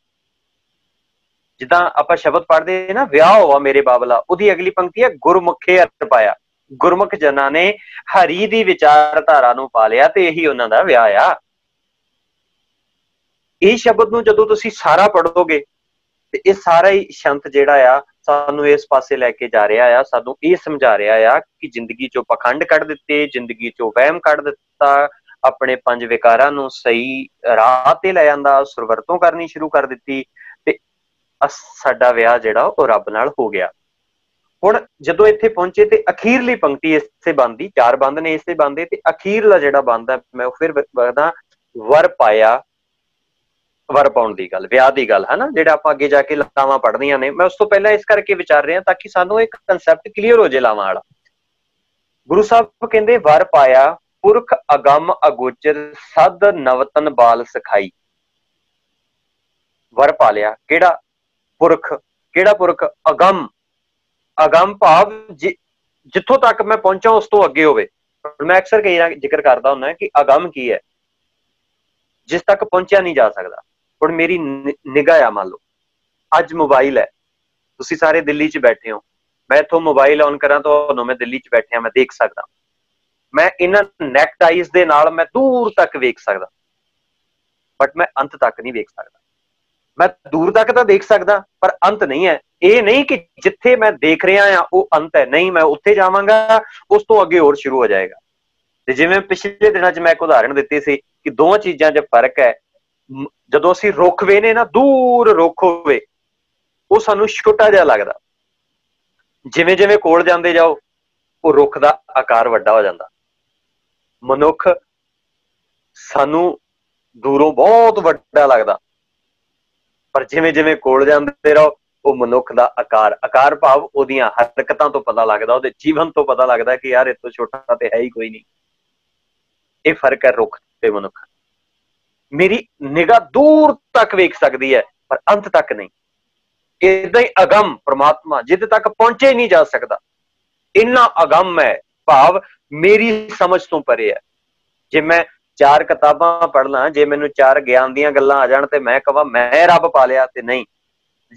ਜਿੱਦਾਂ ਆਪਾਂ ਸ਼ਬਦ ਪੜ੍ਹਦੇ ਨਾ, ਵਿਆਹ ਹੋਆ ਮੇਰੇ ਬਾਬਲਾ, ਉਹਦੀ ਅਗਲੀ ਪੰਕਤੀ ਹੈ ਗੁਰਮੁਖੇ ਅਰਥ ਪਾਇਆ। ਗੁਰਮੁਖ ਜਨਾਂ ਨੇ ਹਰੀ ਦੀ ਵਿਚਾਰਧਾਰਾ ਨੂੰ ਪਾ ਲਿਆ ਤੇ ਇਹੀ ਉਹਨਾਂ ਦਾ ਵਿਆਹ ਆ। ਇਹ ਸ਼ਬਦ ਨੂੰ ਜਦੋਂ ਤੁਸੀਂ ਸਾਰਾ ਪੜ੍ਹੋਗੇ ਤੇ ਇਹ ਸਾਰਾ ਹੀ ਸ਼ੰਤ ਜਿਹੜਾ ਆ ਸਾਨੂੰ ਇਸ ਪਾਸੇ ਲੈ ਕੇ ਜਾ ਰਿਹਾ ਆ, ਸਾਨੂੰ ਇਹ ਸਮਝਾ ਰਿਹਾ ਆ ਕਿ ਜ਼ਿੰਦਗੀ ਚੋਂ ਪਖੰਡ ਕੱਢ ਦਿੱਤੇ, ਜ਼ਿੰਦਗੀ ਚੋਂ ਵਹਿਮ ਕੱਢ ਦਿੱਤਾ, ਆਪਣੇ ਪੰਜ ਵਿਕਾਰਾਂ ਨੂੰ ਸਹੀ ਰਾਹ ਤੇ ਲੈ ਜਾਂਦਾ, ਸੁਰਵਰਤੋਂ ਕਰਨੀ ਸ਼ੁਰੂ ਕਰ ਦਿੱਤੀ, ਤੇ ਸਾਡਾ ਵਿਆਹ ਜਿਹੜਾ ਉਹ ਰੱਬ ਨਾਲ ਹੋ ਗਿਆ। ਹੁਣ ਜਦੋਂ ਇੱਥੇ ਪਹੁੰਚੇ ਤੇ ਅਖੀਰਲੀ ਪੰਕਤੀ ਇਸੇ ਬੰਦ ਦੀ, ਚਾਰ ਬੰਦ ਨੇ ਇਸੇ ਬੰਦ ਦੇ, ਤੇ ਅਖੀਰਲਾ ਜਿਹੜਾ ਬੰਦ ਹੈ ਮੈਂ ਫਿਰ ਵਰਦਾ ਵਰ ਪਾਇਆ, ਵਰ ਪਾਉਣ ਦੀ ਗੱਲ, ਵਿਆਹ ਦੀ ਗੱਲ ਹੈ ਨਾ, ਜਿਹੜਾ ਆਪਾਂ ਅੱਗੇ ਜਾ ਕੇ ਲਾਵਾਂ ਪੜ੍ਹਨੀਆਂ ਨੇ। ਮੈਂ ਉਸ ਤੋਂ ਪਹਿਲਾਂ ਇਸ ਕਰਕੇ ਵਿਚਾਰ ਰਿਹਾ ਤਾਂ ਕਿ ਸਾਨੂੰ ਇੱਕ ਕਨਸੈਪਟ ਕਲੀਅਰ ਹੋ ਜੇ ਲਾਵਾਂ ਵਾਲਾ। ਗੁਰੂ ਸਾਹਿਬ ਕਹਿੰਦੇ ਵਰ ਪਾਇਆ ਪੁਰਖ ਅਗੰਮ ਅਗੋਚਰ ਸਦ ਨਵਤਨ ਬਾਲ ਸਿਖਾਈ। ਵਰ ਪਾ ਲਿਆ ਕਿਹੜਾ ਪੁਰਖ? ਕਿਹੜਾ ਪੁਰਖ? ਅਗੰਮ। ਅਗੰਮ ਭਾਵ ਜਿੱਥੋਂ ਤੱਕ ਮੈਂ ਪਹੁੰਚਾ ਉਸ ਤੋਂ ਅੱਗੇ ਹੋਵੇ। ਮੈਂ ਅਕਸਰ ਕਈ ਜ਼ਿਕਰ ਕਰਦਾ ਹੁੰਦਾ ਕਿ ਅਗੰਮ ਕੀ ਹੈ? ਜਿਸ ਤੱਕ ਪਹੁੰਚਿਆ ਨਹੀਂ ਜਾ ਸਕਦਾ। ਹੁਣ ਮੇਰੀ ਨਿਗਾਹ ਆ, ਮੰਨ ਲਓ ਅੱਜ ਮੋਬਾਈਲ ਹੈ, ਤੁਸੀਂ ਸਾਰੇ ਦਿੱਲੀ 'ਚ ਬੈਠੇ ਹੋ, ਮੈਂ ਇੱਥੋਂ ਮੋਬਾਈਲ ਔਨ ਕਰਾਂ ਤੁਹਾਨੂੰ ਮੈਂ ਦਿੱਲੀ 'ਚ ਬੈਠਿਆ ਮੈਂ ਦੇਖ ਸਕਦਾ, ਮੈਂ ਇਹਨਾਂ ਨੈਕਟ ਆਈਜ਼ ਦੇ ਨਾਲ ਮੈਂ ਦੂਰ ਤੱਕ ਵੇਖ ਸਕਦਾ, ਬਟ ਮੈਂ ਅੰਤ ਤੱਕ ਨਹੀਂ ਵੇਖ ਸਕਦਾ। ਮੈਂ ਦੂਰ ਤੱਕ ਤਾਂ ਦੇਖ ਸਕਦਾ ਪਰ ਅੰਤ ਨਹੀਂ ਹੈ। ਇਹ ਨਹੀਂ ਕਿ ਜਿੱਥੇ ਮੈਂ ਦੇਖ ਰਿਹਾ ਆ ਉਹ ਅੰਤ ਹੈ, ਨਹੀਂ, ਮੈਂ ਉੱਥੇ ਜਾਵਾਂਗਾ ਉਸ ਤੋਂ ਅੱਗੇ ਹੋਰ ਸ਼ੁਰੂ ਹੋ ਜਾਏਗਾ। ਤੇ ਜਿਵੇਂ ਪਿਛਲੇ ਦਿਨਾਂ 'ਚ ਮੈਂ ਇੱਕ ਉਦਾਹਰਣ ਦਿੱਤੀ ਸੀ ਕਿ ਦੋਵਾਂ ਚੀਜ਼ਾਂ 'ਚ ਫਰਕ ਹੈ। ਜਦੋਂ ਅਸੀਂ ਰੁੱਖ ਵੇਖਦੇ ਨਾ, ਦੂਰ ਰੁੱਖ ਹੋਵੇ ਉਹ ਸਾਨੂੰ ਛੋਟਾ ਜਿਹਾ ਲੱਗਦਾ, ਜਿਵੇਂ ਜਿਵੇਂ ਕੋਲ ਜਾਂਦੇ ਜਾਓ ਉਹ ਰੁੱਖ ਦਾ ਆਕਾਰ ਵੱਡਾ ਹੋ ਜਾਂਦਾ। ਮਨੁੱਖ ਸਾਨੂੰ ਦੂਰੋਂ ਬਹੁਤ ਵੱਡਾ ਲੱਗਦਾ, ਪਰ ਜਿਵੇਂ ਜਿਵੇਂ ਕੋਲ ਜਾਂਦੇ ਰਹੋ ਉਹ ਮਨੁੱਖ ਦਾ ਆਕਾਰ ਭਾਵ ਉਹਦੀਆਂ ਹਰਕਤਾਂ ਤੋਂ ਪਤਾ ਲੱਗਦਾ, ਉਹਦੇ ਜੀਵਨ ਤੋਂ ਪਤਾ ਲੱਗਦਾ ਕਿ ਯਾਰ ਇਹ ਤੋਂ ਛੋਟਾ ਤੇ ਹੈ ਹੀ ਕੋਈ ਨਹੀਂ। ये फर्क है रुख ते मनुख। मेरी निगाह दूर तक वेख सकती है पर अंत तक नहीं। इदा ही अगम परमात्मा जिद तक पहुंचे नहीं जा सकता, इन्ना अगम है, भाव मेरी समझ तो परे है। जे मैं 4 किताबां पढ़ ला, जे मैनू 4 ज्ञान दियां गल्लां आ जाण ते मैं कहां मैं रब पा लिया, ते नहीं,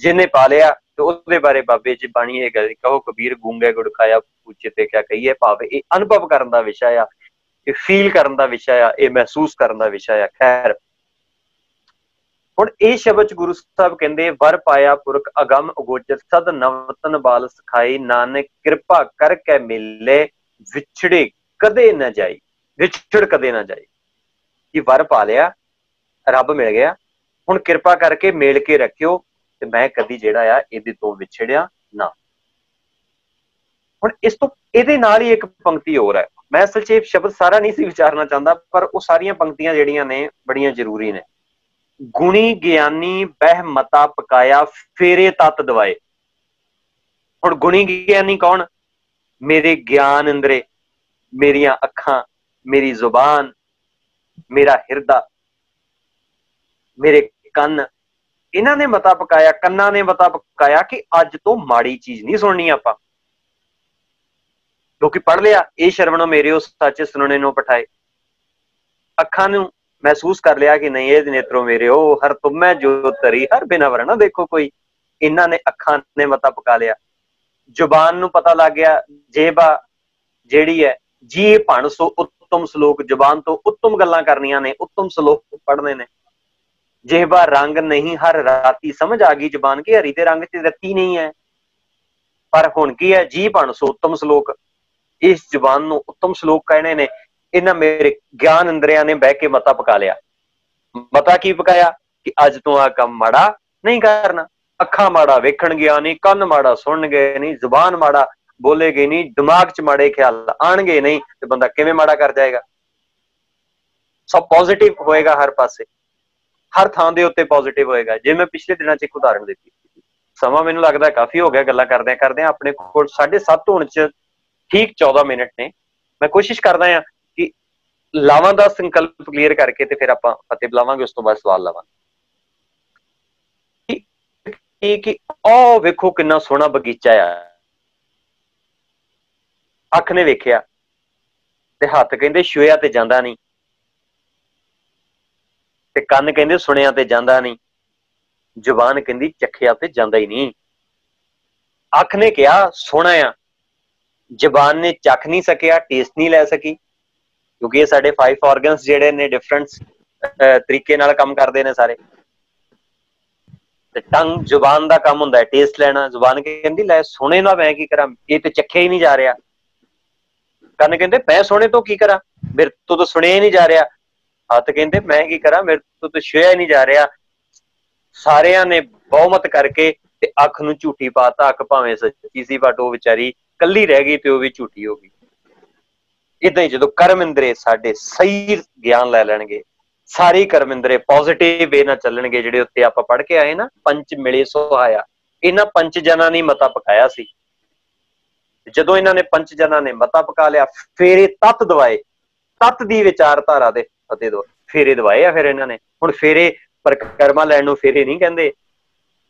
जिन्हें पा लिया तो उसदे बारे बाबे जी बाणी ये गल कहो कबीर गूंगे गुड़ खाया पूछे ते क्या कहिए। भाव ये अनुभव करन दा विषय आ, ये फील करन दा विषय आ, ये महसूस करन दा विषय आ। खैर हुण ये शब्द गुरु साहब कहंदे वर पाया पुरख अगम अगोचर सद नवतन बाल सिखाई, नानक कृपा करके मिले विछड़े कदे न जाई। विछड़ कदे ना जाए कि वर पा लिया, रब मिल गया, हुण कृपा करके मेल के रखियो ते मैं कदी जिहड़ा आ इहदे तो विछड़िया ना। हुण इस तो इहदे नाल ही एक पंक्ति होर है, मैं असल च शब्द सारा नहीं सी विचारना चाहता पर वो सारियां पंक्तियां जिहड़ियां ने बड़ियां जरूरी ने। गुणी ज्ञानी बह मता पकाया फेरे तत दवाए। हुण गुणी ज्ञानी कौन? मेरे ज्ञान इंद्रे, मेरियां अखां, मेरी जुबान, मेरा हिरदा, मेरे कन्न, इन्हां ने मता पकाया, कन्ना ने मता पकाया कि अज तो माड़ी चीज नहीं सुननी आपां, क्योंकि पढ़ लिया ये शरवणों मेरे उस सच सुनने नो पठाए। अखां नूं महसूस कर लिया कि नहीं ये नेत्रों मेरे ओ हर तुम्हें जो तरी हर बिना वरना देखो कोई, इन्हां ने अखां ने मता पका लिया। जुबान नूं पता लग गया जेबा जेड़ी है जी भण सो उत्तम श्लोक, जुबान तो उत्तम गल्लां करनियां ने, उत्तम श्लोक पढ़ने ने। जेबा रंग नहीं हर राती, समझ आ गई जुबान की हरी ते रंग च रत्ती नहीं है, पर हुण की है जी भण सो उत्तम श्लोक, इस जुबान नूं उत्तम श्लोक कहने ने। इन्हां मेरे ज्ञान इंद्रियां ने बह के मता पका लिया। मता की पकाया कि अज तो आ काम माड़ा नहीं करना। अखां माड़ा वेखण गया नहीं, कन्न माड़ा सुन गए नहीं, जुबान माड़ा बोलेगी नहीं, दिमाग च माड़े ख्याल आणगे नहीं, तो बंदा किवें माड़ा कर जाएगा। सब पॉजिटिव होएगा हर पासे, हर थां दे उत्ते पॉजिटिव होएगा। जे मैं पिछले दिनों च एक उदाहरण दी, समा मैनूं लगदा काफी हो गया गल्लां करदे करदे, अपने कोल 7:30 होण च ठीक 14 मिनट ने। मैं कोशिश करदा हां कि लावां दा संकल्प क्लीयर करके ते फिर आपां फतेह बुलावांगे, उस तो बाद सवाल लावांगे। कि ओ वेखो किन्ना सोहना बगीचा आ, अख ने वेखिया ते हत्थ कहंदे छुएया ते जांदा नहीं, ते कन्न कहंदे सुनिया ते जांदा नहीं, जुबान कहंदी चखिया ते जांदा ही नहीं। अख ने कहा सोहना आ, जुबान ने चख नहीं सकिया, टेस्ट नहीं लै सकी, क्योंकि ये साडे 5 ऑर्गन्स जिहड़े ने डिफरेंट तरीके नाल काम करदे ने सारे। ते टंग जुबान दा काम हुंदा है टेस्ट लेना, जुबान कहंदी लै सोहणे दा मैं की करा, ये ते चखिया ही नहीं जा रहा। कन्न कहंदे मैं सोहणे तो की करा, मेरे तो सुनिया ही नहीं जा रहा। हत्थ कहंदे मैं की करा, मेरे तो छुएया ही नहीं जा रहा। सारियां ने बहुमत करके ते अख नूं झूठी पाता। अख भावें सच्ची सी बट वो बेचारी कल्ली रह गई ते वो भी झूठी हो गई। इदां ही जदों कर्म इंद्रे साडे सही ज्ञान लै लैणगे, सारे कर्म इंद्रे पॉजिटिव वे नाल चलणगे, जिहड़े उत्ते आपां पढ़ के आए ना पंच मिले सुहाया, इन्हां 5 जनां ने मता पकाया सी। जदों इन्हां ने 5 जनां ने मता पका लिया, फेरे तत दवाए, तत दी विचारधारा दे फतेह दो फेरे दवाए आ। फिर इन्हां ने हुण फेरे परिक्रमा लैण नूं फेरे नहीं कहंदे।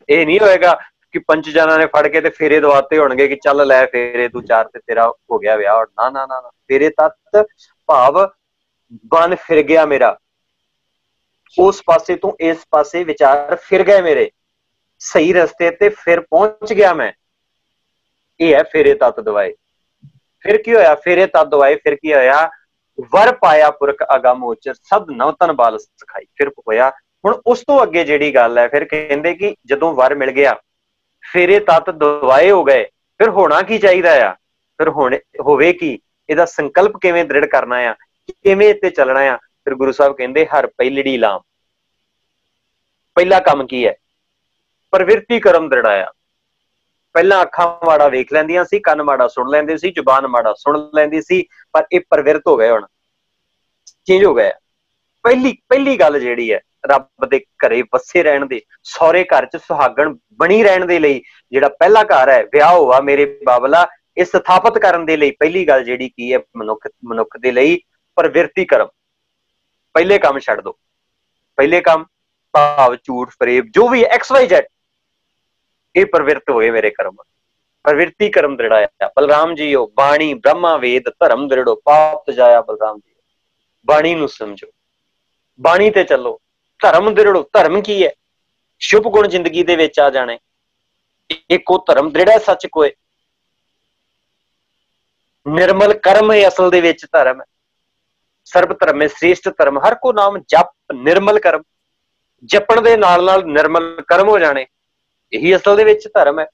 ये नहीं होएगा कि 5 जनां ने फड़ के ते फेरे दवाते होणगे कि चल लै फेरे तू 4 ते तेरा हो गया विआह। ना ना ना, फेरे तत भाव बन फिर गया मेरा, उस पासे तो इस पासे विचार फिर गए मेरे, सही रस्ते ते फिर पहुंच गया मैं। ये है फेरे तत दवाए। फिर की होया? फेरे तत दवाए फिर की होया? वर पाया पुरख अगम ओचर सब नवतन बाल सिखाई। फिर होया हुण उस तो अगे जिहड़ी गल है, फिर कहंदे कि जदों वर मिल गया, फेरे तत दवाए हो गए, फिर होना की चाहिदा आ? फिर होने होवे की, इहदा संकल्प किवें दृढ़ करना आ, किवें इत्ते चलना आ? फिर गुरु साहब कहंदे हर पहिलड़ी लाम। पहला काम की है? प्रवृत्ति कर्म दृढ़ाया। पहला अखां माड़ा वेख लैंदियां सी, कन्न माड़ा सुन लैंदे सी, जुबान माड़ा सुन लैंदी सी, पर ये प्रवृत्त हो गए, हुण चेंज हो गया। पहली गल जिहड़ी है रब दे घरे वसे रहण दे, सौरे घर च सुहागण बनी रहण दे लई, जिहड़ा पहला घर है विआह होआ मेरे बाबला, इस स्थापित करन दे लई पहली गल जिहड़ी की है मनुख दे लई प्रवृत्ति कर्म। पहले काम छड्ड दो। पहले काम भाव झूठ फरेब जो भी XYZ ये प्रवृत्त होए मेरे कर्म, प्रवृत्ति कर्म दृढ़ाया। बलराम जी हो बाणी ब्रह्मा वेद धर्म दृढ़ो पाप तजाया। बलराम जी बाणी नूं समझो, बाणी ते चलो, धर्म दृढ़ो। धर्म की है? शुभ गुण जिंदगी दे विच आ जाने। एक धर्म दृढ़ है सच कोय, निर्मल कर्म है असल दे विच धर्म है। सर्व धर्म में श्रेष्ठ धर्म, हर को नाम जप निर्मल कर्म, जपण दे नाल नाल निर्मल कर्म हो जाने, यही असल दे विच धर्म है।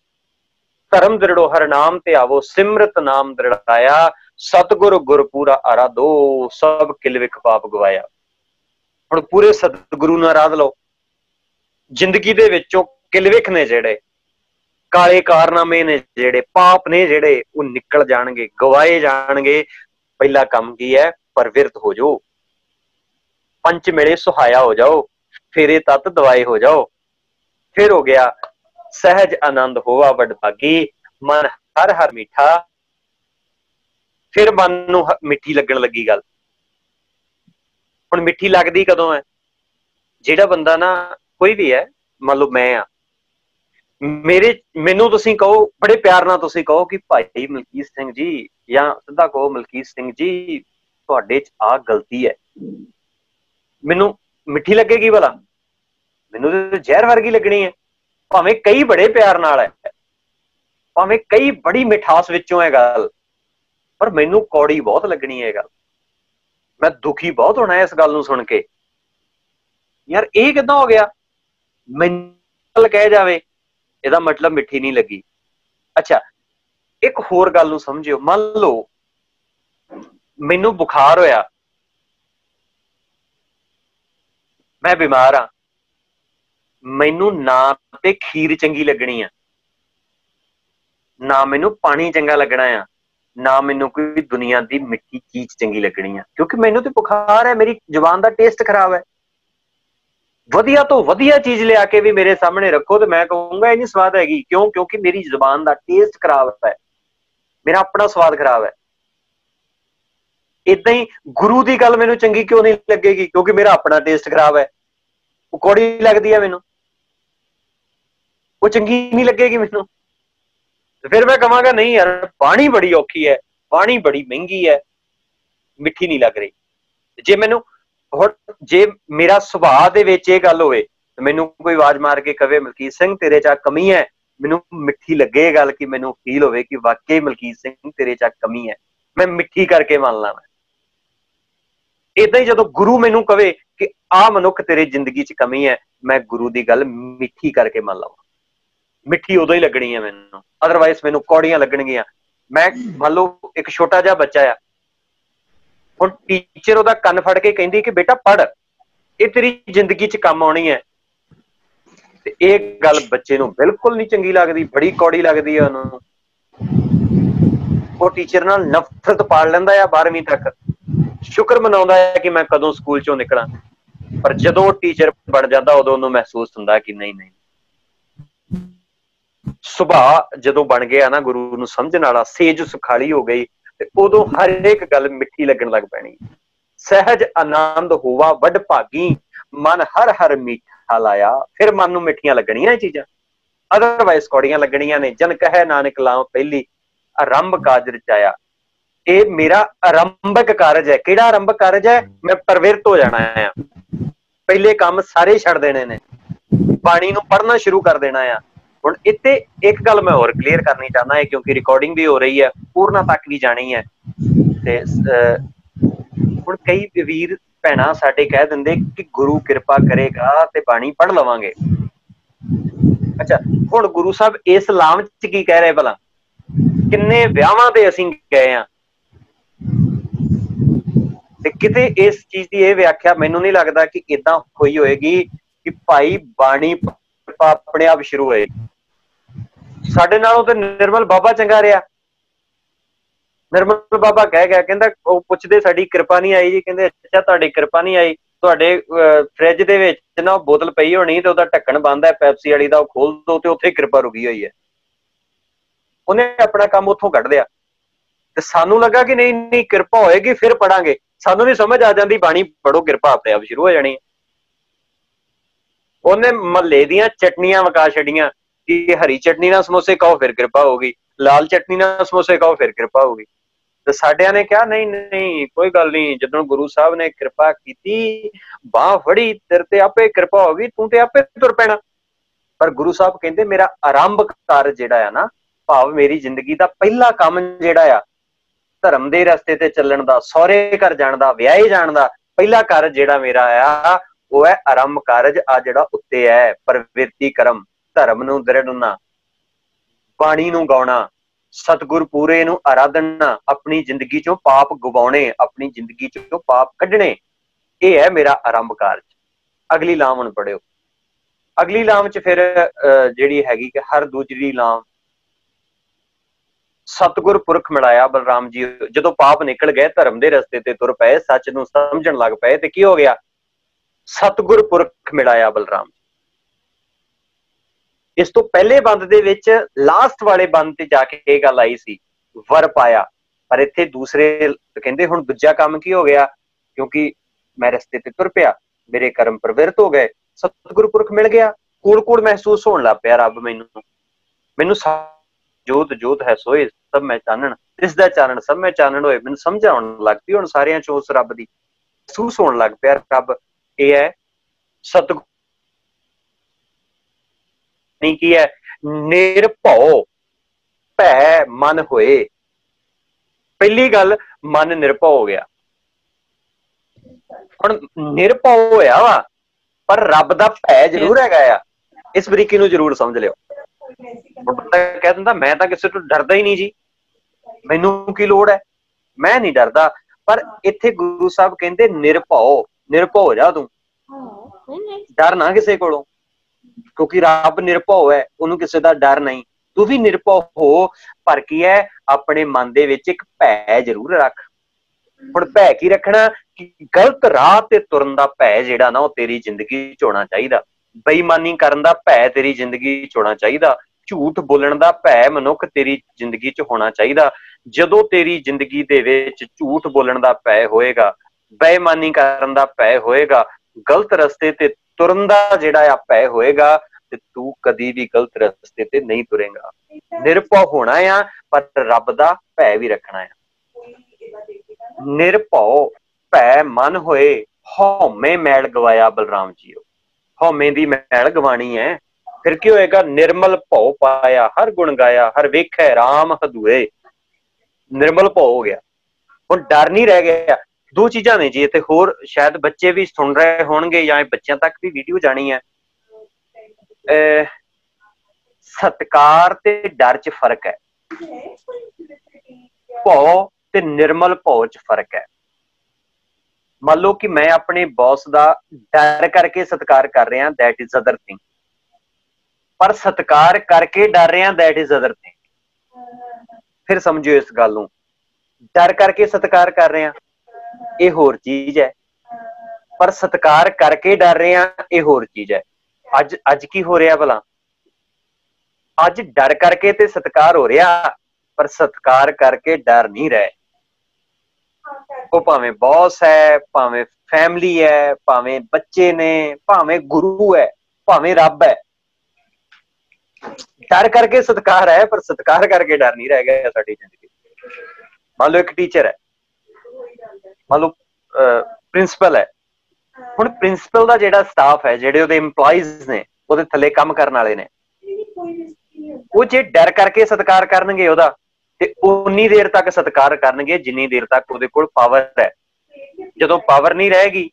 धर्म दृढ़ो हर नाम ते आवो, सिमरत नाम दृढ़ाया। सतगुरु गुरपूरा आराधो, सब किलविक पाप गवाया। हुण पूरे सतगुरु नूं आराध लो। जिंदगी दे विचों किलविक ने जेड़े काले कारनामे ने जेड़े पाप ने जेड़े वो निकल जाणगे, गवाए जाणगे। पहला काम की है? प्रवृत्त हो जाओ, पंच मेले सुहाया हो जाओ, फेरे तत् दवाए हो जाओ। फिर हो गया सहज आनंद होवा वड भागी, मन हर हर मीठा। फिर मन नूं मिठी लगन लगी गल। हुण मिठी लगदी कदों है? जेड़ा बंदा ना कोई भी है, मान लो मैं आ, मैनू तुसीं कहो बड़े प्यार नाल तुसीं कहो कि भाई मलकीत सिंह जी, या सीधा कहो मलकीत सिंह जी तुहाडे च आ गलती है, मैनू मिठी लगेगी भला? मैनू तो जहर वर्गी लगनी है। भावें कई बड़े प्यार नाल है, भावें कई बड़ी मिठास विचों है गल, पर मैनू कौड़ी बहुत लगनी है गल। मैं दुखी बहुत होना है इस गल नूं सुन के। यार ये किदां हो गया? मैनू कह जावे ਇਹਦਾ मतलब मिठी नहीं लगी। अच्छा एक होर गल नूं समझियो, मान लो मैनू बुखार होया, मैं बीमार हाँ, मैनू ना ते खीर चंगी लगनी है, ना मैनू पानी चंगा लगना है, ना मैनू कोई दुनिया की मिठी चीज चंगी लगनी है, क्योंकि मैनू तो बुखार है, मेरी जुबान का टेस्ट खराब है। वधिया तो वधिया चीज लिया के भी मेरे सामने रखो तो मैं कहूंगा ये नहीं स्वाद हैगी। क्यों? क्योंकि मेरी जुबान का टेस्ट खराब है, मेरा अपना स्वाद खराब है। इदा ही गुरु की गल मैनू चंगी क्यों नहीं लगेगी? क्योंकि मेरा अपना टेस्ट खराब है, वो कौड़ी लगती है मैनू, वो चंगी नहीं लगेगी मैनू। फिर मैं कहांगा नहीं यार पानी बड़ी औखी है, पानी बड़ी महंगी है, मिठी नहीं लग रही। जे मैनू जे मेरा सुभाव दे विच इह गल होवे, मैनू कोई आवाज मार के कहे मलकीत सिंह तेरे च कमी है, मैनू मिठी लगे गल कि मैनू फील होवे कि वाकई मलकीत सिंह तेरे च कमी है, मैं मिठी करके मान ला। इदां ही जदों गुरु मैनू कहे कि आ मनुख तेरे जिंदगी च कमी है, मैं गुरु की गल मिठी करके मान लवां। मिठी उदों ही लगनी है मैनू, अदरवाइज मैनू कौड़ियां लगणगियां। मैं मान लो एक छोटा जिहा बच्चा आ, हुण टीचर ओहदा कंन फड़ के कहंदी कि बेटा पढ़, ये तेरी जिंदगी च काम आउणी है, ते इह गल बच्चे नूं बिल्कुल नहीं चंगी लगदी, बड़ी कौड़ी लगदी है उहनूं। वो टीचर नाल नफरत पाल लैंदा है 12वीं तक, शुक्र मनाउंदा है कि मैं कदों स्कूल चों निकलां, पर जदों टीचर बन जांदा उदों उहनूं महसूस हुंदा कि नहीं नहीं। सुभाਅ जदों बन गया ना गुरु नूं समझण वाला, सेज सुखाली हो गई, ते उदों हर एक गल मिठी लगन लग पैणी। सहज आनंद होवा वड भागी, मन हर हर मीठा लाया। फिर मन नूं मिठियां लगणियां ये चीजां, अदरवाइज कौड़ियां लगणियां ने। जन कहे नानक लाओ पहली आरंभ काज रचाया, ये मेरा आरंभक कारज है। किहड़ा आरंभक कारज है? मैं प्रवृत्त हो जाना है, पहले काम सारे छड्ड देने ने, बाणी नूं पढ़ना शुरू कर देना है। हुण इत्थे एक गल मैं होर क्लीयर करनी चाहना है, क्योंकि रिकॉर्डिंग भी हो रही है, पूर्णा तक भी जानी है। ते हुण कई वीर भैणां साडे कह दिंदे कि गुरु किरपा करेगा ते बाणी पढ़ लवांगे। अच्छा हुण गुरु साहब इस लाम च की कह रहे भला? किन्ने विआहां ते असीं गए आ, ते किते इस चीज की यह व्याख्या मैनू नहीं लगता कि इदां होई होएगी कि भाई बाणी अपने आप शुरू होएगी। साडे नालों ते निर्मल बाबा चंगा रहा। निर्मल बाबा कह गया, कहंदा वो पुछदे साडी किरपा नहीं आई जी, कहंदे अच्छा तुहाडी किरपा नहीं आई, तुहाडे फ्रिज दे विच ना बोतल पई होनी ते ओहदा ढक्कन बंद है पैप्सी वाली दा, खोल दो ते उत्थे किरपा रुकी हुई है। उन्हें अपना काम उत्थों कढ लिया, ते सानू लगा कि नहीं नहीं किरपा होएगी फिर पढ़ांगे। सानू भी समझ आ जाती, बाणी पढ़ो किरपा अपने आप शुरू हो जानी। ਉਹਨੇ ਮਹੱਲੇ ਦੀਆਂ ਚਟਨੀਆਂ ਵਕਾ ਛੱਡੀਆਂ ਕਿ ਹਰੀ ਚਟਨੀ ਨਾਲ ਸਮੋਸੇ ਖਾਓ ਫਿਰ ਕਿਰਪਾ ਹੋਗੀ, ਲਾਲ ਚਟਨੀ ਨਾਲ ਸਮੋਸੇ ਖਾਓ ਫਿਰ ਕਿਰਪਾ ਹੋਗੀ। ਤੇ ਸਾਡਿਆਂ ਨੇ ਕਿਹਾ ਨਹੀਂ ਨਹੀਂ ਕੋਈ ਗੱਲ ਨਹੀਂ, ਜਦੋਂ ਗੁਰੂ ਸਾਹਿਬ ਨੇ ਕਿਰਪਾ ਕੀਤੀ, ਬਾਹ ਫੜੀ, ਤੇਰੇ ਤੇ ਆਪੇ ਕਿਰਪਾ ਹੋ ਗਈ, ਤੂੰ ਤੇ ਆਪੇ ਤੁਰ ਪੈਣਾ। ਪਰ ਗੁਰੂ ਸਾਹਿਬ ਕਹਿੰਦੇ ਮੇਰਾ ਆਰੰਭ ਕਾਰਜ ਜਿਹੜਾ ਆ ਨਾ, ਭਾਵ ਮੇਰੀ ਜ਼ਿੰਦਗੀ ਦਾ ਪਹਿਲਾ ਕੰਮ ਜਿਹੜਾ ਆ ਧਰਮ ਦੇ ਰਸਤੇ ਤੇ ਚੱਲਣ ਦਾ, ਸਹੁਰੇ ਘਰ ਜਾਣ ਦਾ, ਵਿਆਹੇ ਜਾਣ ਦਾ ਪਹਿਲਾ ਕਾਰਜ ਜਿਹੜਾ ਮੇਰਾ ਆ ਉਹ ਹੈ ਆਰੰਭ ਕਾਰਜ। ਆ ਜਿਹੜਾ ਉੱਤੇ ਹੈ ਪ੍ਰਵਿਰਤੀ ਕਰਮ, ਧਰਮ ਨੂੰ ਦ੍ਰਿੜਨਾ, ਬਾਣੀ ਨੂੰ ਗਾਉਣਾ, ਸਤਿਗੁਰ ਪੂਰੇ ਨੂੰ ਆਰਾਧਨਾ, ਆਪਣੀ ਜ਼ਿੰਦਗੀ ਚੋਂ ਪਾਪ ਗਵਾਉਣੇ, ਆਪਣੀ ਜ਼ਿੰਦਗੀ ਚੋਂ ਪਾਪ ਕੱਢਣੇ, ਇਹ ਹੈ ਮੇਰਾ ਆਰੰਭ ਕਾਰਜ। ਅਗਲੀ ਲਾਮ ਹੁਣ ਪੜਿਓ। ਅਗਲੀ ਲਾਮ ਚ ਫਿਰ ਜਿਹੜੀ ਹੈਗੀ ਕਿ ਹਰ ਦੂਜਰੀ ਲਾਮ ਸਤਿਗੁਰ ਪੁਰਖ ਮਿਲਾਇਆ ਬਲਰਾਮ ਜੀ। ਜਦੋਂ ਪਾਪ ਨਿਕਲ ਗਏ, ਧਰਮ ਦੇ ਰਸਤੇ ਤੇ ਤੁਰ ਪਏ, ਸੱਚ ਨੂੰ ਸਮਝਣ ਲੱਗ ਪਏ, ਤੇ ਕੀ ਹੋ ਗਿਆ? ਸਤਿਗੁਰ ਪੁਰਖ ਮਿਲਾਇਆ ਬਲਰਾਮ। ਇਸ ਤੋਂ ਪਹਿਲੇ ਬੰਦ ਦੇ ਵਿੱਚ ਲਾਸਟ ਵਾਲੇ ਬੰਦ ਤੇ ਜਾ ਕੇ ਇਹ ਗੱਲ ਆਈ ਸੀ, ਵਰ ਪਾਇਆ। ਪਰ ਇੱਥੇ ਦੂਸਰੇ ਕਹਿੰਦੇ ਹੁਣ ਦੂਜਾ ਕੰਮ ਕੀ ਹੋ ਗਿਆ? ਕਿਉਂਕਿ ਮੈਂ ਰਸਤੇ ਤੇ ਤੁਰ ਪਿਆ, ਮੇਰੇ ਕਰਮ ਪ੍ਰਵਿਰਤ ਹੋ ਗਏ, ਸਤਿਗੁਰ ਪੁਰਖ ਮਿਲ ਗਿਆ, ਕੋਲ ਕੋਲ ਮਹਿਸੂਸ ਹੋਣ ਲੱਗ ਪਿਆ ਰੱਬ ਮੈਨੂੰ ਜੋਤ ਜੋਤ ਹੈ ਸੋਏ ਸਭ ਮੈਂ ਚਾਨਣ, ਇਸ ਦਾ ਚਾਨਣ ਸਭ ਮੈਂ ਚਾਨਣ ਹੋਏ। ਮੈਨੂੰ ਸਮਝ ਆਉਣ ਲੱਗ ਪਈ ਹੁਣ ਸਾਰਿਆਂ ਚੋਂ ਉਸ ਰੱਬ ਦੀ, ਮਹਿਸੂਸ ਹੋਣ ਲੱਗ ਪਿਆ ਰੱਬ। ਇਹ ਹੈ ਸਤਿਗੁਰ। ਨਹੀਂ ਕੀ ਹੈ? ਨਿਰਭਉ ਭੈ ਮਨ ਹੋਏ। ਪਹਿਲੀ ਗੱਲ, ਮਨ ਨਿਰਭਉ ਹੋ ਗਿਆ। ਹੁਣ ਨਿਰਭਉ ਹੋਇਆ ਵਾ, ਪਰ ਰੱਬ ਦਾ ਭੈ ਜ਼ਰੂਰ ਹੈਗਾ ਆ। ਇਸ ਬਰੀਕੀ ਨੂੰ ਜ਼ਰੂਰ ਸਮਝ ਲਿਓ। ਕਹਿ ਦਿੰਦਾ ਮੈਂ ਤਾਂ ਕਿਸੇ ਤੋਂ ਡਰਦਾ ਹੀ ਨਹੀਂ ਜੀ, ਮੈਨੂੰ ਕੀ ਲੋੜ ਹੈ, ਮੈਂ ਨਹੀਂ ਡਰਦਾ। ਪਰ ਇੱਥੇ ਗੁਰੂ ਸਾਹਿਬ ਕਹਿੰਦੇ ਨਿਰਭਉ, ਨਿਰਭਉ ਹੋ ਜਾ ਤੂੰ, ਡਰ ਨਾ ਕਿਸੇ ਕੋਲੋਂ, ਕਿਉਂਕਿ ਰੱਬ ਨਿਰਭਉ ਹੈ, ਉਹਨੂੰ ਕਿਸੇ ਦਾ ਡਰ ਨਹੀਂ। ਤੂੰ ਵੀ ਨਿਰਭਉ ਹੋ, ਪਰ ਕੀ ਹੈ? ਆਪਣੇ ਮਨ ਦੇ ਵਿੱਚ ਇੱਕ ਭੈ ਜ਼ਰੂਰ ਰੱਖ। ਹੁਣ ਭੈ ਕੀ ਰੱਖਣਾ? ਕਿ ਗਲਤ ਰਾਹ ਤੇ ਤੁਰਨ ਦਾ ਭੈ ਜਿਹੜਾ ਨਾ, ਉਹ ਤੇਰੀ ਜ਼ਿੰਦਗੀ ਚ ਹੋਣਾ ਚਾਹੀਦਾ। ਬੇਈਮਾਨੀ ਕਰਨ ਦਾ ਭੈ ਤੇਰੀ ਜ਼ਿੰਦਗੀ ਚ ਹੋਣਾ ਚਾਹੀਦਾ। ਝੂਠ ਬੋਲਣ ਦਾ ਭੈ ਮਨੁੱਖ ਤੇਰੀ ਜ਼ਿੰਦਗੀ ਚ ਹੋਣਾ ਚਾਹੀਦਾ। ਜਦੋਂ ਤੇਰੀ ਜ਼ਿੰਦਗੀ ਦੇ ਵਿੱਚ ਝੂਠ ਬੋਲਣ ਦਾ ਭੈ ਹੋਏਗਾ, ਬੇਈਮਾਨੀ ਕਰਨ ਦਾ ਭੈ ਹੋਏਗਾ, ਗਲਤ ਰਸਤੇ ਤੇ ਤੁਰਨ ਦਾ ਜਿਹੜਾ ਆ ਭੈ ਹੋਏਗਾ, ਤੇ ਤੂੰ ਕਦੀ ਵੀ ਗਲਤ ਰਸਤੇ ਤੇ ਨਹੀਂ ਤੁਰੇਗਾ। ਨਿਰਭਉ ਹੋਣਾ ਆ, ਪਰ ਰੱਬ ਦਾ ਭੈ ਵੀ ਰੱਖਣਾ ਆ। ਨਿਰਭਉ ਭੈ ਮਨ ਹੋਏ, ਹਉਮੈ ਮੈਲ ਗਵਾਇਆ ਬਲਰਾਮ ਜੀਓ। ਹਉਮੈ ਦੀ ਮੈਲ ਗਵਾਣੀ ਹੈ, ਫਿਰ ਕੀ ਹੋਏਗਾ? ਨਿਰਮਲ ਭਉ ਪਾਇਆ, ਹਰ ਗੁਣ ਗਾਇਆ, ਹਰ ਵੇਖੈ ਰਾਮ ਹਦੂਏ। ਨਿਰਮਲ ਭਉ ਹੋ ਗਿਆ, ਹੁਣ ਡਰ ਨਹੀਂ ਰਹਿ ਗਿਆ। ਦੋ ਚੀਜ਼ਾਂ ਨੇ ਜੀ ਇੱਥੇ, ਹੋਰ ਸ਼ਾਇਦ ਬੱਚੇ ਵੀ ਸੁਣ ਰਹੇ ਹੋਣਗੇ ਜਾਂ ਬੱਚਿਆਂ ਤੱਕ ਵੀ ਵੀਡੀਓ ਜਾਣੀ ਹੈ। ਸਤਿਕਾਰ ਤੇ ਡਰ ਚ ਫਰਕ ਹੈ, ਭਉ ਤੇ ਨਿਰਮਲ ਭਉ ਚ ਫਰਕ ਹੈ। ਮੰਨ ਲਓ ਕਿ ਮੈਂ ਆਪਣੇ ਬੌਸ ਦਾ ਡਰ ਕਰਕੇ ਸਤਿਕਾਰ ਕਰ ਰਿਹਾ, ਦੈਟ ਇਜ਼ ਅਦਰ ਥਿੰਗ। ਪਰ ਸਤਿਕਾਰ ਕਰਕੇ ਡਰ ਰਿਹਾ, ਦੈਟ ਇਜ਼ ਅਦਰ ਥਿੰਗ। ਫਿਰ ਸਮਝਿਓ ਇਸ ਗੱਲ ਨੂੰ, ਡਰ ਕਰਕੇ ਸਤਿਕਾਰ ਕਰ ਰਹੇ ਹਾਂ ਇਹ ਹੋਰ ਚੀਜ਼ ਹੈ, ਪਰ ਸਤਿਕਾਰ ਕਰਕੇ ਡਰ ਰਹੇ ਹਾਂ ਇਹ ਹੋਰ ਚੀਜ਼ ਹੈ। ਅੱਜ ਕੀ ਹੋ ਰਿਹਾ ਭਲਾ? ਅੱਜ ਡਰ ਕਰਕੇ ਤੇ ਸਤਿਕਾਰ ਹੋ ਰਿਹਾ, ਪਰ ਸਤਿਕਾਰ ਕਰਕੇ ਡਰ ਨਹੀਂ ਰਹੇ। ਉਹ ਭਾਵੇਂ ਬੌਸ ਹੈ, ਭਾਵੇਂ ਫੈਮਿਲੀ ਹੈ, ਭਾਵੇਂ ਬੱਚੇ ਨੇ, ਭਾਵੇਂ ਗੁਰੂ ਹੈ, ਭਾਵੇਂ ਰੱਬ ਹੈ। ਡਰ ਕਰਕੇ ਸਤਿਕਾਰ ਹੈ, ਪਰ ਸਤਿਕਾਰ ਕਰਕੇ ਡਰ ਨਹੀਂ ਰਹਿ ਗਿਆ ਸਾਡੀ ਜ਼ਿੰਦਗੀ। ਮੰਨ ਲਓ ਇੱਕ ਟੀਚਰ ਹੈ, ਮੰਨ ਲਓ ਪ੍ਰਿੰਸੀਪਲ ਹੈ। ਹੁਣ ਪ੍ਰਿੰਸੀਪਲ ਦਾ ਜਿਹੜਾ ਸਟਾਫ ਹੈ, ਜਿਹੜੇ ਉਹਦੇ EMPLOYEES ਨੇ, ਉਹਦੇ ਥੱਲੇ ਕੰਮ ਕਰਨ ਵਾਲੇ ਨੇ, ਉਹ ਜੇ ਡਰ ਕਰਕੇ ਸਤਿਕਾਰ ਕਰਨਗੇ ਉਹਦਾ, ਤੇ ਉਨੀ ਦੇਰ ਤੱਕ ਸਤਿਕਾਰ ਕਰਨਗੇ ਜਿੰਨੀ ਦੇਰ ਤੱਕ ਉਹਦੇ ਕੋਲ ਪਾਵਰ ਹੈ। ਜਦੋਂ ਪਾਵਰ ਨਹੀਂ ਰਹੇਗੀ,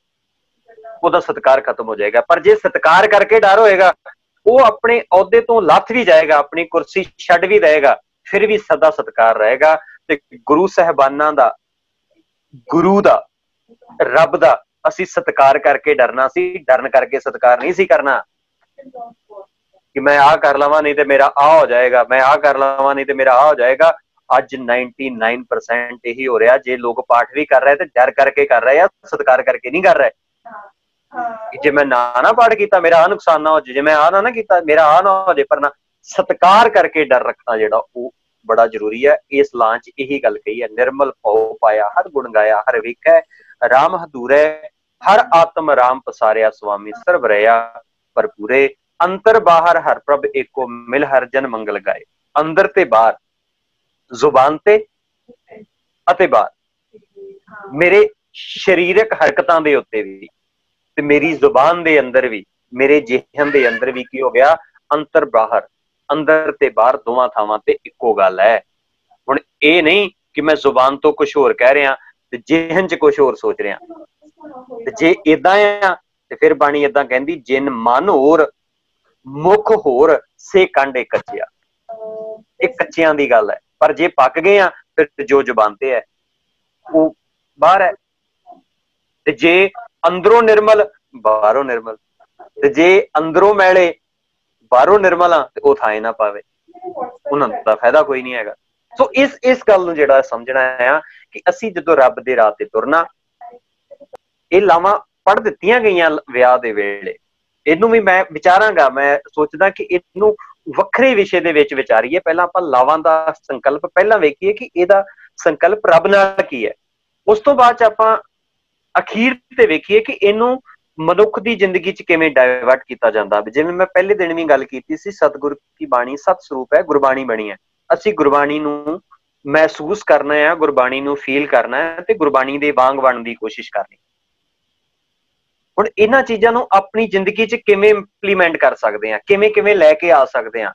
ਉਹਦਾ ਸਤਿਕਾਰ ਖਤਮ ਹੋ ਜਾਏਗਾ। ਪਰ ਜੇ ਸਤਿਕਾਰ ਕਰਕੇ ਡਰ ਹੋਏਗਾ, ਉਹ ਆਪਣੇ ਅਹੁਦੇ ਤੋਂ ਲੱਥ ਵੀ ਜਾਏਗਾ, ਆਪਣੀ ਕੁਰਸੀ ਛੱਡ ਵੀ ਦੇਗਾ, ਫਿਰ ਵੀ ਸਦਾ ਸਤਿਕਾਰ ਰਹੇਗਾ। ਤੇ ਗੁਰੂ ਸਾਹਿਬਾਨਾਂ ਦਾ, ਗੁਰੂ ਦਾ, ਰੱਬ ਦਾ ਅਸੀਂ ਸਤਿਕਾਰ ਕਰਕੇ ਡਰਨਾ ਸੀ, ਡਰਨ ਕਰਕੇ ਸਤਿਕਾਰ ਨਹੀਂ ਸੀ ਕਰਨਾ। ਕਿ ਮੈਂ ਆਹ ਕਰ ਲਵਾਂ ਨਹੀਂ ਤੇ ਮੇਰਾ ਆਹ ਹੋ ਜਾਏਗਾ, ਮੈਂ ਆਹ ਕਰ ਲਵਾਂ ਨਹੀਂ ਤੇ ਮੇਰਾ ਆਹ ਹੋ ਜਾਏਗਾ। ਅੱਜ 99% ਇਹੀ ਹੋ ਰਿਹਾ। ਜੇ ਲੋਕ ਪਾਠ ਵੀ ਕਰ ਰਹੇ ਤੇ ਡਰ ਕਰਕੇ ਕਰ ਰਹੇ ਆ, ਸਤਿਕਾਰ ਕਰਕੇ ਨਹੀਂ ਕਰ ਰਹੇ। ਜੇ ਮੈਂ ਨਾ ਪਾਠ ਕੀਤਾ ਮੇਰਾ ਆਹ ਨੁਕਸਾਨ ਨਾ ਹੋ ਜਾਏ, ਜੇ ਮੈਂ ਆਹ ਨਾ ਕੀਤਾ ਮੇਰਾ ਆਹ ਨਾ ਹੋ ਜਾਏ। ਪਰ ਨਾ, ਸਤਿਕਾਰ ਕਰਕੇ ਡਰ ਰੱਖਣਾ ਜਿਹੜਾ ਉਹ ਬੜਾ ਜ਼ਰੂਰੀ ਹੈ। ਇਸ ਲਾਂ ਚ ਇਹੀ ਗੱਲ ਕਹੀ ਹੈ, ਨਿਰਮਲ ਭਉ ਪਾਇਆ, ਹਰ ਗੁਣ ਗਾਇਆ, ਹਰ ਵੇਖੈ राम हदूरै, हर आत्म राम पसारिया स्वामी सर्व रया भरपूरे, अंतर बाहर हर प्रभ एको मिल हर जन मंगल गाए। अंदर ते बाहर, जुबान ते ਅਤੇ ਬਾਹਰ, ਮੇਰੇ ਸਰੀਰਕ ਹਰਕਤਾਂ ਦੇ ਉੱਤੇ ਵੀ ਤੇ ਮੇਰੀ ਜ਼ੁਬਾਨ ਦੇ ਅੰਦਰ ਵੀ, ਮੇਰੇ ਜਿਹਨ ਦੇ ਅੰਦਰ ਵੀ ਕੀ ਹੋ ਗਿਆ, ਅੰਤਰ ਬਾਹਰ, ਅੰਦਰ ਤੇ ਬਾਹਰ ਦੋਵਾਂ ਥਾਵਾਂ ਤੇ ਇੱਕੋ ਗੱਲ ਹੈ। ਹੁਣ ਇਹ ਨਹੀਂ ਕਿ ਮੈਂ ਜ਼ੁਬਾਨ ਤੋਂ ਕੁਝ ਹੋਰ ਕਹਿ ਰਿਹਾ ਤੇ ਜਿਹਨ ਚ ਕੁਝ ਹੋਰ ਸੋਚ ਰਿਹਾ, ਤੇ ਜੇ ਇਦਾਂ ਆ ਤੇ ਫਿਰ ਬਾਣੀ ਏਦਾਂ ਕਹਿੰਦੀ, ਜਿਨ ਮਨ ਹੋਰ ਮੁਖ ਹੋਰ ਸੇ ਕਾਂਡੇ ਕੱਚਿਆ। ਇਹ ਕੱਚਿਆਂ ਦੀ ਗੱਲ ਹੈ, ਪਰ ਜੇ ਪੱਕ ਗਏ ਆ ਫਿਰ ਜੋ ਜ਼ੁਬਾਨ ਤੇ ਹੈ ਉਹ ਬਾਹਰ ਹੈ। ਤੇ ਜੇ ਅੰਦਰੋਂ ਨਿਰਮਲ ਬਾਹਰੋਂ ਨਿਰਮਲ, ਤੇ ਜੇ ਅੰਦਰੋਂ ਮੈਲੇ ਬਾਹਰੋਂ ਨਿਰਮਲ ਆ ਤੇ ਉਹ ਥਾਂ ਨਾ ਪਾਵੇ, ਉਹਨਾਂ ਦਾ ਫਾਇਦਾ ਕੋਈ ਨਹੀਂ ਹੈਗਾ। ਸੋ ਇਸ ਗੱਲ ਨੂੰ ਜਿਹੜਾ ਸਮਝਣਾ ਆ ਕਿ ਅਸੀਂ ਜਦੋਂ ਰੱਬ ਦੇ ਰਾਹ ਤੇ ਤੁਰਨਾ, ਇਹ ਲਾਵਾਂ ਪੜ੍ਹ ਦਿੱਤੀਆਂ ਗਈਆਂ ਵਿਆਹ ਦੇ ਵੇਲੇ, ਇਹਨੂੰ ਵੀ ਮੈਂ ਵਿਚਾਰਾਂਗਾ, ਮੈਂ ਸੋਚਦਾ ਕਿ ਇਹਨੂੰ ਵੱਖਰੇ ਵਿਸ਼ੇ ਦੇ ਵਿੱਚ ਵਿਚਾਰੀਏ। ਪਹਿਲਾਂ ਆਪਾਂ ਲਾਵਾਂ ਦਾ ਸੰਕਲਪ ਪਹਿਲਾਂ ਵੇਖੀਏ ਕਿ ਇਹਦਾ ਸੰਕਲਪ ਰੱਬ ਨਾਲ ਕੀ ਹੈ, ਉਸ ਤੋਂ ਬਾਅਦ ਚ ਆਪਾਂ ਅਖੀਰ ਤੇ ਵੇਖੀਏ ਕਿ ਇਹਨੂੰ ਮਨੁੱਖ ਦੀ ਜ਼ਿੰਦਗੀ ਚ ਕਿਵੇਂ ਡਾਇਵਰਟ ਕੀਤਾ ਜਾਂਦਾ। ਜਿਵੇਂ ਮੈਂ ਪਹਿਲੇ ਦਿਨ ਵੀ ਗੱਲ ਕੀਤੀ ਸੀ, ਸਤਿਗੁਰ ਕੀ ਬਾਣੀ ਸਤ ਸਰੂਪ ਹੈ, ਗੁਰਬਾਣੀ ਬਣੀ ਹੈ। ਅਸੀਂ ਗੁਰਬਾਣੀ ਨੂੰ ਮਹਿਸੂਸ ਕਰਨਾ ਹੈ, ਗੁਰਬਾਣੀ ਨੂੰ ਫੀਲ ਕਰਨਾ ਹੈ ਤੇ ਗੁਰਬਾਣੀ ਦੇ ਵਾਂਗ ਬਣਨ ਦੀ ਕੋਸ਼ਿਸ਼ ਕਰਨੀ। ਹੁਣ ਇਹਨਾਂ ਚੀਜ਼ਾਂ ਨੂੰ ਆਪਣੀ ਜ਼ਿੰਦਗੀ ਚ ਕਿਵੇਂ ਇੰਪਲੀਮੈਂਟ ਕਰ ਸਕਦੇ ਹਾਂ, ਕਿਵੇਂ ਲੈ ਕੇ ਆ ਸਕਦੇ ਹਾਂ,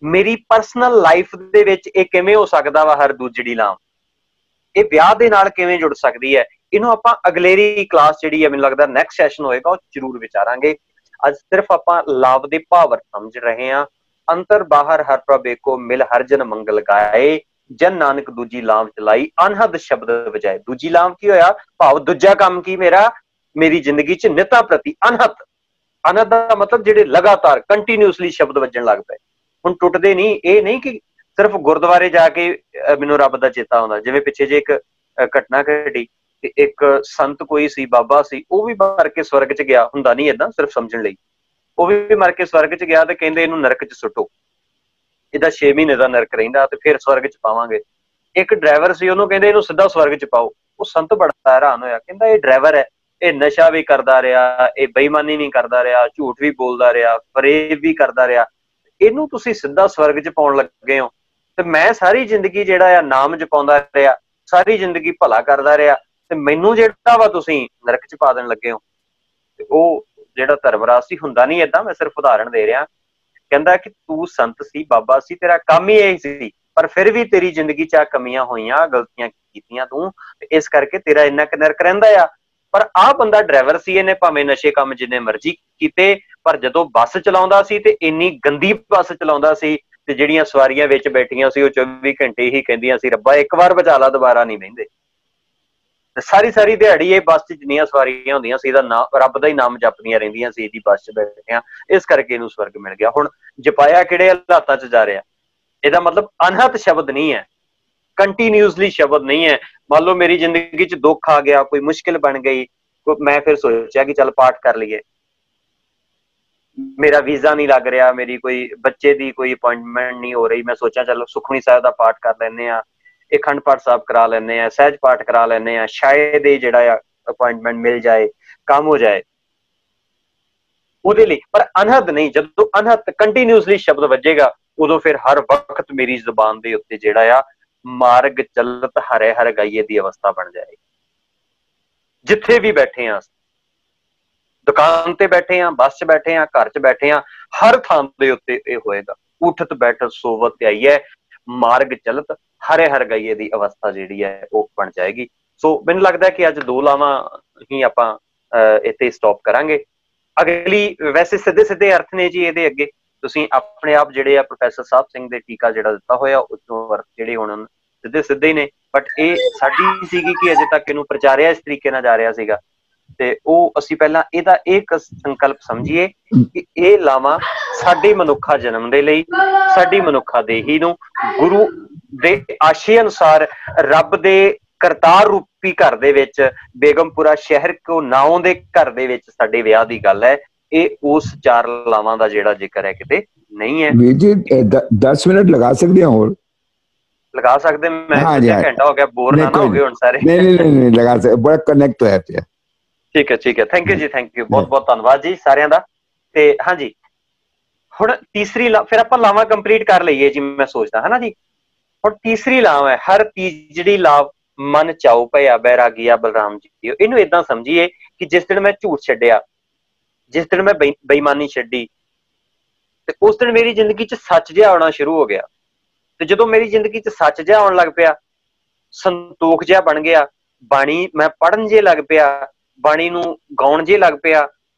ਮੇਰੀ ਪਰਸਨਲ ਲਾਈਫ ਦੇ ਵਿੱਚ ਇਹ ਕਿਵੇਂ ਹੋ ਸਕਦਾ ਵਾ। ਹਰ ਦੂਜੜੀ ਲਾਮ ਇਹ ਵਿਆਹ ਦੇ ਨਾਲ ਕਿਵੇਂ ਜੁੜ ਸਕਦੀ ਹੈ, ਇਹਨੂੰ ਆਪਾਂ ਅਗਲੇਰੀ ਕਲਾਸ ਜਿਹੜੀ ਹੈ, ਮੈਨੂੰ ਲੱਗਦਾ ਨੈਕਸਟ ਸੈਸ਼ਨ ਹੋਏਗਾ, ਉਹ ਜ਼ਰੂਰ ਵਿਚਾਰਾਂਗੇ। ਅੱਜ ਸਿਰਫ ਆਪਾਂ ਲਾਭ ਦੇ ਭਾਵ ਸਮਝ ਰਹੇ ਹਾਂ। ਅੰਤਰ ਬਾਹਰ ਹਰ ਪ੍ਰਭ ਏਕੋ ਮਿਲ ਹਰ ਜਨ ਮੰਗਲ ਗਾਏ, ਜਨ ਨਾਨਕ ਦੂਜੀ ਲਾਮ ਚਲਾਈ ਅਨਹਦ ਸ਼ਬਦ ਵਜਾਏ। ਦੂਜੀ ਲਾਮ ਕੀ ਹੋਇਆ, ਭਾਵ ਦੂਜਾ ਕੰਮ ਕੀ ਮੇਰਾ, ਮੇਰੀ ਜ਼ਿੰਦਗੀ ਚ ਨਿਤਾ ਪ੍ਰਤੀ ਅਨਹਦ। ਅਨਹਦ ਦਾ ਮਤਲਬ ਜਿਹੜੇ ਲਗਾਤਾਰ ਕੰਟੀਨਿਊਸਲੀ ਸ਼ਬਦ ਵੱਜਣ ਲੱਗ ਪਏ, ਹੁਣ ਟੁੱਟਦੇ ਨਹੀਂ। ਇਹ ਨਹੀਂ ਕਿ ਸਿਰਫ ਗੁਰਦੁਆਰੇ ਜਾ ਕੇ ਮੈਨੂੰ ਰੱਬ ਦਾ ਚੇਤਾ ਆਉਂਦਾ। ਜਿਵੇਂ ਪਿੱਛੇ ਜੇ ਇੱਕ ਘਟਨਾ ਘਟੀ, ਇੱਕ ਸੰਤ ਕੋਈ ਸੀ, ਬਾਬਾ ਸੀ, ਉਹ ਵੀ ਮਰ ਕੇ ਸਵਰਗ ਚ ਗਿਆ। ਹੁੰਦਾ ਨਹੀਂ ਏਦਾਂ, ਸਿਰਫ ਸਮਝਣ ਲਈ। ਉਹ ਵੀ ਮਰ ਕੇ ਸਵਰਗ ਚ ਗਿਆ ਤੇ ਕਹਿੰਦੇ ਇਹਨੂੰ ਨਰਕ ਚ ਸੁੱਟੋ, ਇਹਦਾ 6 ਮਹੀਨੇ ਦਾ ਨਰਕ ਰਹਿੰਦਾ ਤੇ ਫਿਰ ਸਵਰਗ ਚ ਪਾਵਾਂਗੇ। ਇੱਕ ਡਰਾਈਵਰ ਸੀ, ਉਹਨੂੰ ਕਹਿੰਦੇ ਇਹਨੂੰ ਸਿੱਧਾ ਸਵਰਗ ਚ ਪਾਓ। ਉਹ ਸੰਤ ਬੜਾ ਹੈਰਾਨ ਹੋਇਆ, ਕਹਿੰਦਾ ਇਹ ਡਰਾਈਵਰ ਹੈ, ਇਹ ਨਸ਼ਾ ਵੀ ਕਰਦਾ ਰਿਹਾ, ਇਹ ਬੇਈਮਾਨੀ ਵੀ ਕਰਦਾ ਰਿਹਾ, ਝੂਠ ਵੀ ਬੋਲਦਾ ਰਿਹਾ, ਫਰੇਬ ਵੀ ਕਰਦਾ ਰਿਹਾ, ਇਹਨੂੰ ਤੁਸੀਂ ਸਿੱਧਾ ਸਵਰਗ ਚ ਪਾਉਣ ਲੱਗੇ ਹੋ, ਤੇ ਮੈਂ ਸਾਰੀ ਜ਼ਿੰਦਗੀ ਜਿਹੜਾ ਆ ਨਾਮ ਜਪਾਉਂਦਾ ਰਿਹਾ, ਸਾਰੀ ਜ਼ਿੰਦਗੀ ਭਲਾ ਕਰਦਾ ਰਿਹਾ, ਤੇ ਮੈਨੂੰ ਜਿਹੜਾ ਵਾ ਤੁਸੀਂ ਨਰਕ ਚ ਪਾ ਦੇਣ ਲੱਗੇ ਹੋ। ਤੇ ਉਹ ਜਿਹੜਾ ਧਰਮਰਾਜ ਸੀ, ਹੁੰਦਾ ਨਹੀਂ ਏਦਾਂ, ਮੈਂ ਸਿਰਫ ਉਦਾਹਰਣ ਦੇ ਰਿਹਾ, ਕਹਿੰਦਾ ਕਿ ਤੂੰ ਸੰਤ ਸੀ, ਬਾਬਾ ਸੀ, ਤੇਰਾ ਕੰਮ ਹੀ ਇਹ ਸੀ, ਪਰ ਫਿਰ ਵੀ ਤੇਰੀ ਜ਼ਿੰਦਗੀ ਚ ਆ ਕਮੀਆਂ ਹੋਈਆਂ, ਗਲਤੀਆਂ ਕੀਤੀਆਂ ਤੂੰ, ਇਸ ਕਰਕੇ ਤੇਰਾ ਇੰਨਾ ਕੁ ਨਰਕ ਰਹਿੰਦਾ ਆ। ਪਰ ਆਹ ਬੰਦਾ ਡਰਾਈਵਰ ਸੀ, ਇਹਨੇ ਭਾਵੇਂ ਨਸ਼ੇ ਕੰਮ ਜਿੰਨੇ ਮਰਜ਼ੀ ਕੀਤੇ, ਪਰ ਜਦੋਂ ਬੱਸ ਚਲਾਉਂਦਾ ਸੀ ਤੇ ਇੰਨੀ ਗੰਦੀ ਬੱਸ ਚਲਾਉਂਦਾ ਸੀ, ਤੇ ਜਿਹੜੀਆਂ ਸਵਾਰੀਆਂ ਵਿੱਚ ਬੈਠੀਆਂ ਸੀ ਉਹ 24 ਘੰਟੇ ਹੀ ਕਹਿੰਦੀਆਂ ਸੀ, ਰੱਬਾ ਇੱਕ ਵਾਰ ਬਚਾ ਲਾ, ਦੁਬਾਰਾ ਨਹੀਂ ਬਹਿੰਦੇ। ਸਾਰੀ ਦਿਹਾੜੀ ਇਹ ਬੱਸ ਚ ਜਿੰਨੀਆਂ ਸਵਾਰੀਆਂ ਹੁੰਦੀਆਂ ਸੀ, ਇਹਦਾ ਨਾਮ, ਰੱਬ ਦਾ ਹੀ ਨਾਮ ਜਪਦੀਆਂ ਰਹਿੰਦੀਆਂ ਸੀ, ਇਹਦੀ ਬੱਸ ਚ ਬੈਠਿਆਂ, ਇਸ ਕਰਕੇ ਇਹਨੂੰ ਸਵਰਗ ਮਿਲ ਗਿਆ। ਹੁਣ ਜਪਾਇਆ ਕਿਹੜੇ ਹਾਲਾਤਾਂ ਚ ਜਾ ਰਿਹਾ, ਇਹਦਾ ਮਤਲਬ ਅਨਹਤ ਸ਼ਬਦ ਨਹੀਂ ਹੈ, ਕੰਟੀਨਿਊਸਲੀ ਸ਼ਬਦ ਨਹੀਂ ਹੈ। ਮੰਨ ਲਓ ਮੇਰੀ ਜ਼ਿੰਦਗੀ ਚ ਦੁੱਖ ਆ ਗਿਆ, ਕੋਈ ਮੁਸ਼ਕਿਲ ਬਣ ਗਈ, ਮੈਂ ਫਿਰ ਸੋਚਿਆ ਕਿ ਚੱਲ ਪਾਠ ਕਰ ਲਈਏ, ਮੇਰਾ ਵੀਜ਼ਾ ਨਹੀਂ ਲੱਗ ਰਿਹਾ, ਮੇਰੀ ਕੋਈ ਬੱਚੇ ਦੀ ਕੋਈ ਅਪਾਇੰਟਮੈਂਟ ਨਹੀਂ ਹੋ ਰਹੀ, ਮੈਂ ਸੋਚਿਆ ਚਲੋ ਸੁਖਮਨੀ ਸਾਹਿਬ ਦਾ ਪਾਠ ਕਰ ਲੈਂਦੇ ਆ, ਅਖੰਡ ਪਾਠ ਸਾਹਿਬ ਕਰਾ ਲੈਂਦੇ ਆ, ਸਹਿਜ ਪਾਠ ਕਰਾ ਲੈਂਦੇ ਆ, ਸ਼ਾਇਦ ਇਹ ਜਿਹੜਾ ਆ ਅਪਾਇੰਟਮੈਂਟ ਮਿਲ ਜਾਏ, ਕੰਮ ਹੋ ਜਾਏ ਉਹਦੇ ਲਈ। ਪਰ ਅਨਹਦ ਨਹੀਂ, ਜਦੋਂ ਅਨਹਦ ਕੰਟੀਨਿਊਸਲੀ ਸ਼ਬਦ ਵੱਜੇਗਾ, ਉਦੋਂ ਫਿਰ ਹਰ ਵਕਤ ਮੇਰੀ ਜ਼ੁਬਾਨ ਦੇ ਉੱਤੇ ਜਿਹੜਾ ਆ ਮਾਰਗ ਚੱਲਤ ਹਰੇ ਹਰ ਗਾਈਏ ਦੀ ਅਵਸਥਾ ਬਣ ਜਾਏਗੀ। ਜਿੱਥੇ ਵੀ ਬੈਠੇ ਆ, ਦੁਕਾਨ ਤੇ ਬੈਠੇ ਆ, ਬੱਸ ਚ ਬੈਠੇ ਆ, ਘਰ ਚ ਬੈਠੇ ਆ, ਹਰ ਥਾਂ ਦੇ ਉੱਤੇ ਇਹ ਹੋਏਗਾ, ਉਠਤ ਬੈਠਤ ਸੋਵਤ ਧਿਆਈ ਹੈ, ਮਾਰਗ ਚਲਤ ਹਰੇ ਹਰ ਗਾਈਏ ਦੀ ਅਵਸਥਾ ਜਿਹੜੀ ਹੈ ਉਹ ਬਣ ਜਾਏਗੀ। ਸੋ ਮੈਨੂੰ ਲੱਗਦਾ ਕਿ ਅੱਜ 2 ਲਾਵਾਂ ਹੀ ਆਪਾਂ ਇੱਥੇ ਸਟਾਪ ਕਰਾਂਗੇ। ਅਗਲੀ ਵੈਸੇ ਸਿੱਧੇ ਅਰਥ ਨੇ ਜੀ ਇਹਦੇ ਅੱਗੇ, ਤੁਸੀਂ ਆਪਣੇ ਆਪ ਜਿਹੜੇ ਆ ਪ੍ਰੋਫੈਸਰ ਸਾਹਿਬ ਸਿੰਘ ਦੇ ਟੀਕਾ ਜਿਹੜਾ ਦਿੱਤਾ ਹੋਇਆ ਉਸ ਤੋਂ ਅਰਥ ਜਿਹੜੇ ਹੁਣ ਸਿੱਧੇ ਹੀ ਨੇ, ਬਟ ਇਹ ਸਾਡੀ ਸੀਗੀ ਕਿ ਅਜੇ ਤੱਕ ਇਹਨੂੰ ਪ੍ਰਚਾਰਿਆ ਇਸ ਤਰੀਕੇ ਨਾਲ ਜਾ ਰਿਹਾ ਸੀਗਾ, ਤੇ ਉਹ ਅਸੀਂ ਪਹਿਲਾਂ ਇਹਦਾ ਇੱਕ ਸੰਕਲਪ ਸਮਝੀਏ ਕਿ ਇਹ ਲਾਵਾਂ ਸਾਡੀ ਮਨੁੱਖਾ ਜਨਮ ਦੇ ਲਈ, ਸਾਡੀ ਮਨੁੱਖਾ ਦੇਹੀ ਨੂੰ ਗੁਰੂ ਦੇ ਆਸ਼ੇ ਅਨੁਸਾਰ ਰੱਬ ਦੇ ਕਰਤਾਰ ਰੂਪੀ ਘਰ ਦੇ ਵਿੱਚ, ਬੇਗਮਪੁਰਾ ਸ਼ਹਿਰ ਕੋ ਨਾਉ ਦੇ ਘਰ ਦੇ ਵਿੱਚ ਸਾਡੇ ਵਿਆਹ ਦੀ ਗੱਲ ਹੈ। ਇਹ ਉਸ 4 ਲਾਵਾਂ ਦਾ ਜਿਹੜਾ ਜ਼ਿਕਰ ਹੈ ਕਿਤੇ ਨਹੀਂ ਹੈ। ਵੀਰ ਜੀ 10 ਮਿੰਟ ਲਗਾ ਸਕਦੇ ਹਾਂ ਹੋਰ? लगा सकते? मैं हाँ जी, सोचा हाँ। घंटा हो गया, बोर नहीं ना कोई हो गए हुण सारे। नहीं नहीं नहीं नहीं लगा सकते, बड़ा कनेक्ट होया पिया। ठीक है, thank you ji, thank you, बहुत बहुत धन्यवाद जी सारिਆਂ ਦਾ। ਤੇ हाँ जी, ਹੁਣ ਤੀਸਰੀ ਫਿਰ ਆਪਾਂ ਲਾਵਾਂ ਕੰਪਲੀਟ ਕਰ ਲਈਏ ਜੀ, ਮੈਂ ਸੋਚਦਾ ਹੈ ਨਾ ਜੀ। ਹੁਣ ਤੀਸਰੀ ਲਾਵ ਹੈ, ਹਰ ਤੀਜੜੀ ਲਾਵ ਮਨ ਚਾਉ ਭਇਆ ਬੈਰਾਗੀਆ ਬਲਰਾਮ ਜੀ। ਇਹਨੂੰ ਇਦਾਂ ਸਮਝੀਏ ਕਿ ਜਿਸ ਦਿਨ ਮੈਂ ਝੂਠ ਛੱਡਿਆ, ਜਿਸ ਦਿਨ ਮੈਂ ਬੇਈਮਾਨੀ ਛੱਡੀ, ਤੇ ਉਸ ਦਿਨ ਮੇਰੀ ਜ਼ਿੰਦਗੀ 'ਚ ਸੱਚ ਜਿਹਾ ਆਉਣਾ ਸ਼ੁਰੂ ਹੋ ਗਿਆ। ਤੇ ਜਦੋਂ ਮੇਰੀ ਜ਼ਿੰਦਗੀ 'ਚ ਸੱਚ ਜਿਹਾ ਆਉਣ ਲੱਗ ਪਿਆ, ਸੰਤੋਖ ਜਿਹਾ ਬਣ ਗਿਆ, ਬਾਣੀ ਮੈਂ ਪੜ੍ਹਨ ਜੇ ਲੱਗ ਪਿਆ, ਬਾਣੀ ਨੂੰ ਗਾਉਣ ਜੇ ਲੱਗ ਪਿਆ,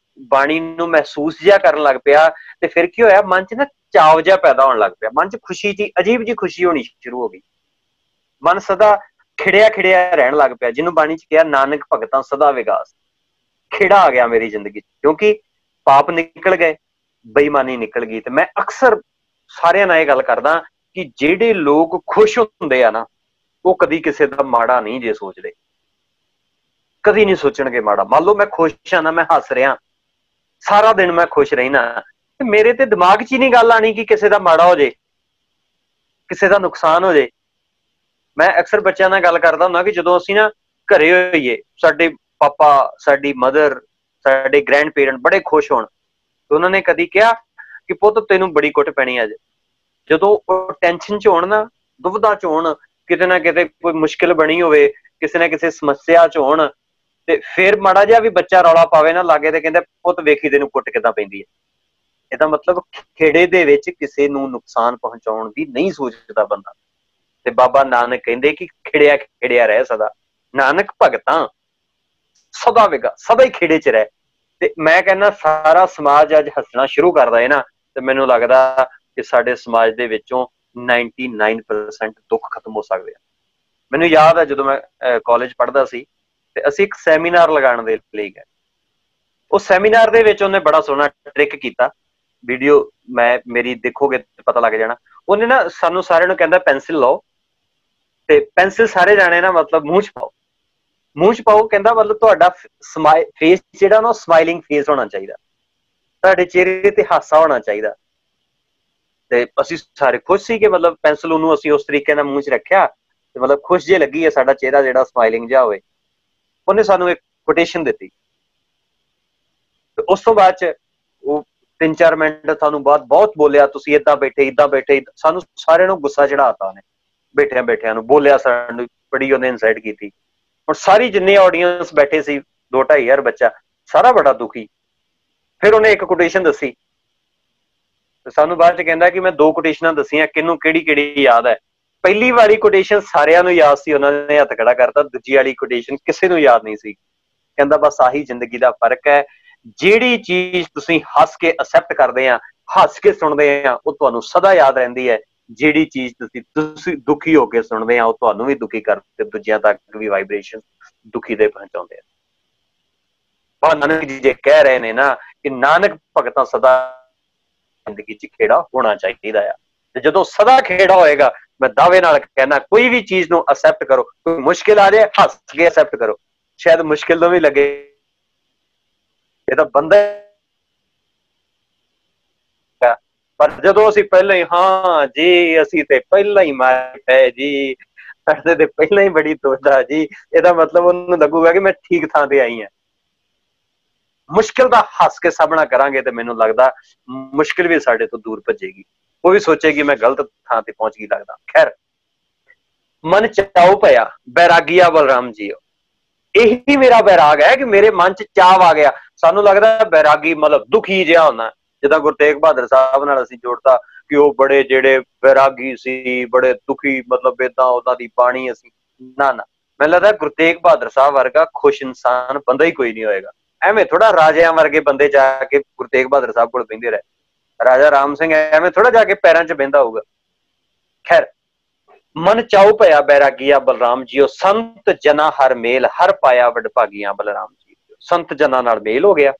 ਬਾਣੀ ਨੂੰ ਮਹਿਸੂਸ ਜਿਹਾ ਕਰਨ ਲੱਗ ਪਿਆ, ਤੇ ਫਿਰ ਕੀ ਹੋਇਆ, ਮਨ 'ਚ ਨਾ ਚਾਵ ਜਿਹਾ ਪੈਦਾ ਹੋਣ ਲੱਗ ਪਿਆ, ਮਨ 'ਚ ਖੁਸ਼ੀ ਜੀ, ਅਜੀਬ ਜੀ ਖੁਸ਼ੀ ਹੋਣੀ ਸ਼ੁਰੂ ਹੋ ਗਈ। ਮਨ ਸਦਾ ਖਿੜਿਆ ਖਿੜਿਆ ਰਹਿਣ ਲੱਗ ਪਿਆ, ਜਿਹਨੂੰ ਬਾਣੀ 'ਚ ਕਿਹਾ ਨਾਨਕ ਭਗਤਾਂ ਸਦਾ ਵਿਗਾਸ। ਖਿੜਾ ਆ ਗਿਆ ਮੇਰੀ ਜ਼ਿੰਦਗੀ 'ਚ, ਕਿਉਂਕਿ ਪਾਪ ਨਿਕਲ ਗਏ, ਬੇਈਮਾਨੀ ਨਿਕਲ ਗਈ। ਤੇ ਮੈਂ ਅਕਸਰ ਸਾਰਿਆਂ ਨਾਲ ਇਹ ਗੱਲ ਕਰਦਾ ਕਿ ਜਿਹੜੇ ਲੋਕ ਖੁਸ਼ ਹੁੰਦੇ ਆ ਨਾ, ਉਹ ਕਦੀ ਕਿਸੇ ਦਾ ਮਾੜਾ ਨਹੀਂ ਜੇ ਸੋਚਦੇ, ਕਦੀ ਨਹੀਂ ਸੋਚਣਗੇ ਮਾੜਾ। ਮੰਨ ਲਓ ਮੈਂ ਖੁਸ਼ ਹਾਂ ਨਾ, ਮੈਂ ਹੱਸ ਰਿਹਾ, ਸਾਰਾ ਦਿਨ ਮੈਂ ਖੁਸ਼ ਰਹਿਣਾ, ਤੇ ਮੇਰੇ ਤੇ ਦਿਮਾਗ 'ਚ ਹੀ ਨਹੀਂ ਗੱਲ ਆਣੀ ਕਿ ਕਿਸੇ ਦਾ ਮਾੜਾ ਹੋ ਜੇ, ਕਿਸੇ ਦਾ ਨੁਕਸਾਨ ਹੋ ਜੇ। ਮੈਂ ਅਕਸਰ ਬੱਚਿਆਂ ਨਾਲ ਗੱਲ ਕਰਦਾ ਹੁੰਦਾ ਕਿ ਜਦੋਂ ਅਸੀਂ ਨਾ ਘਰੇ ਹੋਈਏ, ਸਾਡੇ ਪਾਪਾ, ਸਾਡੀ ਮਦਰ, ਸਾਡੇ ਗ੍ਰੈਂਡ ਪੇਰੈਂਟ ਬੜੇ ਖੁਸ਼ ਹੋਣ, ਤੇ ਉਹਨਾਂ ਨੇ ਕਦੀ ਕਿਹਾ ਕਿ ਪੁੱਤ ਤੈਨੂੰ ਬੜੀ ਕੁੱਟ ਪੈਣੀ ਅੱਜ। ਜਦੋਂ ਉਹ ਟੈਨਸ਼ਨ 'ਚ ਹੋਣ ਨਾ, ਦੁਵਿਧਾ 'ਚ ਹੋਣ, ਕਿਤੇ ਨਾ ਕਿਤੇ ਕੋਈ ਮੁਸ਼ਕਿਲ ਬਣੀ ਹੋਵੇ, ਕਿਸੇ ਨਾ ਕਿਸੇ ਸਮੱਸਿਆ 'ਚ ਹੋਣ, ਤੇ ਫਿਰ ਮਾੜਾ ਜਿਹਾ ਵੀ ਬੱਚਾ ਰੌਲਾ ਪਾਵੇ ਨਾ ਲਾਗੇ, ਤੇ ਕਹਿੰਦੇ ਪੁੱਤ ਵੇਖੀ ਤੈਨੂੰ ਕੁੱਟ ਕਿੱਦਾਂ ਪੈਂਦੀ ਹੈ। ਇਹਦਾ ਮਤਲਬ ਖੇੜੇ ਦੇ ਵਿੱਚ ਕਿਸੇ ਨੂੰ ਨੁਕਸਾਨ ਪਹੁੰਚਾਉਣ ਦੀ ਨਹੀਂ ਸੋਚਦਾ ਬੰਦਾ। ਤੇ ਬਾਬਾ ਨਾਨਕ ਕਹਿੰਦੇ ਕਿ ਖਿੜਿਆ ਖਿੜਿਆ ਰਹਿ ਸਦਾ, ਨਾਨਕ ਭਗਤਾਂ ਸਦਾ ਵਿਗਾ, ਸਦਾ ਹੀ ਖੇੜੇ 'ਚ ਰਹਿ। ਤੇ ਮੈਂ ਕਹਿੰਦਾ ਸਾਰਾ ਸਮਾਜ ਅੱਜ ਹੱਸਣਾ ਸ਼ੁਰੂ ਕਰਦਾ ਹੈ ਨਾ, ਤੇ ਮੈਨੂੰ ਲੱਗਦਾ ਕਿ ਸਾਡੇ ਸਮਾਜ ਦੇ ਵਿੱਚੋਂ 99% ਦੁੱਖ ਖਤਮ ਹੋ ਸਕਦੇ ਆ। ਮੈਨੂੰ ਯਾਦ ਹੈ ਜਦੋਂ ਮੈਂ ਕਾਲਜ ਪੜ੍ਹਦਾ ਸੀ, ਤੇ ਅਸੀਂ ਇੱਕ ਸੈਮੀਨਾਰ ਲਗਾਉਣ ਦੇ ਲਈ ਗਏ। ਉਸ ਸੈਮੀਨਾਰ ਦੇ ਵਿੱਚ ਉਹਨੇ ਬੜਾ ਸੋਹਣਾ ਟ੍ਰਿਕ ਕੀਤਾ, ਵੀਡੀਓ ਮੇਰੀ ਦੇਖੋਗੇ ਤੇ ਪਤਾ ਲੱਗ ਜਾਣਾ। ਉਹਨੇ ਨਾ ਸਾਨੂੰ ਸਾਰਿਆਂ ਨੂੰ ਕਹਿੰਦਾ ਪੈਨਸਿਲ ਲਓ, ਤੇ ਪੈਨਸਿਲ ਸਾਰੇ ਜਾਣੇ ਨਾ ਮਤਲਬ ਮੂੰਹ 'ਚ ਪਾਓ, ਮੂੰਹ 'ਚ ਪਾਓ। ਕਹਿੰਦਾ ਮਤਲਬ ਤੁਹਾਡਾ ਫੇਸ ਜਿਹੜਾ ਨਾ ਸਮਾਈਲਿੰਗ ਫੇਸ ਹੋਣਾ ਚਾਹੀਦਾ, ਤੁਹਾਡੇ ਚਿਹਰੇ ਤੇ ਹਾਸਾ ਹੋਣਾ ਚਾਹੀਦਾ। ਤੇ ਅਸੀਂ ਸਾਰੇ ਖੁਸ਼ ਸੀ ਕਿ ਮਤਲਬ ਪੈਨਸਿਲ ਉਹਨੂੰ ਅਸੀਂ ਉਸ ਤਰੀਕੇ ਨਾਲ ਮੂੰਹ 'ਚ ਰੱਖਿਆ, ਤੇ ਮਤਲਬ ਖੁਸ਼ ਜੇ ਲੱਗੀ ਹੈ ਸਾਡਾ ਚਿਹਰਾ ਜਿਹੜਾ ਸਮਾਈਲਿੰਗ ਜਿਹਾ ਹੋਵੇ। ਉਹਨੇ ਸਾਨੂੰ ਇੱਕ ਕੋਟੇਸ਼ਨ ਦਿੱਤੀ, ਤੇ ਉਸ ਤੋਂ ਬਾਅਦ 'ਚ ਉਹ 3-4 ਮਿੰਟ ਸਾਨੂੰ ਬਾਅਦ ਬਹੁਤ ਬੋਲਿਆ, ਤੁਸੀਂ ਏਦਾਂ ਬੈਠੇ, ਇੱਦਾਂ ਬੈਠੇ। ਸਾਨੂੰ ਸਾਰਿਆਂ ਨੂੰ ਗੁੱਸਾ ਚੜਾਤਾ ਉਹਨੇ, ਬੈਠਿਆਂ ਬੈਠਿਆਂ ਨੂੰ ਬੋਲਿਆ, ਸਾਨੂੰ ਬੜੀ ਉਹਨੇ ਇਨਸਾਈਟ ਕੀਤੀ। ਹੁਣ ਸਾਰੀ ਜਿੰਨੀ ਆਡੀਅੰਸ ਬੈਠੇ ਸੀ, 2-2.5 ਹਜ਼ਾਰ ਬੱਚਾ, ਸਾਰਾ ਬੜਾ ਦੁਖੀ। ਫਿਰ ਉਹਨੇ ਇੱਕ ਕੋਟੇਸ਼ਨ ਦੱਸੀ, ਤੇ ਸਾਨੂੰ ਬਾਅਦ 'ਚ ਕਹਿੰਦਾ ਕਿ ਮੈਂ 2 ਕੋਟੇਸ਼ਨਾਂ ਦੱਸੀਆਂ, ਕਿਹਨੂੰ ਕਿਹੜੀ ਕਿਹੜੀ ਯਾਦ ਹੈ। ਪਹਿਲੀ ਵਾਲੀ ਕੋਟੇਸ਼ਨ ਸਾਰਿਆਂ ਨੂੰ ਯਾਦ ਸੀ, ਉਹਨਾਂ ਨੇ ਹੱਥ ਖੜਾ ਕਰਤਾ। ਦੂਜੀ ਵਾਲੀ ਕੋਟੇਸ਼ਨ ਕਿਸੇ ਨੂੰ ਯਾਦ ਨਹੀਂ ਸੀ। ਕਹਿੰਦਾ ਬਸ ਆਹੀ ਜ਼ਿੰਦਗੀ ਦਾ ਫਰਕ ਹੈ, ਜਿਹੜੀ ਚੀਜ਼ ਤੁਸੀਂ ਹੱਸ ਕੇ ਅਸੈਪਟ ਕਰਦੇ ਆ, ਹੱਸ ਕੇ ਸੁਣਦੇ ਆ, ਉਹ ਤੁਹਾਨੂੰ ਸਦਾ ਯਾਦ ਰਹਿੰਦੀ ਹੈ। ਜਿਹੜੀ ਚੀਜ਼ ਤੁਸੀਂ ਦੁਖੀ ਹੋ ਕੇ ਸੁਣਦੇ ਆ, ਉਹ ਤੁਹਾਨੂੰ ਵੀ ਦੁਖੀ ਕਰਕੇ ਦੂਜਿਆਂ ਤੱਕ ਵੀ ਵਾਈਬ੍ਰੇਸ਼ਨ ਦੁਖੀ ਦੇ ਪਹੁੰਚਾਉਂਦੇ ਆ। ਬਾਬਾ ਨਾਨਕ ਜੀ ਜੇ ਕਹਿ ਰਹੇ ਨੇ ਨਾ ਕਿ ਨਾਨਕ ਭਗਤਾਂ ਸਦਾ ਜ਼ਿੰਦਗੀ 'ਚ ਖੇੜਾ ਹੋਣਾ ਚਾਹੀਦਾ ਆ, ਤੇ ਜਦੋਂ ਸਦਾ ਖੇੜਾ ਹੋਏਗਾ, ਮੈਂ ਦਾਅਵੇ ਨਾਲ ਕਹਿਣਾ, ਕੋਈ ਵੀ ਚੀਜ਼ ਨੂੰ ਅਸੈਪਟ ਕਰੋ। ਕੋਈ ਮੁਸ਼ਕਿਲ ਆ ਜਾਏ, ਹੱਸ ਕੇ ਅਸੈਪਟ ਕਰੋ, ਸ਼ਾਇਦ ਮੁਸ਼ਕਿਲ ਤੋਂ ਵੀ ਲੱਗੇ ਇਹ ਤਾਂ ਬੰਦਾ, ਪਰ ਜਦੋਂ ਅਸੀਂ ਪਹਿਲਾਂ ਹੀ ਹਾਂ ਜੀ, ਅਸੀਂ ਤੇ ਪਹਿਲਾਂ ਹੀ ਮਾਰੇ ਜੀ, ਸਾਡੇ ਤੇ ਪਹਿਲਾਂ ਹੀ ਬੜੀ ਦੋਦਾ ਜੀ, ਇਹਦਾ ਮਤਲਬ ਉਹਨੂੰ ਲੱਗੂਗਾ ਕਿ ਮੈਂ ਠੀਕ ਥਾਂ ਤੇ ਆਈ ਹਾਂ। ਮੁਸ਼ਕਿਲ ਦਾ ਹੱਸ ਕੇ ਸਾਹਮਣਾ ਕਰਾਂਗੇ, ਤੇ ਮੈਨੂੰ ਲੱਗਦਾ ਮੁਸ਼ਕਿਲ ਵੀ ਸਾਡੇ ਤੋਂ ਦੂਰ ਭੱਜੇਗੀ। ਉਹ ਵੀ ਸੋਚੇਗੀ ਮੈਂ ਗਲਤ ਥਾਂ ਤੇ ਪਹੁੰਚ ਗਈ ਲੱਗਦਾ। ਖੈਰ, ਮਨ ਚਾਉ ਭਇਆ ਬੈਰਾਗੀਆ ਬਲਰਾਮ ਜੀ, ਇਹੀ ਮੇਰਾ ਬੈਰਾਗ ਹੈ ਕਿ ਮੇਰੇ ਮਨ 'ਚ ਚਾਵ ਆ ਗਿਆ। ਸਾਨੂੰ ਲੱਗਦਾ ਬੈਰਾਗੀ ਮਤਲਬ ਦੁਖੀ ਜਿਹਾ ਹੁੰਦਾ, ਜਿੱਦਾਂ ਗੁਰੂ ਤੇਗ ਬਹਾਦਰ ਸਾਹਿਬ ਨਾਲ ਅਸੀਂ ਜੋੜਤਾ ਕਿ ਉਹ ਬੜੇ ਜਿਹੜੇ ਬੈਰਾਗੀ ਸੀ, ਬੜੇ ਦੁਖੀ, ਮਤਲਬ ਏਦਾਂ ਉਹਨਾਂ ਦੀ ਬਾਣੀ ਅਸੀਂ ਨਾ। ਮੈਨੂੰ ਲੱਗਦਾ ਗੁਰੂ ਤੇਗ ਬਹਾਦਰ ਸਾਹਿਬ ਵਰਗਾ ਖੁਸ਼ ਇਨਸਾਨ ਬੰਦਾ ਹੀ ਕੋਈ ਨਹੀਂ ਹੋਏਗਾ। ਐਵੇਂ ਥੋੜਾ ਰਾਜਿਆਂ ਵਰਗੇ ਬੰਦੇ ਜਾ ਕੇ ਗੁਰੂ ਤੇਗ ਬਹਾਦਰ ਸਾਹਿਬ ਕੋਲ ਬਹਿੰਦੇ ਰਹੇ, ਰਾਜਾ ਰਾਮ ਸਿੰਘ ਐਵੇਂ ਥੋੜਾ ਜਾ ਕੇ ਪੈਰਾਂ 'ਚ ਬਹਿੰਦਾ ਹੋਊਗਾ। ਖੈਰ, ਮਨ ਚਾਉ ਭਇਆ ਬੈਰਾਗੀਆ ਬਲਰਾਮ ਜੀਓ, ਸੰਤ ਜਨਾ ਹਰ ਮੇਲ, ਹਰ ਪਾਇਆ ਵਡਭਾਗੀਆਂ ਬਲਰਾਮ ਜੀ। ਸੰਤ ਜਨਾਂ ਨਾਲ ਮੇਲ ਹੋ ਗਿਆ,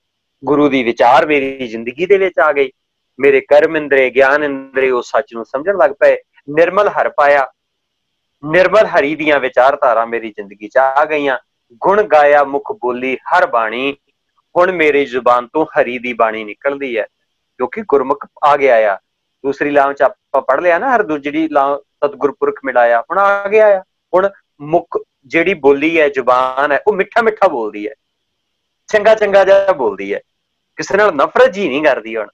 ਗੁਰੂ ਦੀ ਵਿਚਾਰ ਮੇਰੀ ਜ਼ਿੰਦਗੀ ਦੇ ਵਿੱਚ ਆ ਗਈ, ਮੇਰੇ ਕਰਮ ਇੰਦਰੇ, ਗਿਆਨ ਇੰਦਰੇ ਉਹ ਸੱਚ ਨੂੰ ਸਮਝਣ ਲੱਗ ਪਏ। ਨਿਰਮਲ ਹਰ ਪਾਇਆ, ਨਿਰਮਲ ਹਰੀ ਦੀਆਂ ਵਿਚਾਰਧਾਰਾ ਮੇਰੀ ਜ਼ਿੰਦਗੀ 'ਚ ਆ ਗਈਆਂ। ਗੁਣ ਗਾਇਆ ਮੁਖ ਬੋਲੀ ਹਰ ਬਾਣੀ, ਹੁਣ ਮੇਰੀ ਜ਼ੁਬਾਨ ਤੋਂ ਹਰੀ ਦੀ ਬਾਣੀ ਨਿਕਲਦੀ ਹੈ, ਕਿਉਂਕਿ ਗੁਰਮੁਖ ਆ ਗਿਆ ਆ। ਦੂਸਰੀ ਲਾਮ 'ਚ ਆਪਾਂ ਪੜ੍ਹ ਲਿਆ ਨਾ, ਹਰ ਦੂਜੜੀ ਲਾਮ सतगुर पुरख मिलाया, हुण आ गया आ। हुण मुख जिहड़ी बोली है, जुबान है, वो मिठा मिठा बोलदी है, चंगा चंगा जिहा बोलदी है, किसी नाल नफरत जी नहीं करदी। हुण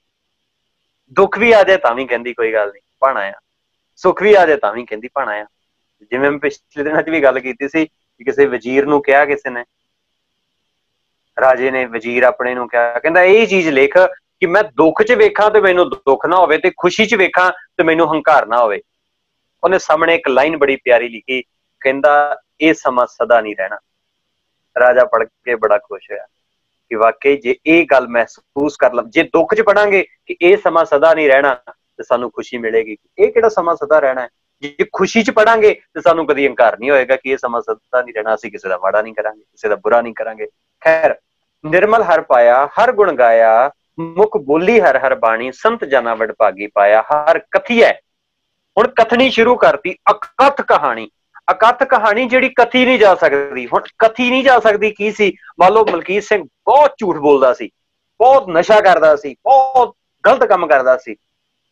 दुख भी आ जाए तां भी कहंदी कोई गल नहीं भाणा आ, सुख भी आ जाए तां भी कहंदी भाणा आ। जिवें मैं पिछले दिनां च भी गल कीती सी कि किसी वजीर नूं कहा, किसी ने, राजे ने वजीर अपने नूं कहा, कहंदा ये चीज लिख कि मैं दुख च वेखां ते मैनूं दुख ना होवे, ते खुशी च वेखां ते मैनूं हंकार ना होवे। उन्हें सामने एक लाइन बड़ी प्यारी लिखी, कहंदा ये समा सदा नहीं रहना। राजा पढ़ के बड़ा खुश होया कि वाकई जे ये गल महसूस कर ल, जे दुख च पढ़ांगे कि ये समा सदा नहीं रहना तो सानू खुशी मिलेगी। ये किहड़ा समा सदा रहना है? जे खुशी च पढ़ांगे तो सानू कदी हंकार नहीं होएगा कि ये समा सदा नहीं रहना, असीं किसी दा माड़ा नहीं करांगे, किसी दा बुरा नहीं करांगे। खैर, निर्मल हर पाया, हर गुण गाया, मुख बोली हर हर बाणी, संत जना वड भागी पाया, हर कथिए। हुण कथनी शुरू करती, अकथ कहानी। अकथ कहानी जिहड़ी कथी नहीं जा सकती। हुण कथी नहीं जा सकती की सी? मान लो मलकीत सिंह बहुत झूठ बोलदा सी, बहुत नशा करदा सी, बहुत गलत काम करदा सी,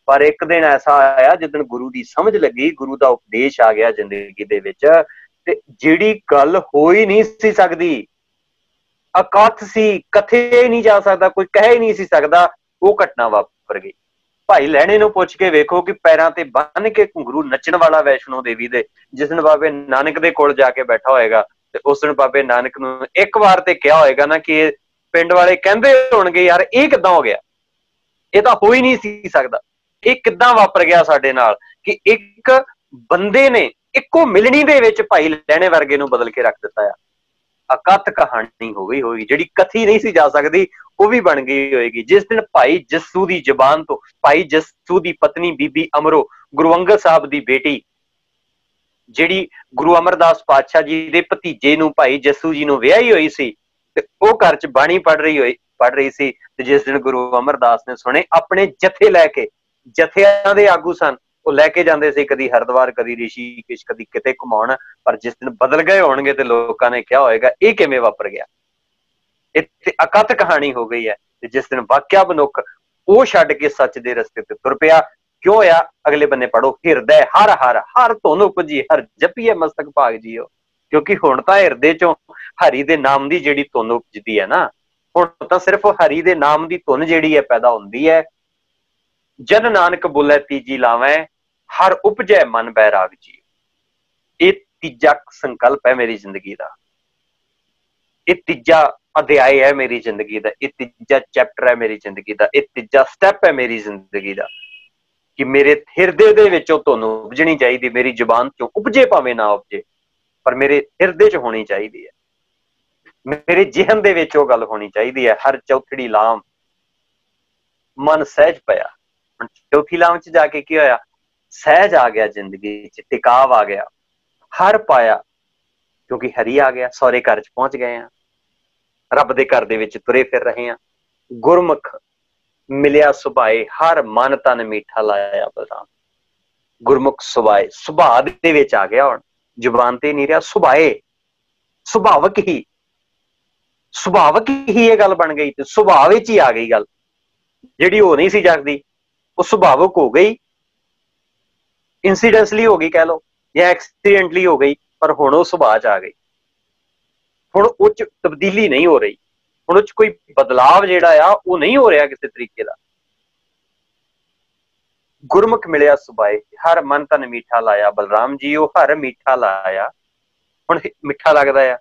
पर एक दिन ऐसा आया जिदन गुरु की समझ लगी, गुरु का उपदेश आ गया जिंदगी दे विच, ते जिहड़ी गल हो ही नहीं सी सकदी, अकथ सी, कथे नहीं जा सकता, कोई कह ही नहीं सी सकदा, वो घटना वापर गई। भाई लहणे नूं पुछ के वेखो कि पैरां ते बन के घुंघरू नचण वाला वैष्णो देवी दे जिस दिन बाबे नानक दे कोल जाके बैठा होएगा, ते उस दिन बाबे नानक नूं एक बार ते कहा होएगा ना कि पिंड वाले कहंदे होणगे यार ये किदां हो गया, ये तां हो ही नहीं सी सकदा, ये किदां वापर गया साडे नाल कि एक बंदे ने इक्को मिलनी दे विच भाई लहणे वर्गे नूं बदल के रख दिता है। अकथ कहानी हो गई होगी, जिहड़ी कथी नहीं सी जा सकदी वो भी बन गई होएगी। जिस दिन भाई जस्सू दी जबान तो, भाई जस्सू दी पत्नी बीबी अमरो गुरु अंगद साहब दी बेटी, जिहड़ी गुरु अमरदास पातशाह जी दे भतीजे नूं भाई जस्सू जी नूं विआही होई सी, ते ओह घर च बाणी पढ़ रही सी, ते जिस दिन गुरु अमरदास ने सुने, अपने जथे लैके, जथियां दे आगू सन, वो लैके जांदे सी कदी हरिद्वार, कदी ऋषिकेश, कदी किते घुमाउण, पर जिस दिन बदल गए होणगे ते लोकां ने क्या होएगा ये किवें वापर गया। इत्थे अकथ कहानी हो गई है। ते जिस दिन वाकिया मनुख वो छड्ड के सच दे रस्ते ते तुर पिया, क्यों होया? अगले बन्ने पढ़ो, हिरदे हर हर हर धुन उपजी, हर जपीए मस्तक भाग जियो। क्योंकि हुण तां हिरदे चों हरि दे नाम दी जिहड़ी धुन उपजदी है ना, हुण तां सिर्फ हरि दे नाम दी धुन जिहड़ी है पैदा हुंदी है। जन नानक बोले तीजी लावें, हर उपजै मन बैराग जी। ये तीजा संकल्प है मेरी जिंदगी का, ये तीजा अध्याय है मेरी जिंदगी का, ये तीजा चैप्टर है मेरी जिंदगी का, ये तीजा स्टैप है मेरी जिंदगी का कि मेरे हिरदे दे विचों धुन उपजनी चाहिए, मेरी जुबान चों उपजे भावें ना उपजे, पर मेरे हिरदे च होनी चाहिए है, मेरे जिहन दे विच ओह गल होनी चाहिए है। हर चौथड़ी लाम मन सहज पया। चौथी लाम च जाके की होया? सहज आ गया, जिंदगी च टिकाव आ गया, हर पाया, क्योंकि हरी आ गया, सौरे घर च पहुंच गए हैं, रब दे घर दे विच तुरे फिर रहे हैं। गुरमुख मिलिया सुभाए, हर मन तन मीठा लाया बलराम। गुरमुख सुभाए, सुभाव दे विच आ गया, हुण जुबान ते नहीं रहा, सुभाए, सुभावक ही, सुभावक ही ये गल बन गई, सुभाव विच ही आ गई गल, जिहड़ी हो नहीं सी सकदी वो सुभावक हो गई, इंसीडेंसली हो गई कह लो, या एक्सीडेंटली हो गई, पर हुण वो सुभाव च आ गई। हुण उह च तब्दीली नहीं हो रही, हुण उह च कोई बदलाव जिहड़ा आ वो नहीं हो रहा किसी तरीके का। गुरमुख मिलिया सुभाए, हर मन तन मीठा लाया बलराम जी, वो हर मीठा लाया। हुण मिठा लगदा है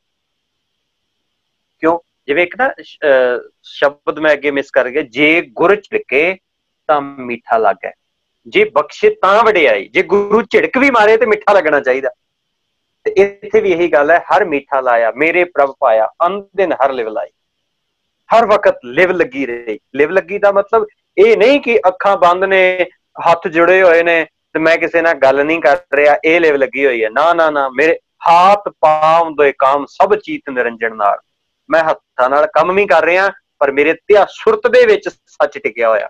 क्यों? जिवें एक ना शब्द मैं अगे मिस कर गया, जे गुर झिड़के तां मीठा लागे, जे बख्शे तां वडियाई, जे गुरु झिड़क भी मारे तो मीठा लगना चाहिए। इत्थे भी यही गल है, हर मीठा लाया मेरे प्रभ पाया, अन दिन हर लिव लाई। हर वक्त लिव लगी रही। लिव लगी का मतलब ये नहीं कि अखां बंद ने, हाथ जुड़े हुए ने ते मैं किसी नाल गल नहीं कर रहा, ये लिव लगी हुई है। ना ना ना, मेरे हाथ पांव दे काम सब चीत निरंजन नाल, मैं हत्थां नाल काम भी कर रहा, पर मेरे ध्या सुरत दे विच सच टिकिया होया,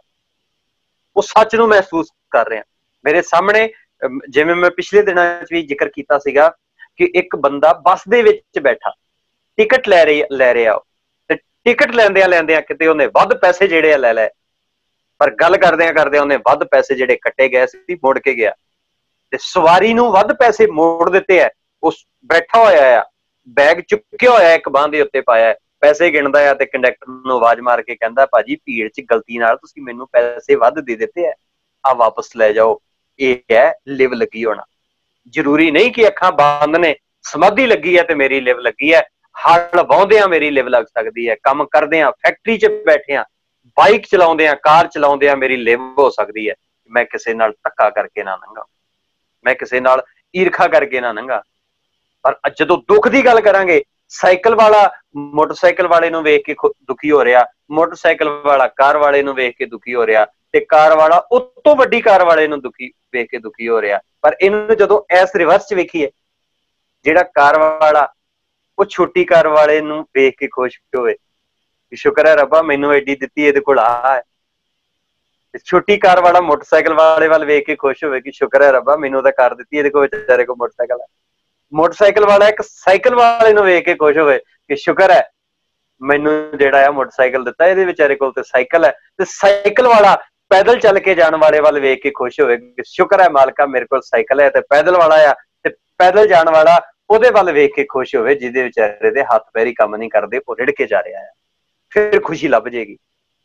वो सच नूं महसूस कर रहा। मेरे सामने जिवें मैं पिछले दिनां च भी जिक्र कीता सीगा कि एक बंदा बस दे विच बैठा, टिकट लै रहा, टिकट लैंदियां लैंदियां किते उहने वध पैसे जिहड़े लै लै, पर गल करदियां करदियां उहने वध पैसे जिहड़े कट्टे गए सी मुड़ के गया। ਤੇ ਸਵਾਰੀ ਨੂੰ ਵੱਧ ਪੈਸੇ ਮੋੜ ਦਿੱਤੇ ਹੈ। ਉਸ ਬੈਠਾ ਹੋਇਆ ਆ, ਬੈਗ ਚੁੱਕਿਆ ਹੋਇਆ ਇੱਕ ਬਾਂਹ ਦੇ ਉੱਤੇ ਪਾਇਆ, ਪੈਸੇ ਗਿਣਦਾ ਆ ਤੇ ਕੰਡਕਟਰ ਨੂੰ ਆਵਾਜ਼ ਮਾਰ ਕੇ ਕਹਿੰਦਾ ਭਾਜੀ ਭੀੜ 'ਚ ਗਲਤੀ ਨਾਲ ਤੁਸੀਂ ਮੈਨੂੰ ਪੈਸੇ ਵੱਧ ਦੇ ਦਿੱਤੇ ਆ, ਆ ਵਾਪਸ ਲੈ ਜਾਓ। ਇਹ ਹੈ ਲਿਵ ਲੱਗੀ ਹੋਣਾ। ਜ਼ਰੂਰੀ ਨਹੀਂ ਕਿ ਅੱਖਾਂ ਬੰਦ ਨੇ, ਸਮਾਧੀ ਲੱਗੀ ਹੈ ਤੇ ਮੇਰੀ ਲਿਵ ਲੱਗੀ ਹੈ। ਹਲ ਵਾਹੁੰਦਿਆਂ ਮੇਰੀ ਲਿਵ ਲੱਗ ਸਕਦੀ ਹੈ, ਕੰਮ ਕਰਦਿਆਂ, ਫੈਕਟਰੀ 'ਚ ਬੈਠਿਆਂ, ਬਾਈਕ ਚਲਾਉਂਦਿਆਂ, ਕਾਰ ਚਲਾਉਂਦਿਆਂ ਮੇਰੀ ਲਿਵ ਹੋ ਸਕਦੀ ਹੈ। ਮੈਂ ਕਿਸੇ ਨਾਲ ਧੱਕਾ ਕਰਕੇ ਨਾ ਲੰਘਾਂ, ਮੈਂ ਕਿਸੇ ਨਾਲ ਈਰਖਾ ਕਰਕੇ ਨਾ ਲੰਘਾਂ। ਪਰ ਜਦੋਂ ਦੁੱਖ ਦੀ ਗੱਲ ਕਰਾਂਗੇ, ਸਾਈਕਲ ਵਾਲਾ ਮੋਟਰਸਾਈਕਲ ਵਾਲੇ ਨੂੰ ਵੇਖ ਕੇ ਦੁਖੀ ਹੋ ਰਿਹਾ, ਮੋਟਰਸਾਈਕਲ ਵਾਲਾ ਕਾਰ ਵਾਲੇ ਨੂੰ ਵੇਖ ਕੇ ਦੁਖੀ ਹੋ ਰਿਹਾ, ਤੇ ਕਾਰ ਵਾਲਾ ਉਸ ਤੋਂ ਵੱਡੀ ਕਾਰ ਵਾਲੇ ਨੂੰ ਵੇਖ ਕੇ ਦੁਖੀ ਹੋ ਰਿਹਾ। ਪਰ ਇਹਨੂੰ ਜਦੋਂ ਇਸ ਰਿਵਰਸ 'ਚ ਵੇਖੀਏ, ਜਿਹੜਾ ਕਾਰ ਵਾਲਾ ਉਹ ਛੋਟੀ ਕਾਰ ਵਾਲੇ ਨੂੰ ਵੇਖ ਕੇ ਖੁਸ਼ ਹੋਵੇ ਕਿ ਸ਼ੁਕਰ ਹੈ ਰੱਬਾ ਮੈਨੂੰ ਐਡੀ ਦਿੱਤੀ, ਇਹਦੇ ਕੋਲ ਆ ਹੈ। ਛੋਟੀ ਕਾਰ ਵਾਲਾ ਮੋਟਰਸਾਈਕਲ ਵਾਲੇ ਵੱਲ ਵੇਖ ਕੇ ਖੁਸ਼ ਹੋਵੇ ਕਿ ਸ਼ੁਕਰ ਹੈ ਰੱਬਾ ਮੈਨੂੰ ਤਾਂ ਕਾਰ ਦਿੱਤੀ, ਇਹਦੇ ਕੋਲ ਵਿਚਾਰੇ ਕੋਲ ਮੋਟਰਸਾਈਕਲ ਹੈ। ਮੋਟਰਸਾਈਕਲ ਵਾਲਾ ਇੱਕ ਸਾਈਕਲ ਵਾਲੇ ਨੂੰ ਵੇਖ ਕੇ ਖੁਸ਼ ਹੋਵੇ ਕਿ ਸ਼ੁਕਰ ਹੈ ਮੈਨੂੰ ਜਿਹੜਾ ਆ ਮੋਟਰਸਾਈਕਲ ਦਿੱਤਾ, ਇਹਦੇ ਵਿਚਾਰੇ ਕੋਲ ਤੇ ਸਾਈਕਲ ਹੈ। ਤੇ ਸਾਈਕਲ ਵਾਲਾ ਪੈਦਲ ਚੱਲ ਕੇ ਜਾਣ ਵਾਲੇ ਵੱਲ ਵੇਖ ਕੇ ਖੁਸ਼ ਹੋਵੇ ਕਿ ਸ਼ੁਕਰ ਹੈ ਮਾਲਕਾ ਮੇਰੇ ਕੋਲ ਸਾਈਕਲ ਹੈ। ਤੇ ਪੈਦਲ ਵਾਲਾ ਆ ਤੇ ਪੈਦਲ ਜਾਣ ਵਾਲਾ ਉਹਦੇ ਵੱਲ ਵੇਖ ਕੇ ਖੁਸ਼ ਹੋਵੇ ਜਿਹਦੇ ਵਿਚਾਰੇ ਦੇ ਹੱਥ ਪੈਰ ਹੀ ਕੰਮ ਨਹੀਂ ਕਰਦੇ, ਉਹ ਰਿੜ ਕੇ ਜਾ ਰਿਹਾ ਹੈ। ਫਿਰ ਖੁਸ਼ੀ ਲੱਭ ਜਾਏਗੀ।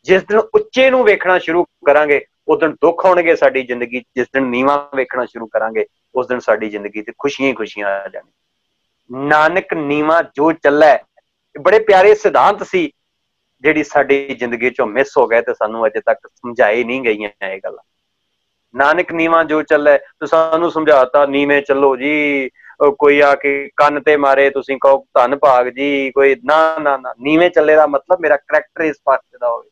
ਜਿਸ ਦਿਨ ਉੱਚੇ ਨੂੰ ਵੇਖਣਾ ਸ਼ੁਰੂ ਕਰਾਂਗੇ ਉਸ ਦਿਨ ਦੁੱਖ ਆਉਣਗੇ ਸਾਡੀ ਜ਼ਿੰਦਗੀ। ਜਿਸ ਦਿਨ ਨੀਵਾਂ ਵੇਖਣਾ ਸ਼ੁਰੂ ਕਰਾਂਗੇ ਉਸ ਦਿਨ ਸਾਡੀ ਜ਼ਿੰਦਗੀ ਤੇ ਖੁਸ਼ੀਆਂ ਹੀ ਖੁਸ਼ੀਆਂ ਆ ਜਾਣਗੀਆਂ। ਨਾਨਕ ਨੀਵਾਂ ਜੋ ਚੱਲੇ, ਬੜੇ ਪਿਆਰੇ ਸਿਧਾਂਤ ਸੀ ਜਿਹੜੀ ਸਾਡੀ ਜ਼ਿੰਦਗੀ ਚੋਂ ਮਿਸ ਹੋ ਗਏ ਤੇ ਸਾਨੂੰ ਅਜੇ ਤੱਕ ਸਮਝਾਏ ਨਹੀਂ ਗਈਆਂ ਇਹ ਗੱਲਾਂ। ਨਾਨਕ ਨੀਵਾਂ ਜੋ ਚੱਲੇ ਤੇ ਸਾਨੂੰ ਸਮਝਾਤਾ ਨੀਵੇਂ ਚੱਲੋ ਜੀ, ਕੋਈ ਆ ਕੇ ਕੰਨ ਤੇ ਮਾਰੇ ਤੁਸੀਂ ਕਹੋ ਧੰਨ ਭਾਗ ਜੀ, ਕੋਈ ਨਾ ਨਾ ਨਾ। ਨੀਵੇਂ ਚੱਲੇ ਦਾ ਮਤਲਬ ਮੇਰਾ ਕਰੈਕਟਰ ਇਸ ਪਾਸੇ ਦਾ ਹੋਵੇ,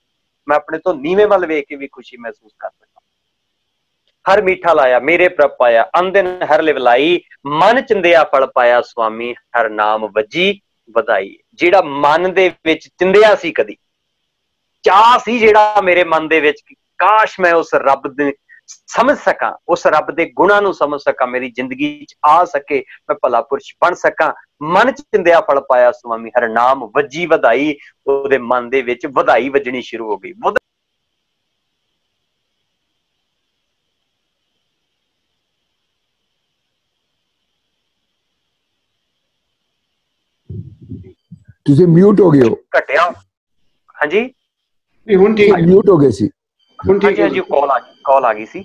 ਮੈਂ ਆਪਣੇ ਤੋਂ ਨੀਵੇਂ ਵੱਲ ਵੇਖ ਕੇ ਵੀ ਖੁਸ਼ੀ ਮਹਿਸੂਸ ਕਰ ਸਕਾਂ। ਹਰ ਮੀਠਾ ਲਾਇਆ ਮੇਰੇ ਪ੍ਰਭ ਪਾਇਆ, ਅੰਦਨ ਹਰ ਲਿਵ ਲਾਈ, ਮਨ ਚਿੰਦਿਆ ਫਲ ਪਾਇਆ, ਸੁਆਮੀ ਹਰ ਨਾਮ ਵੱਜੀ ਵਧਾਈ। ਜਿਹੜਾ ਮਨ ਦੇ ਵਿੱਚ ਚਿੰਦਿਆ ਸੀ, ਕਦੀ ਚਾਹ ਸੀ ਜਿਹੜਾ ਮੇਰੇ ਮਨ ਦੇ ਵਿੱਚ, ਕਾਸ਼ ਮੈਂ ਉਸ ਰੱਬ ਦੇ ਸਮਝ ਸਕਾਂ, ਉਸ ਰੱਬ ਦੇ ਗੁਣਾਂ ਨੂੰ ਸਮਝ ਸਕਾਂ, ਮੇਰੀ ਜ਼ਿੰਦਗੀ 'ਚ ਆ ਸਕੇ, ਮੈਂ ਭਲਾ ਪੁਰਸ਼ ਬਣ ਸਕਾਂ। ਮਨ ਚਿੰਦਿਆ ਫਲ ਪਾਇਆ, ਸੁਆਮੀ ਹਰ ਨਾਮ ਵੱਜੀ ਵਧਾਈ। ਉਹਦੇ ਮਨ ਦੇ ਵਿੱਚ ਵਧਾਈ ਵੱਜਣੀ ਸ਼ੁਰੂ ਹੋ ਗਈ। ਤੁਸੀਂ ਮਿਊਟ ਹੋ ਗਏ ਹੋ। ਘਟਿਆ। ਹਾਂਜੀ ਹੁਣ ਠੀਕ ਹੈ, ਮਿਊਟ ਹੋ ਗਏ ਸੀ। ਹੁਣ ਠੀਕ ਹੈ ਜੀ। ਕਾਲ ਆ ਗਈ ਸੀ।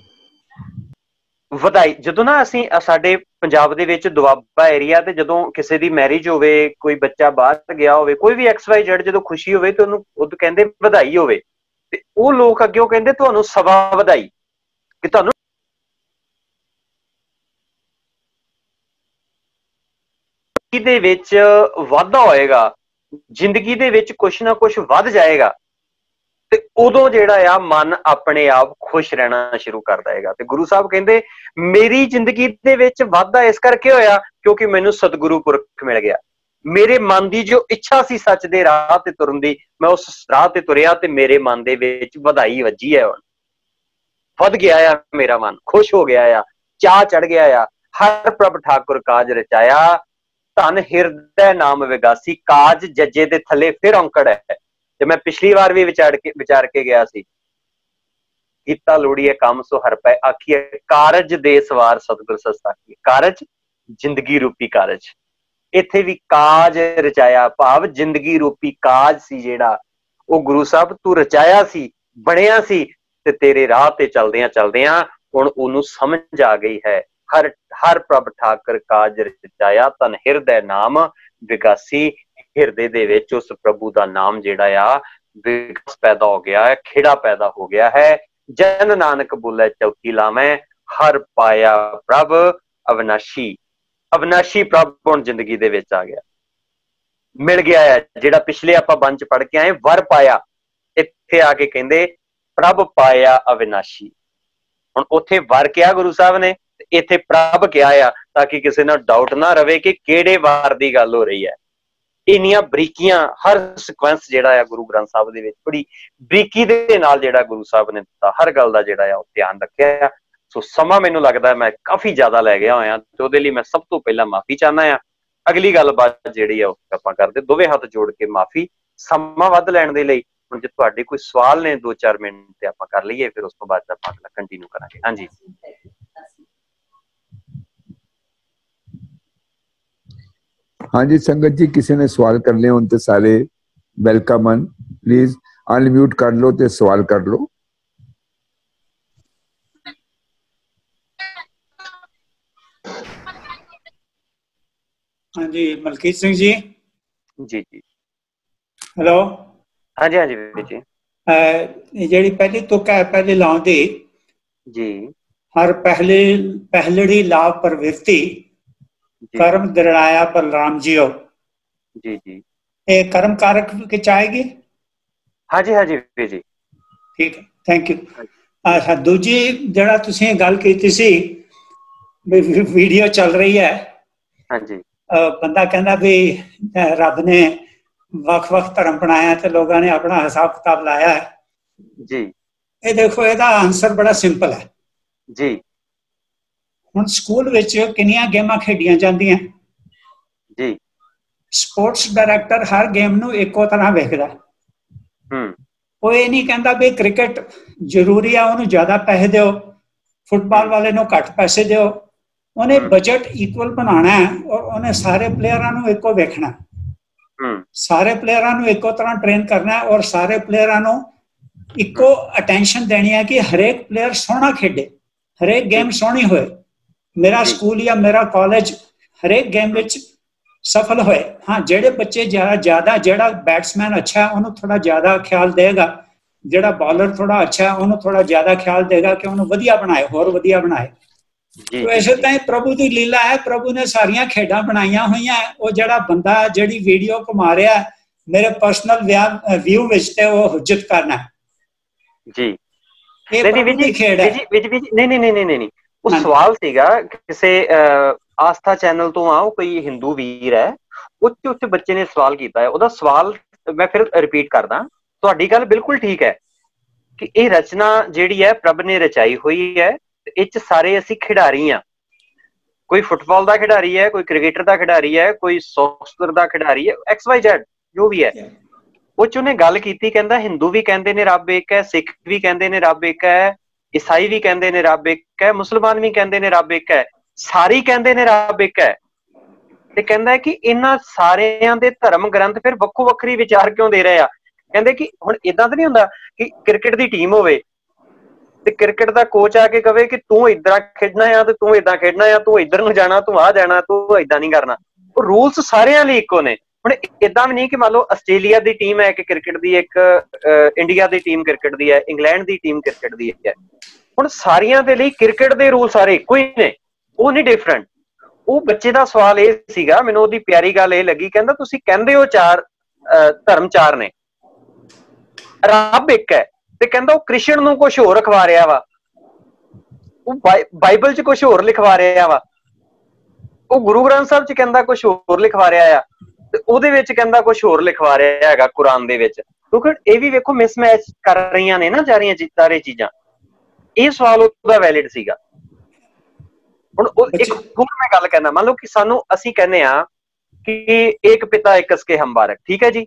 ਵਧਾਈ ਜਦੋਂ ਨਾ ਅਸੀਂ ਸਾਡੇ ਪੰਜਾਬ ਦੇ ਵਿੱਚ ਦੁਆਬਾ ਏਰੀਆ ਤੇ ਜਦੋਂ ਕਿਸੇ ਦੀ ਮੈਰਿਜ ਹੋਵੇ, ਕੋਈ ਬੱਚਾ ਬਾਹਰ ਗਿਆ ਹੋਵੇ, ਕੋਈ ਵੀ XYZ ਜਦੋਂ ਖੁਸ਼ੀ ਹੋਵੇ ਤੇ ਉਹਨੂੰ ਉਦੋਂ ਕਹਿੰਦੇ ਵਧਾਈ ਹੋਵੇ। ਤੇ ਉਹ ਲੋਕ ਅੱਗੇ ਉਹ ਕਹਿੰਦੇ ਤੁਹਾਨੂੰ ਸਵਾ ਵਧਾਈ, ਕਿ ਤੁਹਾਨੂੰ ਦੇ ਵਿੱਚ ਵਾਧਾ ਹੋਏਗਾ, ਜ਼ਿੰਦਗੀ ਦੇ ਵਿੱਚ ਕੁਛ ਨਾ ਕੁਛ ਵੱਧ ਜਾਏਗਾ। ਤੇ ਉਦੋਂ ਜਿਹੜਾ ਆ ਮਨ ਆਪਣੇ ਆਪ ਖੁਸ਼ ਰਹਿਣਾ ਸ਼ੁਰੂ ਕਰ ਦੇਗਾ। ਤੇ ਗੁਰੂ ਸਾਹਿਬ ਕਹਿੰਦੇ ਮੇਰੀ ਜ਼ਿੰਦਗੀ ਦੇ ਵਿੱਚ ਵਾਧਾ ਇਸ ਕਰਕੇ ਹੋਇਆ ਕਿਉਂਕਿ ਮੈਨੂੰ ਸਤਿਗੁਰੂ ਪੁਰਖ ਮਿਲ ਗਿਆ। ਮੇਰੇ ਮਨ ਦੀ ਜੋ ਇੱਛਾ ਸੀ ਸੱਚ ਦੇ ਰਾਹ ਤੇ ਤੁਰਨ ਦੀ, ਮੈਂ ਉਸ ਰਾਹ ਤੇ ਤੁਰਿਆ ਤੇ ਮੇਰੇ ਮਨ ਦੇ ਵਿੱਚ ਵਧਾਈ ਵੱਜੀ ਹੈ। ਹੁਣ ਵੱਧ ਗਿਆ ਆ ਮੇਰਾ ਮਨ, ਖੁਸ਼ ਹੋ ਗਿਆ ਆ, ਚਾਹ ਚੜ ਗਿਆ ਆ। ਹਰ ਪ੍ਰਭ ਠਾਕੁਰ ਕਾਜ ਰਚਾਇਆ, ਧਨ ਹਿਰਦੈ ਨਾਮ ਵਿਗਾਸੀ, ਕਾਜ ਜੱਜੇ ਦੇ ਥੱਲੇ ਫਿਰ ਔਂਕੜ ਹੈ। ਤੇ ਮੈਂ ਪਿਛਲੀ ਵਾਰ ਵੀ ਵਿਚਾਰ ਕੇ ਗਿਆ ਸੀ, ਕੀਤਾ ਲੋੜੀਏ ਕੰਮ ਸੋ ਹਰ ਪੈ ਆਖੀਏ, ਕਾਰਜ ਦੇ ਸਵਾਰ ਸਤਿਗੁਰ ਸਸਤਾਖੀਏ। ਕਾਰਜ ਜ਼ਿੰਦਗੀ ਰੂਪੀ ਕਾਰਜ, ਇੱਥੇ ਵੀ ਕਾਜ ਰਚਾਇਆ, ਭਾਵ ਜ਼ਿੰਦਗੀ ਰੂਪੀ ਕਾਜ ਸੀ ਜਿਹੜਾ ਉਹ ਗੁਰੂ ਸਾਹਿਬ ਤੂੰ ਰਚਾਇਆ ਸੀ, ਬਣਿਆ ਸੀ। ਤੇ ਤੇਰੇ ਰਾਹ ਤੇ ਚਲਦਿਆਂ ਚਲਦਿਆਂ ਹੁਣ ਉਹਨੂੰ ਸਮਝ ਆ ਗਈ ਹੈ। ਹਰ ਪ੍ਰਭ ਠਾਕੁਰ ਕਾਜ ਰਚਾਇਆ, ਧਨ ਹਿਰਦੈ ਨਾਮ ਵਿਗਾਸੀ। ਹਿਰਦੇ ਦੇ ਵਿੱਚ ਉਸ ਪ੍ਰਭੂ ਦਾ ਨਾਮ ਜਿਹੜਾ ਆ ਵਿਕਾਸ ਪੈਦਾ ਹੋ ਗਿਆ ਹੈ, ਖੇੜਾ ਪੈਦਾ ਹੋ ਗਿਆ ਹੈ। ਜਨ ਨਾਨਕ ਬੋਲੇ ਚੌਕੀ ਲਾਵੇਂ, ਹਰ ਪਾਇਆ ਪ੍ਰਭ ਅਵਿਨਾਸ਼ੀ। ਅਵਿਨਾਸ਼ੀ ਪ੍ਰਭ ਹੁਣ ਜ਼ਿੰਦਗੀ ਦੇ ਵਿੱਚ ਆ ਗਿਆ, ਮਿਲ ਗਿਆ ਹੈ। ਜਿਹੜਾ ਪਿਛਲੇ ਆਪਾਂ ਬੰਚ ਪੜ੍ਹ ਕੇ ਆਏ ਵਰ ਪਾਇਆ, ਇੱਥੇ ਆ ਕੇ ਕਹਿੰਦੇ ਪ੍ਰਭ ਪਾਇਆ ਅਵਿਨਾਸ਼ੀ। ਹੁਣ ਉੱਥੇ ਵਰ ਕਿਹਾ ਗੁਰੂ ਸਾਹਿਬ ਨੇ, ਇੱਥੇ ਪ੍ਰਭ ਕਿਹਾ ਆ, ਤਾਂ ਕਿ ਕਿਸੇ ਨਾਲ ਡਾਊਟ ਨਾ ਰਵੇ ਕਿ ਕਿਹੜੇ ਵਾਰ ਦੀ ਗੱਲ ਹੋ ਰਹੀ ਹੈ। ਇੰਨੀਆਂ ਬਰੀਕੀਆਂ, ਹਰ ਸਿਕੁਐਂਸ ਜਿਹੜਾ ਆ ਗੁਰੂ ਗ੍ਰੰਥ ਸਾਹਿਬ ਦੇ ਵਿੱਚ ਬੜੀ ਬਰੀਕੀ ਦੇ ਨਾਲ ਜਿਹੜਾ ਗੁਰੂ ਸਾਹਿਬ ਨੇ ਦਿੱਤਾ, ਹਰ ਗੱਲ ਦਾ ਜਿਹੜਾ ਆ ਉਹ ਧਿਆਨ ਰੱਖਿਆ। ਸੋ ਸਮਾਂ ਮੈਨੂੰ ਲੱਗਦਾ ਮੈਂ ਕਾਫੀ ਜ਼ਿਆਦਾ ਲੈ ਗਿਆ ਹੋਇਆ, ਤੇ ਉਹਦੇ ਲਈ ਮੈਂ ਸਭ ਤੋਂ ਪਹਿਲਾਂ ਮਾਫੀ ਚਾਹੁੰਦਾ ਆ। ਅਗਲੀ ਗੱਲਬਾਤ ਜਿਹੜੀ ਆ ਉਹ ਆਪਾਂ ਕਰਦੇ, ਦੋਵੇਂ ਹੱਥ ਜੋੜ ਕੇ ਮਾਫੀ, ਸਮਾਂ ਵੱਧ ਲੈਣ ਦੇ ਲਈ। ਹੁਣ ਜੇ ਤੁਹਾਡੇ ਕੋਈ ਸਵਾਲ ਨੇ 2-4 ਮਿੰਟ ਤੇ ਆਪਾਂ ਕਰ ਲਈਏ, ਫਿਰ ਉਸ ਤੋਂ ਬਾਅਦ ਆਪਾਂ ਕੰਟੀਨਿਊ ਕਰਾਂਗੇ। ਹਾਂਜੀ हाँ जी संगत जी, किसी ने सवाल करने हो तो सारे वेलकम ਹਨ। प्लीज अनम्यूट कर लो तो सवाल कर लो। हाँ जी मलकीत सिंह जी। जी जी हेलो। हाँ जी वीर जी। ਜਿਹੜੀ ਪਹਿਲੀ ਤੁਕ ਹੈ ਪਹਿਲੀ ਲਾਉਣ ਦੀ जी ਹਰ ਪਹਿਲੜੀ ਲਾਭ ਪ੍ਰਵਿਰਤੀ जी कर्म दृढ़ाया बलराम जियो। जी जी ये कर्म कारक ਵਿੱਚ ਆਏਗੀ। हाँ जी वीर जी। ਠੀਕ ਹੈ, ਥੈਂਕ ਯੂ। ਅੱਛਾ, ਦੂਜੀ ਜਿਹੜਾ ਤੁਸੀਂ ਗੱਲ ਕੀਤੀ ਸੀ ਵੀਡੀਓ ਚੱਲ ਰਹੀ ਹੈ। हाँ जी ਬੰਦਾ ਕਹਿੰਦਾ ਵੀ ਰੱਬ ਨੇ ਵੱਖ-ਵੱਖ ਧਰਮ ਬਣਾਇਆ ਤੇ ਲੋਕਾਂ ਨੇ ਆਪਣਾ ਹਿਸਾਬ ਕਿਤਾਬ ਲਾਇਆ ਹੈ। जी ਇਹ ਦੇਖੋ, ਇਹਦਾ ਆਨਸਰ ਬੜਾ ਸਿੰਪਲ ਹੈ। जी ਹੁਣ ਸਕੂਲ ਵਿੱਚ ਕਿੰਨੀਆਂ ਗੇਮਾਂ ਖੇਡੀਆਂ ਜਾਂਦੀਆਂ। जी ਸਪੋਰਟਸ ਡਾਇਰੈਕਟਰ ਹਰ ਗੇਮ ਨੂੰ ਇੱਕੋ ਤਰ੍ਹਾਂ ਵੇਖਦਾ। ਉਹ ਇਹ ਨਹੀਂ ਕਹਿੰਦਾ ਵੀ ਕ੍ਰਿਕਟ ਜ਼ਰੂਰੀ ਆ, ਉਹਨੂੰ ਜ਼ਿਆਦਾ ਪੈਸੇ ਦਿਓ, ਫੁੱਟਬਾਲ ਵਾਲੇ ਨੂੰ ਘੱਟ ਪੈਸੇ ਦਿਓ। ਉਹਨੇ ਬਜਟ ਇਕੁਅਲ ਬਣਾਉਣਾ ਹੈ ਔਰ ਉਹਨੇ ਸਾਰੇ ਪਲੇਅਰਾਂ ਨੂੰ ਇੱਕੋ ਵੇਖਣਾ, ਸਾਰੇ ਪਲੇਅਰਾਂ ਨੂੰ ਇੱਕੋ ਤਰ੍ਹਾਂ ਟ੍ਰੇਨ ਕਰਨਾ ਔਰ ਸਾਰੇ ਪਲੇਅਰਾਂ ਨੂੰ ਇੱਕੋ ਅਟੈਂਸ਼ਨ ਦੇਣੀ ਹੈ ਕਿ ਹਰੇਕ ਪਲੇਅਰ ਸੋਹਣਾ ਖੇਡੇ, ਹਰੇਕ ਗੇਮ ਸੋਹਣੀ ਹੋਏ। ਮੇਰਾ ਸਕੂਲ ਜਾਂ ਮੇਰਾ ਕਾਲਜ ਹਰੇਕ ਗੇਮ ਵਿੱਚ ਸਫਲ ਹੋਏ। ਹਾਂ, ਜਿਹੜੇ ਬੱਚੇ ਜ਼ਿਆਦਾ ਜਿਹੜਾ ਬੈਟਸਮੈਨ ਅੱਛਾ ਉਹਨੂੰ ਥੋੜਾ ਜ਼ਿਆਦਾ ਖਿਆਲ ਦੇਗਾ, ਜਿਹੜਾ ਬਾਲਰ ਥੋੜਾ ਅੱਛਾ ਉਹਨੂੰ ਥੋੜਾ ਜ਼ਿਆਦਾ ਖਿਆਲ ਦੇਗਾ ਕਿ ਉਹਨੂੰ ਵਧੀਆ ਬਣਾਏ, ਹੋਰ ਵਧੀਆ ਬਣਾਏ। तो ऐसे ताई प्रभु की लीला है, प्रभु ने सारिया खेडा बनाई हुई। वो जड़ा बंदा जड़ी वीडियो घुमा रहा मेरे पर्सनल व्यू विच ते वो हुज्जत करना जी। नहीं खेड है। नहीं वो सवाल सीगा किसे आस्था चैनल तो आ, कोई हिंदू वीर है, उच्च बच्चे ने सवाल किया है। ओदा सवाल मैं फिर रिपीट करदा। तुहाडी गल बिल्कुल ठीक है कि ये रचना जिहड़ी है प्रभ ने रचाई हुई है। इच सारे असी खिडारी हाँ, कोई फुटबॉल का खिडारी है, कोई क्रिकेटर का खिडारी है, कोई सॉकर का खिडारी है, XYZ जो भी है। उच उन्हें गल की, कहंदा हिंदू भी कहंदे ने रब एक है, सिख भी कहंदे ने रब एक है, ईसाई भी कहंदे ने रब एक है, मुसलमान भी कहंदे ने रब एक है, सारे कहंदे ने रब एक है। ते कहंदा है कि इन्हां सारियां दे धर्म ग्रंथ फिर वक्खो वक्खरी विचार क्यों दे रहे आ। कहंदे कि हुण इदां तां नहीं हुंदा कि क्रिकेट दी टीम होवे ते क्रिकेट दा कोच आके कहे कि तू इधर खेडना है ते तू इदां खेडना है, तू इधर नूं जाना, तू आ जाना, तू इदां नहीं करना। वो रूल्स सारियां लई इक्को ने। हुण इदां भी नहीं कि मान लो आस्ट्रेलिया दी टीम है कि क्रिकेट दी, एक इंडिया दी टीम क्रिकेट दी है, इंग्लैंड दी टीम क्रिकेट दी है। हुण सारियां दे लई क्रिकेट दे रूल सारे इक्को ही ने, वो नहीं डिफरेंट। वो बच्चे दा सवाल ये सीगा, मैनूं ओहदी प्यारी गल ये लगी, कहंदा तुसीं कहंदे हो चार धर्म चार ने, रब एक है, ते कहंदा वो कृष्ण नूं कुछ होर रखवा रहा वा, वो बाइबल च कुछ होर लिखवा रहा वा, वो गुरु ग्रंथ साहब च कहंदा कुछ होर लिखवा रहा है, ते ओहदे विच कहंदा कुछ होर लिखवा रहा है कुरान दे विच। क्योंकि ये भी वेखो मिसमैच कर रही ने ना सारी चीजां। ये सवाल ओहदा वैलिड सीगा। हुण एक होर मैं गल कहना, मान लो कि सानू असीं कहने आ कि एक पिता एक कसके हम बारक, ठीक है जी,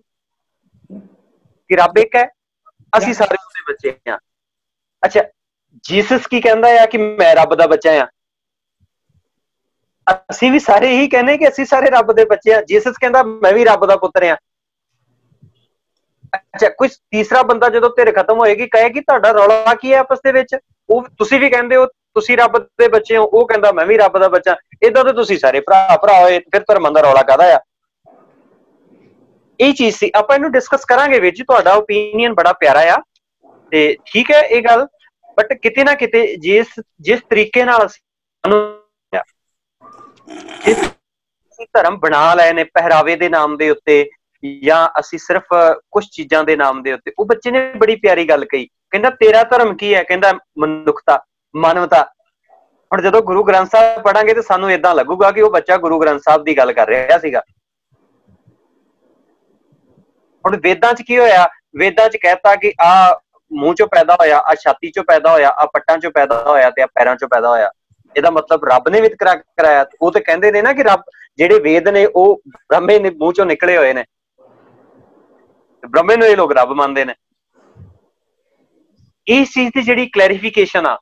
कि रब एक है, ਅਸੀਂ ਸਾਰੇ ਉਹਦੇ ਬੱਚੇ ਆ। ਅੱਛਾ, ਜੀਸਸ ਕੀ ਕਹਿੰਦਾ ਆ ਕਿ ਮੈਂ ਰੱਬ ਦਾ ਬੱਚਾ ਆ। ਅਸੀਂ ਵੀ ਸਾਰੇ ਇਹੀ ਕਹਿੰਦੇ ਕਿ ਅਸੀਂ ਸਾਰੇ ਰੱਬ ਦੇ ਬੱਚੇ ਆ। ਜੀਸਸ ਕਹਿੰਦਾ ਮੈਂ ਵੀ ਰੱਬ ਦਾ ਪੁੱਤਰ ਆ। ਅੱਛਾ, ਕੋਈ ਤੀਸਰਾ ਬੰਦਾ ਜਦੋਂ ਧਿਰ ਖਤਮ ਹੋਏਗੀ ਕਹੇਗੀ ਤੁਹਾਡਾ ਰੌਲਾ ਕੀ ਹੈ ਆਪਸ ਦੇ ਵਿੱਚ, ਉਹ ਤੁਸੀਂ ਵੀ ਕਹਿੰਦੇ ਹੋ ਤੁਸੀਂ ਰੱਬ ਦੇ ਬੱਚੇ ਹੋ, ਉਹ ਕਹਿੰਦਾ ਮੈਂ ਵੀ ਰੱਬ ਦਾ ਬੱਚਾ। ਏਦਾਂ ਤੇ ਤੁਸੀਂ ਸਾਰੇ ਭਰਾ ਹੋਏ, ਫਿਰ ਧਰਮਾਂ ਦਾ ਰੌਲਾ ਕਾਹਦਾ ਆ। ਇਹ ਚੀਜ਼ ਸੀ, ਆਪਾਂ ਇਹਨੂੰ ਡਿਸਕਸ ਕਰਾਂਗੇ ਵੀਰ ਜੀ। ਤੁਹਾਡਾ ਓਪੀਨੀਅਨ ਬੜਾ ਪਿਆਰਾ ਆ ਤੇ ਠੀਕ ਹੈ ਇਹ ਗੱਲ, ਬਟ ਕਿਤੇ ਨਾ ਕਿਤੇ ਜਿਸ ਤਰੀਕੇ ਨਾਲ ਅਸੀਂ ਧਰਮ ਬਣਾ ਲਏ ਨੇ ਪਹਿਰਾਵੇ ਦੇ ਨਾਮ ਦੇ ਉੱਤੇ, ਜਾਂ ਅਸੀਂ ਸਿਰਫ ਕੁਝ ਚੀਜ਼ਾਂ ਦੇ ਨਾਮ ਦੇ ਉੱਤੇ। ਉਹ ਬੱਚੇ ਨੇ ਬੜੀ ਪਿਆਰੀ ਗੱਲ ਕਹੀ, ਕਹਿੰਦਾ ਤੇਰਾ ਧਰਮ ਕੀ ਹੈ, ਕਹਿੰਦਾ ਮਨੁੱਖਤਾ, ਮਾਨਵਤਾ। ਹੁਣ ਜਦੋਂ ਗੁਰੂ ਗ੍ਰੰਥ ਸਾਹਿਬ ਪੜਾਂਗੇ ਤੇ ਸਾਨੂੰ ਏਦਾਂ ਲੱਗੂਗਾ ਕਿ ਉਹ ਬੱਚਾ ਗੁਰੂ ਗ੍ਰੰਥ ਸਾਹਿਬ ਦੀ ਗੱਲ ਕਰ ਰਿਹਾ ਸੀਗਾ। ਹੁਣ ਵੇਦਾਂ ਚ ਕੀ ਹੋਇਆ, ਵੇਦਾਂ ਚ ਕਹਿਤਾ ਕਿ ਆ ਮੂੰਹ ਚੋਂ ਪੈਦਾ ਹੋਇਆ, ਆ ਛਾਤੀ ਚੋਂ ਪੈਦਾ ਹੋਇਆ, ਆ ਪੱਟਾਂ ਚੋਂ ਪੈਦਾ ਹੋਇਆ ਤੇ ਆ ਪੈਰਾਂ ਚੋਂ ਪੈਦਾ ਹੋਇਆ। ਇਹਦਾ ਮਤਲਬ ਰੱਬ ਨੇ ਵਿਤਕਰਾ ਕਰਾਇਆ। ਉਹ ਤੇ ਕਹਿੰਦੇ ਨੇ ਨਾ ਕਿ ਰੱਬ, ਜਿਹੜੇ ਵੇਦ ਨੇ ਉਹ ਬ੍ਰਹਮੇ ਨੇ ਮੂੰਹ ਚੋਂ ਨਿਕਲੇ ਹੋਏ ਨੇ, ਬ੍ਰਹਮੇ ਨੂੰ ਇਹ ਲੋਕ ਰੱਬ ਮੰਨਦੇ ਨੇ। ਇਸ ਚੀਜ਼ ਦੀ ਜਿਹੜੀ ਕਲੈਰੀਫਿਕੇਸ਼ਨ ਆ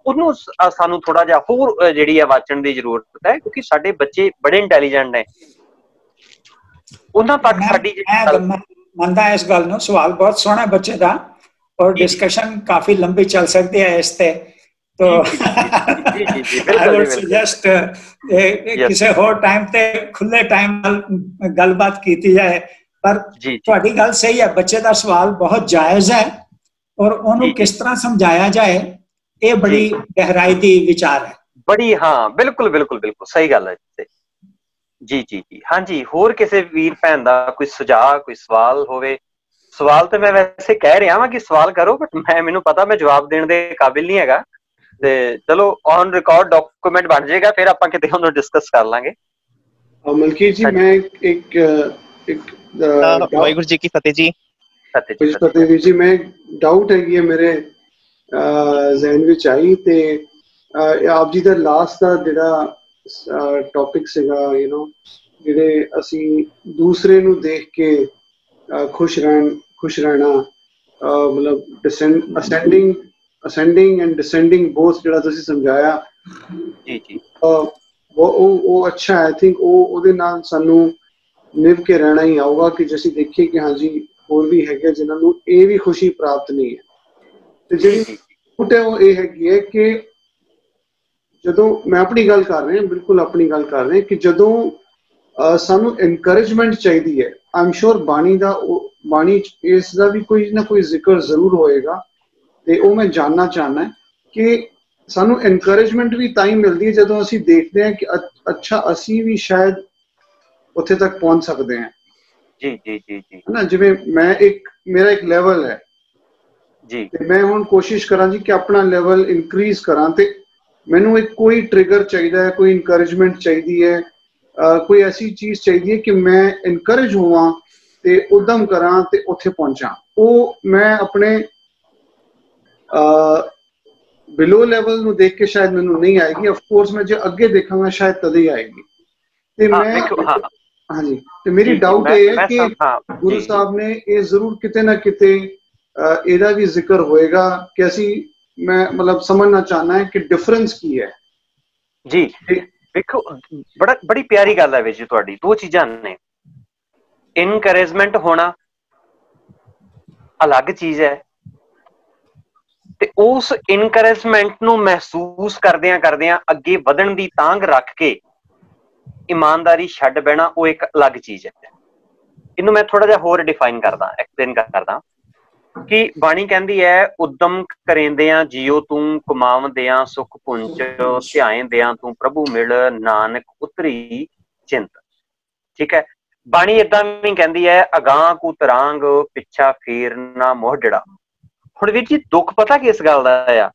ਉਹਨੂੰ ਸਾਨੂੰ ਥੋੜਾ ਜਿਹਾ ਹੋਰ ਜਿਹੜੀ ਆ ਵਾਚਣ ਦੀ ਜ਼ਰੂਰਤ ਹੈ, ਕਿਉਂਕਿ ਸਾਡੇ ਬੱਚੇ ਬੜੇ ਇੰਟੈਲੀਜੈਂਟ ਨੇ। ਉਹਨਾਂ ਤੱਕ ਸਾਡੀ ਮੰਨਦਾ ਇਸ ਗੱਲ ਨੂੰ। ਸਵਾਲ ਬਹੁਤ ਸੋਹਣਾ ਬੱਚੇ ਦਾ, ਔਰ ਡਿਸਕਸ਼ਨ ਕਾਫੀ ਲੰਬੀ ਚੱਲ ਸਕਦੀ ਹੈ ਇਸ ਤੇ। तो I would suggest ਕਿਸੇ ਹੋਰ ਟਾਈਮ ਤੇ ਖੁੱਲੇ ਟਾਈਮ ਨਾਲ ਗੱਲਬਾਤ ਕੀਤੀ ਜਾਏ। ਪਰ ਤੁਹਾਡੀ ਗੱਲ ਸਹੀ ਹੈ, ਬੱਚੇ ਦਾ ਸਵਾਲ ਬਹੁਤ ਜਾਇਜ਼ ਹੈ, ਔਰ ਉਹਨੂੰ ਕਿਸ ਤਰ੍ਹਾਂ ਸਮਝਾਇਆ ਜਾਏ ਇਹ ਬੜੀ ਗਹਿਰਾਈ ਦੀ ਵਿਚਾਰ ਹੈ। ਬੜੀ, ਹਾਂ ਬਿਲਕੁਲ ਬਿਲਕੁਲ ਬਿਲਕੁਲ ਸਹੀ ਗੱਲ ਹੈ ਜੀ ਜੀ ਜੀ। ਹਾਂਜੀ, ਹੋਰ ਕਿਸੇ ਵੀਰ ਭੈਣ ਦਾ ਕੋਈ ਸੁਝਾਅ, ਕੋਈ ਸਵਾਲ ਹੋਵੇ? ਸਵਾਲ ਤੇ ਮੈਂ ਵੈਸੇ ਕਹਿ ਰਿਹਾ ਵਾਂ ਕਿ ਸਵਾਲ ਕਰੋ, ਬਟ ਮੈਨੂੰ ਪਤਾ ਮੈਂ ਜਵਾਬ ਦੇਣ ਦੇ ਕਾਬਿਲ ਨਹੀਂ ਹੈਗਾ। ਤੇ ਚਲੋ ਔਨ ਰਿਕਾਰਡ ਡਾਕੂਮੈਂਟ ਬਣ ਜਾਏਗਾ, ਫਿਰ ਆਪਾਂ ਕਿਤੇ ਉਹਨੂੰ ਡਿਸਕਸ ਕਰ ਲਾਂਗੇ। ਮਲਕੀਤ ਜੀ, ਮੈਂ ਇੱਕ ਵਾਹਿਗੁਰੂ ਜੀ ਕੀ ਫਤਿਹ ਜੀ। ਫਤਿਹ ਜੀ। ਮੈਂ ਡਾਊਟ ਹੈਗੀ ਹੈ ਮੇਰੇ ਜ਼ਹਿਨ ਵਿੱਚ ਆਈ, ਤੇ ਆਪ ਜੀ ਦਾ ਲਾਸਟ ਦਾ ਜਿਹੜਾ ਟੌਪਿਕ ਸੀਗਾ, ਜਿਹੜੇ ਅਸੀਂ ਦੂਸਰੇ ਨੂੰ ਦੇਖ ਕੇ ਖੁਸ਼ ਰਹਿਣਾ, ਮਤਲਬ ਅਸੈਂਡਿੰਗ ਐਂਡ ਡਿਸੈਂਡਿੰਗ ਬੋਥ, ਜਿਹੜਾ ਤੁਸੀਂ ਸਮਝਾਇਆ ਜੀ ਜੀ, ਉਹ ਅੱਛਾ ਹੈ। ਆਈ ਥਿੰਕ ਉਹਦੇ ਨਾਲ ਸਾਨੂੰ ਨਿਭ ਕੇ ਰਹਿਣਾ ਹੀ ਆਊਗਾ ਕਿ ਅਸੀਂ ਦੇਖੀਏ ਕਿ ਹਾਂਜੀ ਹੋਰ ਵੀ ਹੈਗੇ ਜਿਨ੍ਹਾਂ ਨੂੰ ਇਹ ਵੀ ਖੁਸ਼ੀ ਪ੍ਰਾਪਤ ਨਹੀਂ ਹੈ। ਤੇ ਜਿਹੜੀ ਉਹ ਇਹ ਹੈਗੀ ਹੈ ਕਿ ਜਦੋਂ ਮੈਂ ਆਪਣੀ ਗੱਲ ਕਰ ਰਿਹਾ, ਬਿਲਕੁਲ ਆਪਣੀ ਗੱਲ ਕਰ ਰਿਹਾ, ਕਿ ਜਦੋਂ ਸਾਨੂੰ ਇਨਕਰੇਜਮੈਂਟ ਚਾਹੀਦੀ ਹੈ, ਆਈ ਐਮ ਸ਼ੋਰ ਬਾਣੀ ਇਸ ਦਾ ਵੀ ਕੋਈ ਨਾ ਕੋਈ ਜ਼ਿਕਰ ਜ਼ਰੂਰ ਹੋਏਗਾ, ਤੇ ਉਹ ਮੈਂ ਜਾਣਨਾ ਚਾਹੁੰਦਾ ਕਿ ਸਾਨੂੰ ਇਨਕਰੇਜਮੈਂਟ ਵੀ ਤਾਂ ਹੀ ਮਿਲਦੀ ਹੈ ਜਦੋਂ ਅਸੀਂ ਦੇਖਦੇ ਹਾਂ ਕਿ ਅੱਛਾ ਅਸੀਂ ਵੀ ਸ਼ਾਇਦ ਉੱਥੇ ਤੱਕ ਪਹੁੰਚ ਸਕਦੇ ਹਾਂ। ਜੀ ਜੀ ਜੀ ਜੀ, ਹੈ ਨਾ। ਜਿਵੇਂ ਮੇਰਾ ਇੱਕ ਲੈਵਲ ਹੈ ਜੀ, ਤੇ ਮੈਂ ਹੁਣ ਕੋਸ਼ਿਸ਼ ਕਰਾਂ ਜੀ ਕਿ ਆਪਣਾ ਲੈਵਲ ਇਨਕਰੀਜ਼ ਕਰਾਂ, ਤੇ ਮੈਨੂੰ ਇੱਕ ਕੋਈ ਟ੍ਰਿਗਰ ਚਾਹੀਦਾ ਹੈ, ਕੋਈ ਇਨਕਰੇਜਮੈਂਟ ਚਾਹੀਦੀ ਹੈ, ਕੋਈ ਐਸੀ ਚੀਜ਼ ਚਾਹੀਦੀ ਹੈ ਕਿ ਮੈਂ ਇਨਕਰੇਜ ਹੋਵਾਂ ਤੇ ਉਦਮ ਕਰਾਂ ਤੇ ਉੱਥੇ ਪਹੁੰਚਾਂ। ਉਹ ਮੈਂ ਆਪਣੇ ਬਿਲੋ ਲੈਵਲ ਨੂੰ ਦੇਖ ਕੇ ਸ਼ਾਇਦ ਮੈਨੂੰ ਨਹੀਂ ਆਏਗੀ। ਆਫ ਕੋਰਸ ਮੈਂ ਜੇ ਅੱਗੇ ਦੇਖਾਂਗਾ ਸ਼ਾਇਦ ਤਦੇ ਹੀ ਆਏਗੀ। ਤੇ ਮੈਂ ਹਾਂਜੀ, ਤੇ ਮੇਰੀ ਡਾਊਟ ਇਹ ਹੈ ਕਿ ਗੁਰੂ ਸਾਹਿਬ ਨੇ ਇਹ ਜ਼ਰੂਰ ਕਿਤੇ ਨਾ ਕਿਤੇ ਇਹਦਾ ਵੀ ਜ਼ਿਕਰ ਹੋਏਗਾ ਕਿ ਮੈਂ ਮਤਲਬ ਸਮਝਣਾ ਚਾਹਨਾ ਹੈ ਕਿ ਡਿਫਰੈਂਸ ਕੀ ਹੈ। ਜੀ ਵੇਖੋ, ਬੜੀ ਪਿਆਰੀ ਗੱਲ ਹੈ ਵੀਰ ਜੀ ਤੁਹਾਡੀ। ਦੋ ਚੀਜ਼ਾਂ ਨੇ, ਇਨਕਰੇਜਮੈਂਟ ਹੋਣਾ ਅਲੱਗ ਚੀਜ਼ ਹੈ, ਤੇ ਉਸ ਇਨਕਰੇਜਮੈਂਟ ਨੂੰ ਮਹਿਸੂਸ ਕਰਦਿਆਂ ਅੱਗੇ ਵਧਣ ਦੀ ਤਾਂਘ ਰੱਖ ਕੇ ਇਮਾਨਦਾਰੀ ਛੱਡ ਬਹਿਣਾ, ਉਹ ਇੱਕ ਅਲੱਗ ਚੀਜ਼ ਹੈ। ਇਹਨੂੰ ਮੈਂ ਥੋੜਾ ਜਿਹਾ ਹੋਰ ਡਿਫਾਈਨ ਕਰਦਾ, ਐਕਸਪਲੇਨ ਕਰਦਾ ਕਿ ਬਾਣੀ ਕਹਿੰਦੀ ਹੈ, ਉਦਮ ਕਰੇਂਦਿਆਂ ਜੀਓ ਤੂੰ, ਕਮਾਵਦਿਆਂ ਸੁਖ ਪੁੰਜ, ਧਿਆਏਂਦਿਆਂ ਤੂੰ ਪ੍ਰਭੂ ਮਿਲ, ਨਾਨਕ ਉਤਰੀ ਚਿੰਤ। ਠੀਕ ਹੈ। ਬਾਣੀ ਏਦਾਂ ਵੀ ਕਹਿੰਦੀ ਹੈ, ਅਗਾਂਹ ਕੂ ਤਰਾਂਗ, ਪਿੱਛਾ ਫੇਰ ਨਾ ਮੋਹਡੜਾ। ਹੁਣ ਵੀਰ ਜੀ, ਦੁੱਖ ਪਤਾ ਕਿਸ ਗੱਲ ਦਾ ਆ?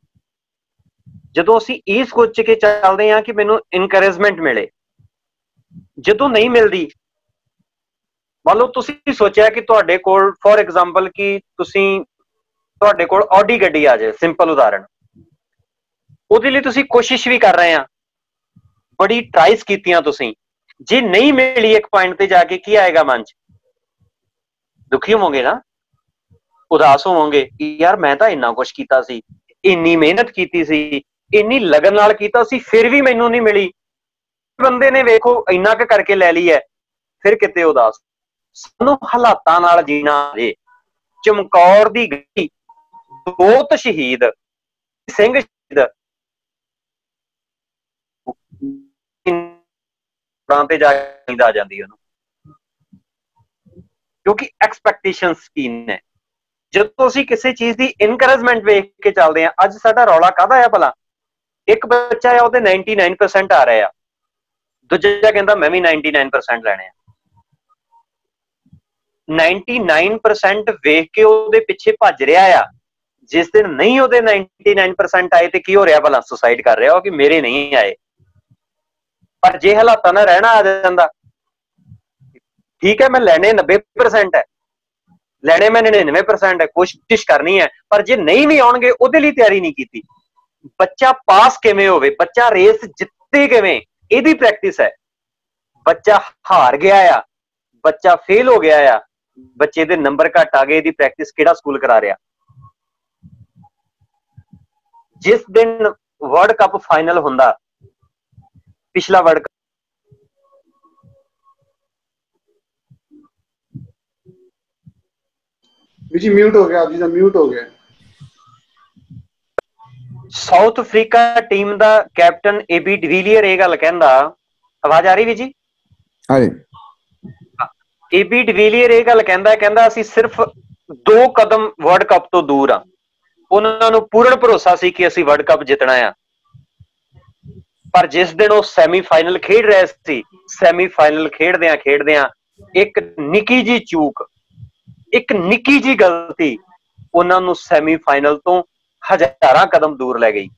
ਜਦੋਂ ਅਸੀਂ ਇਹ ਸੋਚ ਕੇ ਚੱਲਦੇ ਹਾਂ ਕਿ ਮੈਨੂੰ ਇਨਕਰੇਜਮੈਂਟ ਮਿਲੇ, ਜਦੋਂ ਨਹੀਂ ਮਿਲਦੀ, ਮੰਨ ਲਓ ਤੁਸੀਂ ਸੋਚਿਆ ਕਿ ਤੁਹਾਡੇ ਕੋਲ ਫੋਰ ਐਗਜ਼ਾਮਪਲ ਕਿ ਤੁਹਾਡੇ ਕੋਲ ਆਡੀ ਗੱਡੀ ਆ ਜਾਏ, ਸਿੰਪਲ ਉਦਾਹਰਣ, ਉਹਦੇ ਲਈ ਤੁਸੀਂ ਕੋਸ਼ਿਸ਼ ਵੀ ਕਰ ਰਹੇ ਆ, ਬੜੀ ਟਰਾਈਸ ਕੀਤੀਆਂ ਤੁਸੀਂ, ਜੇ ਨਹੀਂ ਮਿਲੀ ਇੱਕ ਪੁਆਇੰਟ ਤੇ ਜਾ ਕੇ ਕੀ ਆਏਗਾ ਮਨ ਚ? ਦੁਖੀ ਹੋਵੋਗੇ ਨਾ, ਉਦਾਸ ਹੋਵੋਗੇ ਕਿ ਯਾਰ ਮੈਂ ਤਾਂ ਇੰਨਾ ਕੁਛ ਕੀਤਾ ਸੀ, ਇੰਨੀ ਮਿਹਨਤ ਕੀਤੀ ਸੀ, ਇੰਨੀ ਲਗਨ ਨਾਲ ਕੀਤਾ ਸੀ, ਫਿਰ ਵੀ ਮੈਨੂੰ ਨਹੀਂ ਮਿਲੀ। ਬੰਦੇ ਨੇ ਵੇਖੋ ਇੰਨਾ ਕੁ ਕਰਕੇ ਲੈ ਲਈ ਹੈ, ਫਿਰ ਕਿਤੇ ਉਦਾਸ। ਸਾਨੂੰ ਹਾਲਾਤਾਂ ਨਾਲ ਜੀਣਾ ਜੇ। ਚਮਕੌਰ ਦੀ ਗੱਡੀ, ਬਹੁਤ ਸ਼ਹੀਦ ਸਿੰਘ ਸ਼ਹੀਦ ਤੇ ਜਾ ਕੇ ਆ ਜਾਂਦੀ ਉਹਨੂੰ, ਕਿਉਂਕਿ ਐਕਸਪੈਕਟੇਸ਼ਨਸ ਕੀ ਨੇ। ਜਦੋਂ ਅਸੀਂ ਕਿਸੇ ਚੀਜ਼ ਦੀ ਇਨਕਰੇਜਮੈਂਟ ਵੇਖ ਕੇ ਚੱਲਦੇ ਹਾਂ, ਅੱਜ ਸਾਡਾ ਰੌਲਾ ਕਾਹਦਾ ਆ ਭਲਾ? ਇੱਕ ਬੱਚਾ ਆ, ਉਹਦੇ 99% ਆ ਰਹੇ ਆ, ਦੂਜਾ ਕਹਿੰਦਾ ਮੈਂ ਵੀ 99% ਲੈਣੇ ਆ। 99% ਵੇਖ ਕੇ ਉਹਦੇ ਪਿੱਛੇ ਭੱਜ ਰਿਹਾ ਆ। ਜਿਸ ਦਿਨ ਨਹੀਂ ਉਹਦੇ 99% ਆਏ ਤੇ ਕੀ ਹੋ ਰਿਹਾ ਭਲਾ? ਸੁਸਾਈਡ ਕਰ ਰਿਹਾ ਉਹ ਕਿ ਮੇਰੇ ਨਹੀਂ ਆਏ। ਪਰ ਜੇ ਹਾਲਾਤਾਂ ਨਾਲ ਰਹਿਣਾ ਆ ਜਾਂਦਾ, ਠੀਕ ਹੈ ਮੈਂ ਲੈਣੇ 90% ਹੈ, ਲੈਣੇ ਮੈਂ 99% ਹੈ, ਕੋਸ਼ਿਸ਼ ਕਰਨੀ ਹੈ, ਪਰ ਜੇ ਨਹੀਂ ਵੀ ਆਉਣਗੇ ਉਹਦੇ ਲਈ ਤਿਆਰੀ ਨਹੀਂ ਕੀਤੀ। ਬੱਚਾ ਪਾਸ ਕਿਵੇਂ ਹੋਵੇ, ਬੱਚਾ ਰੇਸ ਜਿੱਤੇ ਕਿਵੇਂ, ਇਹਦੀ ਪ੍ਰੈਕਟਿਸ ਹੈ। ਬੱਚਾ ਹਾਰ ਗਿਆ ਆ, ਬੱਚਾ ਫੇਲ ਹੋ ਗਿਆ ਆ, ਬੱਚੇ ਦੇ ਨੰਬਰ ਘੱਟ ਆ ਗਏ, ਇਹਦੀ ਪ੍ਰੈਕਟਿਸ ਕਿਹੜਾ ਸਕੂਲ ਕਰਾ ਰਿਹਾ? ਜਿਸ ਦਿਨ ਵਰਲਡ ਕੱਪ ਫਾਈਨਲ ਹੁੰਦਾ, ਪਿਛਲਾ ਵਰਲਡ ਕੱਪ जी म्यूट हो गया, आप जी का म्यूट हो गया। ਸਾਊਥ ਅਫਰੀਕਾ ਟੀਮ ਦਾ ਕੈਪਟਨ ਏਬੀ ਡਿਵੀਲੀਅਰ ਇਹ ਗੱਲ ਕਹਿੰਦਾ, ਆਵਾਜ਼ ਆ ਰਹੀ ਵੀ ਜੀ? ਹਾਂਜੀ। ਏਬੀ ਡਿਵੀਲੀਅਰ ਇਹ ਗੱਲ ਕਹਿੰਦਾ ਅਸੀਂ ਸਿਰਫ 2 ਕਦਮ ਵਰਲਡ ਕੱਪ ਤੋਂ ਦੂਰ ਆ। ਉਹਨਾਂ ਨੂੰ ਪੂਰਨ ਭਰੋਸਾ ਸੀ ਕਿ ਅਸੀਂ ਵਰਲਡ ਕੱਪ ਜਿੱਤਣਾ ਆ, ਪਰ ਜਿਸ ਦਿਨ ਉਹ ਸੈਮੀਫਾਈਨਲ ਖੇਡ ਰਹੇ ਸੀ, ਸੈਮੀਫਾਈਨਲ ਖੇਡਦਿਆਂ ਇੱਕ ਨਿੱਕੀ ਜੀ ਚੂਕ, ਇੱਕ ਨਿੱਕੀ ਜੀ ਗਲਤੀ ਉਹਨਾਂ ਨੂੰ ਸੈਮੀਫਾਈਨਲ ਤੋਂ ਹਜ਼ਾਰਾਂ ਕਦਮ ਦੂਰ ਲੈ ਗਈ।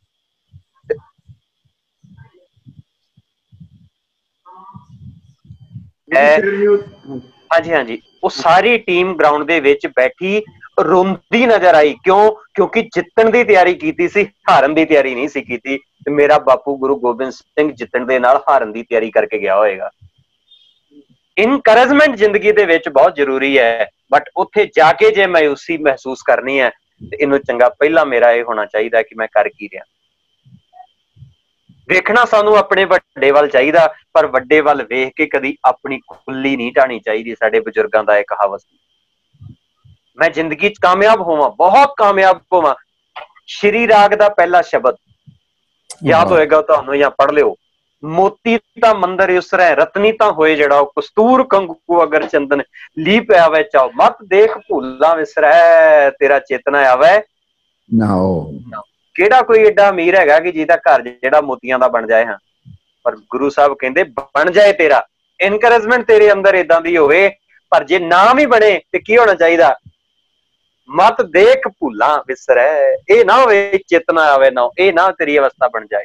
ਹਾਂਜੀ, ਉਹ ਸਾਰੀ ਟੀਮ ਗਰਾਊਂਡ ਦੇ ਵਿੱਚ ਬੈਠੀ ਰੋਂਦੀ ਨਜ਼ਰ ਆਈ। ਕਿਉਂਕਿ ਜਿੱਤਣ ਦੀ ਤਿਆਰੀ ਕੀਤੀ ਸੀ, ਹਾਰਨ ਦੀ ਤਿਆਰੀ ਨਹੀਂ ਸੀ ਕੀਤੀ। ਤੇ ਮੇਰਾ ਬਾਪੂ ਗੁਰੂ ਗੋਬਿੰਦ ਸਿੰਘ ਜਿੱਤਣ ਦੇ ਨਾਲ ਹਾਰਨ ਦੀ ਤਿਆਰੀ ਕਰਕੇ ਗਿਆ ਹੋਏਗਾ। ਇਨਕਰੇਜਮੈਂਟ ਜ਼ਿੰਦਗੀ ਦੇ ਵਿੱਚ ਬਹੁਤ ਜ਼ਰੂਰੀ ਹੈ, ਬਟ ਉੱਥੇ ਜਾ ਕੇ ਜੇ ਮਾਯੂਸੀ ਮਹਿਸੂਸ ਕਰਨੀ ਹੈ ਤੇ ਇਹਨੂੰ ਚੰਗਾ ਪਹਿਲਾਂ ਮੇਰਾ ਇਹ ਹੋਣਾ ਚਾਹੀਦਾ ਕਿ ਮੈਂ ਕਰ ਕੀ ਰਿਹਾ। ਵੇਖਣਾ ਸਾਨੂੰ ਆਪਣੇ ਵੱਡੇ ਵੱਲ ਚਾਹੀਦਾ, ਪਰ ਵੱਡੇ ਵੱਲ ਵੇਖ ਕੇ ਕਦੀ ਆਪਣੀ ਖੁੱਲੀ ਨਹੀਂ ਢਾਣੀ ਚਾਹੀਦੀ। ਸਾਡੇ ਬਜ਼ੁਰਗਾਂ ਦਾ ਇਹ ਕਹਾਵਤ ਸੀ। ਮੈਂ ਜ਼ਿੰਦਗੀ 'ਚ ਕਾਮਯਾਬ ਹੋਵਾਂ, ਬਹੁਤ ਕਾਮਯਾਬ ਹੋਵਾਂ। ਸ਼੍ਰੀ ਰਾਗ ਦਾ ਪਹਿਲਾ ਸ਼ਬਦ ਯਾਦ ਹੋਏਗਾ ਤੁਹਾਨੂੰ, ਜਾਂ ਪੜ੍ਹ ਲਿਓ। ਮੋਤੀ ਤਾਂ ਮੰਦਰ ਉਸਰੈ, ਰਤਨੀ ਤਾਂ ਹੋਏ ਜਿਹੜਾ ਉਹ, ਕਸਤੂਰ ਕੰਗੂ ਅਗਰ ਚੰਦਨ ਲੀ ਪਿਆ ਵੈ ਚਾਓ, ਮਤ ਦੇਖ ਭੁੱਲਾਂ ਵਿਸਰੈ, ਤੇਰਾ ਚੇਤਨਾ ਆਵੇ ਨਾ। ਕਿਹੜਾ ਕੋਈ ਏਡਾ ਅਮੀਰ ਹੈਗਾ ਕਿ ਜਿਹਦਾ ਘਰ ਜਿਹੜਾ ਮੋਤੀਆਂ ਦਾ ਬਣ ਜਾਏ? ਹਾਂ, ਪਰ ਗੁਰੂ ਸਾਹਿਬ ਕਹਿੰਦੇ ਬਣ ਜਾਏ ਤੇਰਾ, ਇਨਕਰੇਜਮੈਂਟ ਤੇਰੇ ਅੰਦਰ ਏਦਾਂ ਦੀ ਹੋਵੇ। ਪਰ ਜੇ ਨਾ ਵੀ ਬਣੇ ਤੇ ਕੀ ਹੋਣਾ ਚਾਹੀਦਾ? ਮਤ ਦੇਖ ਭੁੱਲਾਂ ਵਿਸਰੈ, ਇਹ ਨਾ ਹੋਵੇ ਚੇਤਨਾ ਆਵੇ ਨਾ, ਇਹ ਨਾ ਤੇਰੀ ਅਵਸਥਾ ਬਣ ਜਾਏ।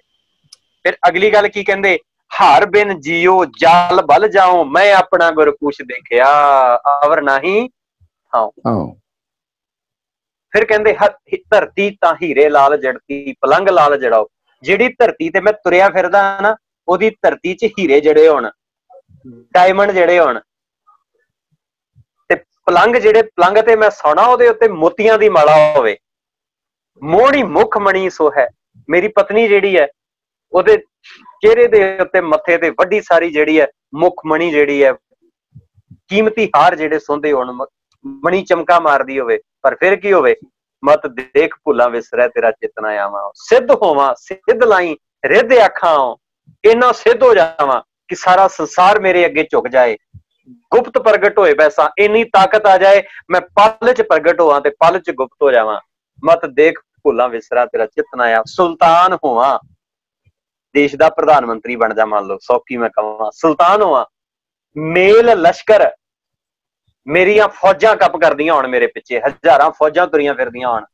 ਫਿਰ ਅਗਲੀ ਗੱਲ ਕੀ ਕਹਿੰਦੇ? ਹਾਰ ਬਿਨ ਜੀਓ ਜਾਲ ਬਲ ਜਾਓ, ਮੈਂ ਆਪਣਾ ਗੁਰਕੂਸ਼ ਦੇਖਿਆ ਅਵਰ ਨਹੀਂ ਹਾਂ। ਫਿਰ ਕਹਿੰਦੇ ਧਰਤੀ ਤਾਂ ਹੀਰੇ ਲਾਲ ਜੜਤੀ, ਪਲੰਗ ਲਾਲ ਜੜਾਓ। ਜਿਹੜੀ ਧਰਤੀ ਤੇ ਮੈਂ ਤੁਰਿਆ ਫਿਰਦਾ ਨਾ, ਉਹਦੀ ਧਰਤੀ 'ਚ ਹੀਰੇ ਜੜੇ ਹੋਣ, ਡਾਇਮੰਡ ਜਿਹੜੇ ਹੋਣ, ਤੇ ਪਲੰਗ ਤੇ ਮੈਂ ਸੌਣਾ, ਉਹਦੇ ਉੱਤੇ ਮੋਤੀਆਂ ਦੀ ਮਾਲਾ ਹੋਵੇ। ਮੋਹਣੀ ਮੁੱਖ ਮਣੀ ਸੋ ਹੈ, ਮੇਰੀ ਪਤਨੀ ਜਿਹੜੀ ਹੈ ਉਹਦੇ ਚਿਹਰੇ ਦੇ ਉੱਤੇ, ਮੱਥੇ ਤੇ ਵੱਡੀ ਸਾਰੀ ਜਿਹੜੀ ਹੈ ਮੁੱਖ ਮਣੀ ਜਿਹੜੀ ਹੈ, ਕੀਮਤੀ ਹਾਰ ਜਿਹੜੇ ਸੋਂਦੇ ਹੋਣ, ਮਣੀ ਚਮਕਾ ਮਾਰਦੀ ਹੋਵੇ। ਪਰ ਫਿਰ ਕੀ ਹੋਵੇ? ਮਤ ਦੇਖ ਭੁੱਲਾਂ ਵਿਸਰੈ, ਤੇਰਾ ਚੇਤਨਾ ਆਵਾਂ। ਸਿੱਧ ਹੋਵਾਂ ਸਿੱਧ ਲਾਈ ਰਿੱਧ ਅੱਖਾਂ, ਇੰਨਾ ਸਿੱਧ ਹੋ ਜਾਵਾਂ ਕਿ ਸਾਰਾ ਸੰਸਾਰ ਮੇਰੇ ਅੱਗੇ ਝੁਕ ਜਾਏ। ਗੁਪਤ ਪ੍ਰਗਟ ਹੋਏ ਵੈਸਾ, ਇੰਨੀ ਤਾਕਤ ਆ ਜਾਏ ਮੈਂ ਪਲ 'ਚ ਪ੍ਰਗਟ ਹੋਵਾਂ ਤੇ ਪਲ 'ਚ ਗੁਪਤ ਹੋ ਜਾਵਾਂ। ਮਤ ਦੇਖ ਭੁੱਲਾਂ ਵਿਸਰਾ, ਤੇਰਾ ਚੇਤਨਾ ਆ। ਸੁਲਤਾਨ ਹੋਵਾਂ, ਦੇਸ਼ ਦਾ ਪ੍ਰਧਾਨ ਮੰਤਰੀ ਬਣ ਜਾ, ਮੰਨ ਲਓ ਸੌਖੀ ਮੈਂ ਕਹਾਂ, ਸੁਲਤਾਨ ਹੋਵਾਂ। ਮੇਲ ਲਸ਼ਕਰ, ਮੇਰੀਆਂ ਫੌਜਾਂ ਕੱਪ ਕਰਦੀਆਂ ਹੋਣ ਮੇਰੇ ਪਿੱਛੇ, ਹਜ਼ਾਰਾਂ ਫੌਜਾਂ ਤੁਰੀਆਂ ਫਿਰਦੀਆਂ ਹੋਣ।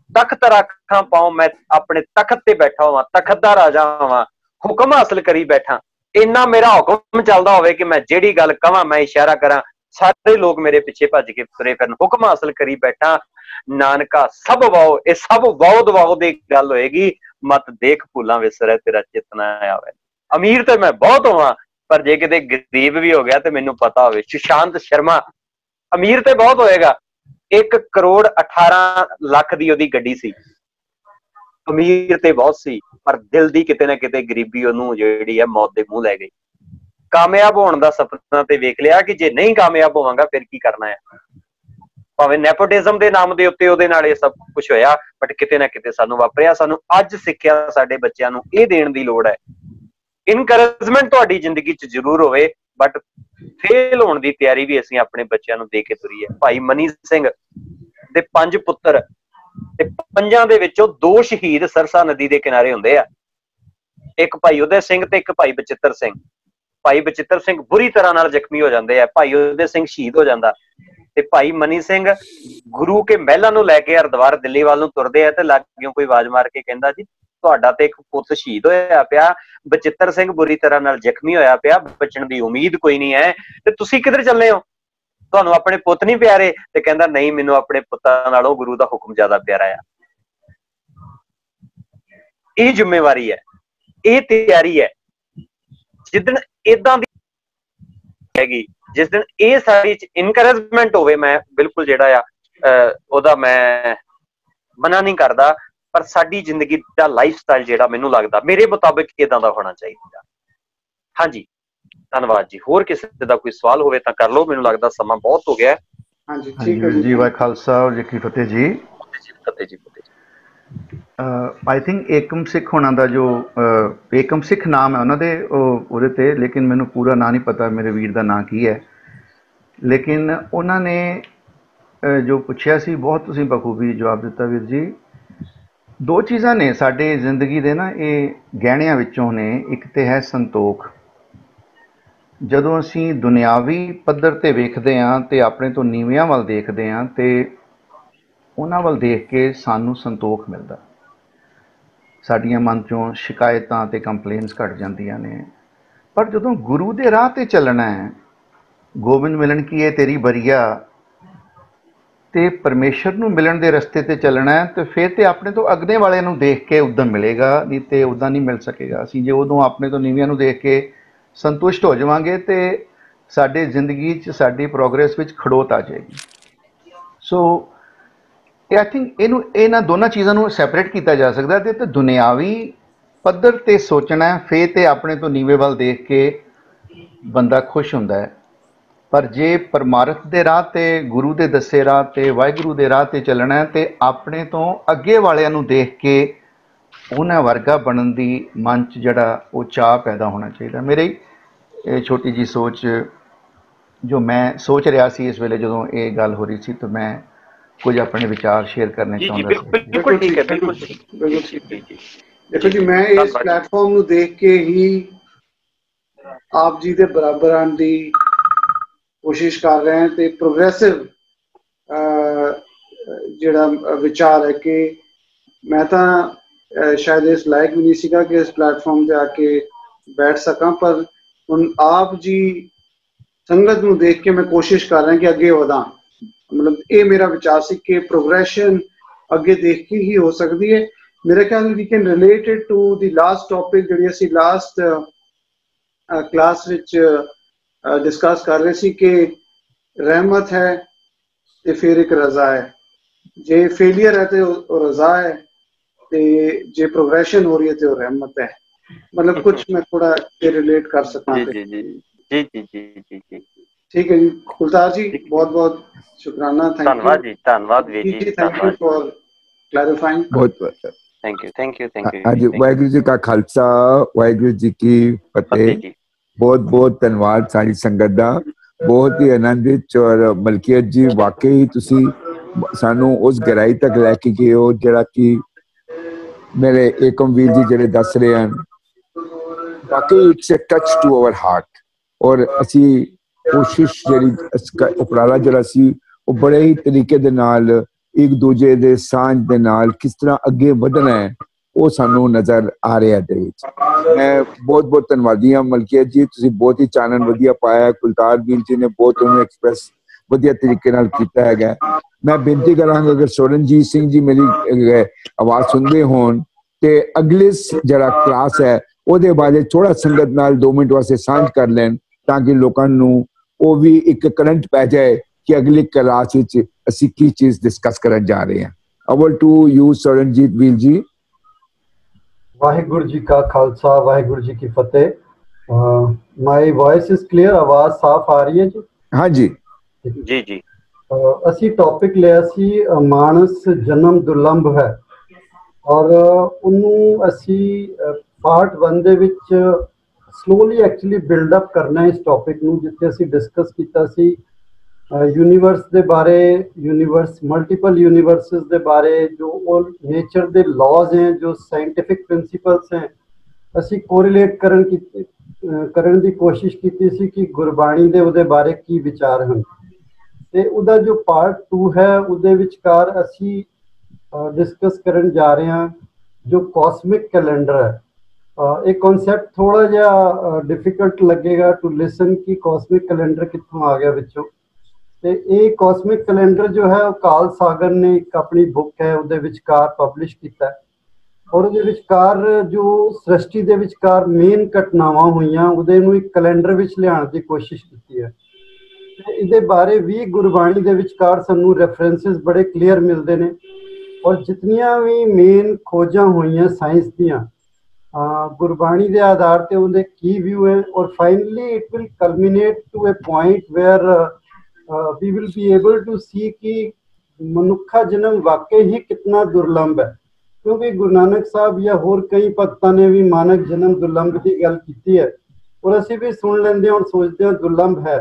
ਤਖਤ ਰੱਖਾਂ ਪਾਉ, ਮੈਂ ਆਪਣੇ ਤਖਤ ਤੇ ਬੈਠਾ ਹੋਵਾਂ, ਤਖਤ ਦਾ ਰਾਜਾ ਹੋਵਾਂ, ਹੁਕਮ ਹਾਸਲ ਕਰੀ ਬੈਠਾ। ਇੰਨਾ ਮੇਰਾ ਹੁਕਮ ਚੱਲਦਾ ਹੋਵੇ ਕਿ ਮੈਂ ਜਿਹੜੀ ਗੱਲ ਕਵਾਂ, ਮੈਂ ਇਸ਼ਾਰਾ ਕਰਾਂ, ਸਾਰੇ ਲੋਕ ਮੇਰੇ ਪਿੱਛੇ ਭੱਜ ਕੇ ਤੁਰੇ ਫਿਰਨ। ਹੁਕਮ ਹਾਸਲ ਕਰੀ ਬੈਠਾ ਨਾਨਕਾ ਸਭ ਵਾਓ, ਇਹ ਸਭ ਵਾਓ ਦਵਾਓ ਦੀ ਗੱਲ ਹੋਏਗੀ। ਮਤ ਦੇਖ ਭੁੱਲਾਂ ਵਿਸਰੈ, ਤੇਰਾ ਚੇਤਨਾ ਆਵੇ। ਅਮੀਰ ਤੇ ਮੈਂ ਬਹੁਤ ਹੋਵਾਂ, ਪਰ ਜੇ ਕਿਤੇ ਗਰੀਬ ਵੀ ਹੋ ਗਿਆ ਤੇ ਮੈਨੂੰ ਪਤਾ ਹੋਵੇ। ਸੁਸ਼ਾਂਤ ਸ਼ਰਮਾ ਅਮੀਰ ਤੇ ਬਹੁਤ ਹੋਏਗਾ, 1 ਕਰੋੜ 18 ਲੱਖ ਦੀ ਉਹਦੀ ਗੱਡੀ ਸੀ, ਅਮੀਰ ਤੇ ਬਹੁਤ ਸੀ, ਪਰ ਦਿਲ ਦੀ ਕਿਤੇ ਨਾ ਕਿਤੇ ਗਰੀਬੀ ਉਹਨੂੰ ਜਿਹੜੀ ਹੈ ਮੌਤ ਦੇ ਮੂੰਹ ਲੈ ਗਈ। ਕਾਮਯਾਬ ਹੋਣ ਦਾ ਸੁਪਨਾ ਤੇ ਵੇਖ ਲਿਆ ਕਿ ਜੇ ਨਹੀਂ ਕਾਮਯਾਬ ਹੋਵਾਂਗਾ ਫਿਰ ਕੀ ਕਰਨਾ ਹੈ। ਭਾਵੇਂ ਨੈਪੋਟਿਜ਼ਮ ਦੇ ਨਾਮ ਦੇ ਉੱਤੇ ਉਹਦੇ ਨਾਲ ਇਹ ਸਭ ਕੁਛ ਹੋਇਆ, ਬਟ ਕਿਤੇ ਨਾ ਕਿਤੇ ਸਾਨੂੰ ਵਾਪਰਿਆ। ਸਾਨੂੰ ਅੱਜ ਸਿੱਖਿਆ ਸਾਡੇ ਬੱਚਿਆਂ ਨੂੰ ਇਹ ਦੇਣ ਦੀ ਲੋੜ ਹੈ। ਇਨਕਰੇਜਮੈਂਟ ਤੁਹਾਡੀ ਜ਼ਿੰਦਗੀ 'ਚ ਜ਼ਰੂਰ ਹੋਵੇ, ਬਟ ਫੇਲ ਹੋਣ ਦੀ ਤਿਆਰੀ ਵੀ ਅਸੀਂ ਆਪਣੇ ਬੱਚਿਆਂ ਨੂੰ ਦੇ ਕੇ ਤੁਰੀ ਹੈ। ਭਾਈ ਮਨੀ ਸਿੰਘ ਦੇ 5 ਪੁੱਤਰ ਤੇ 5 ਦੇ ਵਿੱਚੋਂ 2 ਸ਼ਹੀਦ ਸਰਸਾ ਨਦੀ ਦੇ ਕਿਨਾਰੇ ਹੁੰਦੇ ਆ। ਇੱਕ ਭਾਈ ਉਦੈ ਸਿੰਘ ਤੇ ਇੱਕ ਭਾਈ ਬਚਿੱਤਰ ਸਿੰਘ। ਭਾਈ ਬਚਿੱਤਰ ਸਿੰਘ ਬੁਰੀ ਤਰ੍ਹਾਂ ਨਾਲ ਜ਼ਖਮੀ ਹੋ ਜਾਂਦੇ ਆ, ਭਾਈ ਉਦੈ ਸਿੰਘ ਸ਼ਹੀਦ ਹੋ ਜਾਂਦਾ, ਤੇ ਭਾਈ ਮਨੀ ਸਿੰਘ ਗੁਰੂ ਕੇ ਮਹਿਲਾਂ ਨੂੰ ਲੈ ਕੇ ਹਰਿਦੁਆਰ ਦਿੱਲੀ ਵੱਲ ਨੂੰ ਤੁਰਦੇ ਆ, ਤੇ ਲਾਗਿਓਂ ਕੋਈ ਆਵਾਜ਼ ਮਾਰ ਕੇ ਕਹਿੰਦਾ ਜੀ ਤੁਹਾਡਾ ਤੇ ਇੱਕ ਪੁੱਤ ਸ਼ਹੀਦ ਹੋਇਆ ਪਿਆ, ਬਚਿੱਤਰ ਸਿੰਘ ਬੁਰੀ ਤਰ੍ਹਾਂ ਨਾਲ ਜ਼ਖਮੀ ਹੋਇਆ ਪਿਆ, ਬਚਣ ਦੀ ਉਮੀਦ ਕੋਈ ਨਹੀਂ ਹੈ, ਤੇ ਤੁਸੀਂ ਕਿੱਧਰ ਚੱਲੇ ਹੋ? ਤੁਹਾਨੂੰ ਆਪਣੇ ਪੁੱਤ ਨਹੀਂ ਪਿਆਰੇ? ਤੇ ਕਹਿੰਦਾ ਨਹੀਂ, ਮੈਨੂੰ ਆਪਣੇ ਪੁੱਤਾਂ ਨਾਲੋਂ ਗੁਰੂ ਦਾ ਹੁਕਮ ਜ਼ਿਆਦਾ ਪਿਆਰਾ ਆ। ਇਹ ਜ਼ਿੰਮੇਵਾਰੀ ਹੈ, ਇਹ ਤਿਆਰੀ ਹੈ। ਜਿੱਦਣ ਏਦਾਂ ਦੀ ਹੈਗੀ, ਜਿਸ ਦਿਨ ਇਹ ਸਾਡੀ ਇਨਕਰੇਜਮੈਂਟ ਹੋਵੇ, ਮੈਂ ਬਿਲਕੁਲ ਜਿਹੜਾ ਆ ਉਹਦਾ ਮੈਂ ਮਨਾ ਨਹੀਂ ਕਰਦਾ, ਪਰ ਸਾਡੀ ਜ਼ਿੰਦਗੀ ਦਾ ਲਾਈਫ ਸਟਾਈਲ ਜਿਹੜਾ ਮੈਨੂੰ ਲੱਗਦਾ ਮੇਰੇ ਮੁਤਾਬਿਕ ਏਦਾਂ ਦਾ ਹੋਣਾ ਚਾਹੀਦਾ। ਹਾਂਜੀ, ਧੰਨਵਾਦ ਜੀ। ਹੋਰ ਕਿਸੇ ਦਾ ਕੋਈ ਸਵਾਲ ਹੋਵੇ ਤਾਂ ਕਰ ਲਓ, ਮੈਨੂੰ ਲੱਗਦਾ ਸਮਾਂ ਬਹੁਤ ਹੋ ਗਿਆ। हाँ जी ठीक है जी। वाहे खालसा और जी की फतेह जी। फतेह जी। आई थिंक ਏਕਮ ਸਿੱਖ ਹੋਣਾ ਦਾ ਜੋ ਏਕਮ ਸਿੱਖ ਨਾਮ ਹੈ ਉਹਨਾਂ ਦੇ ਉਹਦੇ ਤੇ, ਲੇਕਿਨ ਮੈਨੂੰ ਪੂਰਾ ਨਾਂ ਨਹੀਂ ਪਤਾ ਮੇਰੇ ਵੀਰ ਦਾ ਨਾਂ ਕੀ ਹੈ। ਲੇਕਿਨ ਉਹਨਾਂ ਨੇ ਜੋ ਪੁੱਛਿਆ ਸੀ ਬਹੁਤ ਤੁਸੀਂ ਬਖੂਬੀ ਜਵਾਬ ਦਿੱਤਾ ਵੀਰ ਜੀ। ਦੋ ਚੀਜ਼ਾਂ ਨੇ ਸਾਡੇ ਜ਼ਿੰਦਗੀ ਦੇ ਨਾ, ਇਹ ਗਹਿਣਿਆਂ ਵਿੱਚੋਂ ਨੇ। ਇੱਕ ਤੇ ਹੈ ਸੰਤੋਖ। ਜਦੋਂ ਅਸੀਂ ਦੁਨਿਆਵੀ ਪੱਧਰ ਤੇ ਵੇਖਦੇ ਹਾਂ ਤੇ ਆਪਣੇ ਤੋਂ ਨੀਵਿਆਂ ਵੱਲ ਦੇਖਦੇ ਹਾਂ ਤੇ ਉਹਨਾਂ ਵੱਲ ਦੇਖ ਕੇ ਸਾਨੂੰ ਸੰਤੋਖ ਮਿਲਦਾ। ਸਾਡੀਆਂ ਮਨ 'ਚੋਂ ਸ਼ਿਕਾਇਤਾਂ ਤੇ ਕੰਪਲੇਨਸ ਘੱਟ ਜਾਂਦੀਆਂ ਨੇ। ਪਰ ਜਦੋਂ ਗੁਰੂ ਦੇ ਰਾਹ ਤੇ ਚੱਲਣਾ ਹੈ, ਗੋਬਿੰਦ ਮਿਲਣ ਕੀ ਇਹ ਤੇਰੀ ਬਰੀਆ, ਤੇ ਪਰਮੇਸ਼ਰ ਨੂੰ ਮਿਲਣ ਦੇ ਰਸਤੇ ਤੇ ਚੱਲਣਾ ਹੈ, ਤੇ ਫਿਰ ਤੇ ਆਪਣੇ ਤੋਂ ਅਗਲੇ ਵਾਲਿਆਂ ਨੂੰ ਦੇਖ ਕੇ ਉਦਮ ਮਿਲੇਗਾ, ਨਹੀਂ ਤੇ ਉੱਦਾਂ ਨਹੀਂ ਮਿਲ ਸਕੇਗਾ। ਅਸੀਂ ਜੇ ਉਦੋਂ ਆਪਣੇ ਤੋਂ ਨੀਵਿਆਂ ਨੂੰ ਦੇਖ ਕੇ ਸੰਤੁਸ਼ਟ ਹੋ ਜਾਵਾਂਗੇ ਤੇ ਸਾਡੀ ਜ਼ਿੰਦਗੀ 'ਚ ਸਾਡੀ ਪ੍ਰੋਗਰੈਸ ਵਿੱਚ ਖੜੋਤ ਆ ਜਾਏਗੀ। ਸੋ ਆਈ ਥਿੰਕ ਇਹਨਾਂ ਦੋਨਾਂ ਚੀਜ਼ਾਂ ਨੂੰ ਸੈਪਰੇਟ ਕੀਤਾ ਜਾ ਸਕਦਾ। ਤੇ ਦੁਨਿਆਵੀ ਪੱਧਰ ਤੇ ਸੋਚਣਾ ਫਿਰ ਤੇ ਆਪਣੇ ਤੋਂ ਨੀਵੇਂ ਵੱਲ ਦੇਖ ਕੇ ਬੰਦਾ ਖੁਸ਼ ਹੁੰਦਾ ਹੈ। ਪਰ ਜੇ ਪਰਮਾਰਥ ਦੇ ਰਾਹ ਤੇ, ਗੁਰੂ ਦੇ ਦੱਸੇ ਰਾਹ ਤੇ, ਵਾਹਿਗੁਰੂ ਦੇ ਰਾਹ ਤੇ ਚੱਲਣਾ ਹੈ ਤੇ ਆਪਣੇ ਤੋਂ ਅੱਗੇ ਵਾਲਿਆਂ ਨੂੰ ਦੇਖ ਕੇ ਉਹਨਾਂ ਵਰਗਾ ਬਣਨ ਦੀ ਮਨ 'ਚ ਜਿਹੜਾ ਉਹ ਚਾਅ ਪੈਦਾ ਹੋਣਾ ਚਾਹੀਦਾ। ਮੇਰੀ ਇਹ ਛੋਟੀ ਜੀ ਸੋਚ ਜੋ ਮੈਂ ਸੋਚ ਰਿਹਾ ਸੀ ਇਸ ਵੇਲੇ ਜਦੋਂ ਇਹ ਗੱਲ ਹੋ ਰਹੀ ਸੀ, ਤਾਂ ਮੈਂ ਕੁਝ ਆਪਣੇ ਵਿਚਾਰ ਸ਼ੇਅਰ ਕਰਨੇ ਚਾਹੁੰਦਾ ਸੀ। ਬਿਲਕੁਲ ਠੀਕ ਹੈ, ਬਿਲਕੁਲ ਠੀਕ। देखो जी, मैं इस प्लेटफॉर्म ਨੂੰ ਦੇਖ ਕੇ ਹੀ ਆਪ ਜੀ ਦੇ ਬਰਾਬਰ ਆਉਣ ਦੀ ਕੋਸ਼ਿਸ਼ ਕਰ ਰਹੇ ਹਾਂ ਤੇ ਪ੍ਰੋਗਰੈਸਿਵ ਜਿਹੜਾ ਵਿਚਾਰ ਹੈ ਕਿ ਮੈਂ ਤਾਂ ਸ਼ਾਇਦ ਇਸ ਲਾਇਕ ਵੀ ਨਹੀਂ ਸੀਗਾ ਕਿ ਇਸ ਪਲੇਟਫਾਰਮ ਤੇ ਆ ਕੇ ਬੈਠ ਸਕਾਂ, ਪਰ ਹੁਣ ਆਪ ਜੀ ਸੰਗਤ ਨੂੰ ਦੇਖ ਕੇ ਮੈਂ ਕੋਸ਼ਿਸ਼ ਕਰ ਰਿਹਾ ਕਿ ਅੱਗੇ ਵਧਾਂ। ਮਤਲਬ ਇਹ ਮੇਰਾ ਵਿਚਾਰ ਸੀ ਕਿ ਪ੍ਰੋਗਰੈਸ਼ਨ ਅੱਗੇ ਦੇਖ ਕੇ ਹੀ ਹੋ ਸਕਦੀ ਹੈ। मेरे ख्याल we can related to the last topic ਜਿਹੜੀ ਅਸੀਂ ਲਾਸਟ ਕਲਾਸ ਵਿੱਚ ਡਿਸਕਸ ਕਰ ਰਹੇ ਸੀ ਕਿ ਰਹਿਮਤ ਹੈ ਤੇ ਫਿਰ ਇੱਕ ਰਜ਼ਾ ਹੈ। ਜੇ ਫੇਲਿਅਰ ਹੈ ਤੇ ਉਹ ਰਜ਼ਾ ਹੈ ਤੇ ਜੇ ਪ੍ਰੋਗਰੈਸ਼ਨ ਹੋ ਰਹੀ ਹੈ ਤੇ ਉਹ ਰਹਿਮਤ ਹੈ। मतलब कुछ मैं थोड़ा रिलेट कर सकता हूँ। जी। ठीक है जी कुलतार जी, बहुत बहुत शुक्राना। धन्यवाद जी, धन्यवाद Veer ji, thank you for clarifying. बहुत थैंक यू आज वाहिगुरु जी का खालसा, वाहिगुरु जी की फतेह। बहुत बहुत धन्यवाद सारी संगत दा। बहुत ही आनंदित और मलकीयत जी वाकई तुसी सानू उस गहराई तक लैके गए हो जिहड़ा कि मेरे एकम वीर जी जिहड़े दस रहे हैं, वाकई it's a touch to our heart. और असी कोशिश जिहड़ी उपराला जिहड़ा सी वो बड़े ही तरीके दे नाल एक दूजे दे सांझ दे नाल किस तरह अगे वधना है वो सानू नजर आ रहा है। मैं बहुत बहुत धन्यवादी हाँ मलकीयत जी, तुसी बहुत ही चानन वधिया पाया। कुलतार वीर जी ने बहुत उन्हें एक्सप्रैस वधिया तरीके नाल कीता है। मैं बेनती करांगा अगर सोरणजीत सिंह जी मेरी आवाज सुनते होन ते अगले जरा क्लास है ਉਹਦੇ ਬਾਰੇ थोड़ा संगत नाल 2 मिनट वास्ते सांझ कर लैन ताकि लोगों नू वो भी एक करंट पै जाए कि अगली क्लास विच असी की चीज डिस्कस करन जा रहे हैं। Over to you सरणजीत Veer ji. Waheguru ji का खालसा, वाहिगुरु जी की फतेह। माय वॉइस इज क्लियर, आवाज साफ आ रही है जी? हाँ जी जी। असी टॉपिक लिया सी मानस जन्म दुर्लभ है और उन्होंने असी पार्ट 1 ਦੇ ਵਿੱਚ स्लोली एक्चुअली बिल्डअप करना इस टॉपिक ਨੂੰ, ਜਿੱਥੇ ਅਸੀਂ डिस्कस ਕੀਤਾ ਸੀ यूनिवर्स ਦੇ बारे, यूनिवर्स मल्टीपल यूनिवर्सेस ਦੇ बारे, जो नेचर ਦੇ लॉज हैं, जो साइंटिफिक प्रिंसिपल्स हैं, ਅਸੀਂ कोरिलेट ਕਰਨ ਦੀ ਕੋਸ਼ਿਸ਼ ਕੀਤੀ ਸੀ ਕਿ ਗੁਰਬਾਣੀ ਦੇ ਉਹਦੇ ਬਾਰੇ ਕੀ ਵਿਚਾਰ ਹਨ। ਤੇ ਉਹਦਾ ਜੋ ਪਾਰਟ 2 ਹੈ ਉਹਦੇ ਵਿਚਕਾਰ ਅਸੀਂ डिस्कस ਕਰਨ ਜਾ ਰਹੇ ਹਾਂ जो कॉस्मिक कैलेंडर है। एक कॉन्सेप्ट थोड़ा जिहा डिफिकल्ट लगेगा टू लिसन कि कॉस्मिक कैलेंडर कितों आ गया विचों। ते ये कॉस्मिक कैलेंडर जो है काल सागर ने एक अपनी बुक है उहदे विचकार पब्लिश किया है और उहदे विचकार जो सृष्टि दे विचकार मेन घटनावां होईयां उहदे नूं एक कैलेंडर विच लियाउण दी कोशिश की है। ते इहदे बारे भी गुरबाणी दे विचकार सानूं रेफरेंसिस बड़े क्लीयर मिलते हैं और जितनियां भी मेन खोजां होईयां साइंस दियां गुरबाणी के आधार पर उनके की व्यू है और finally it will culminate to a point where we will be able to see कि मनुखा जन्म वाकई ही कितना दुर्लभ है, क्योंकि गुरु नानक साहब या होर कई भगतां ने भी मानव जन्म दुर्लभ की गल की है और असीं भी सुन लेंदे और सोचते हैं दुर्लभ है,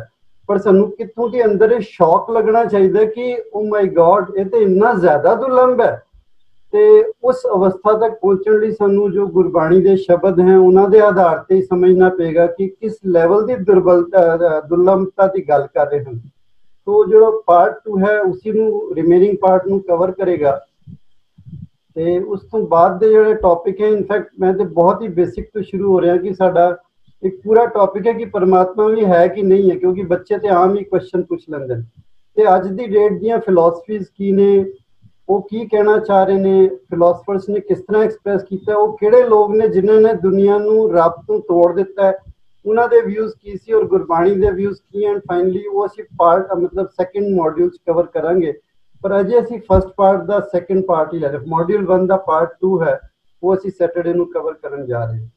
पर सानू कितों के अंदर शौक लगना चाहिए कि ओ माय गॉड ये तो इन्ना ज्यादा दुर्लभ है। ते उस अवस्था तक पहुंचने लिए सानू जो गुरबाणी के शब्द हैं उन्होंने आधार पर ही समझना पेगा कि किस लैवल की दुर्लभता की गल कर रहे हैं। तो जो पार्ट 2 है उसी रिमेनिंग पार्ट नू कवर करेगा। ते उस तो बाद दे जो टॉपिक है, इनफैक्ट मैं तो बहुत ही बेसिक तो शुरू हो रहा कि साडा एक पूरा टॉपिक है कि परमात्मा भी है कि नहीं है, क्योंकि बच्चे तो आम ही क्वेश्चन पूछ लेंगे ते अज दी डेट दी फिलोसफीज की ने, वो की कहना चाह रहे ने, फिलोसफर्स ने किस तरह एक्सप्रैस किया, वो किहड़े लोग ने जिन्होंने दुनिया नू रब तो तोड़ दिता है, उन्हां दे व्यूज की सी और गुरबाणी दे व्यूज की। एंड फाइनली वो असीं पार्ट मतलब सैकेंड मॉड्यूल कवर करांगे, पर अजे असीं फर्स्ट पार्ट दा सैकेंड पार्ट ही ले रहे। मॉड्यूल 1 दा पार्ट 2 है वो असीं सैटरडे नू कवर करन जा रहे हैं।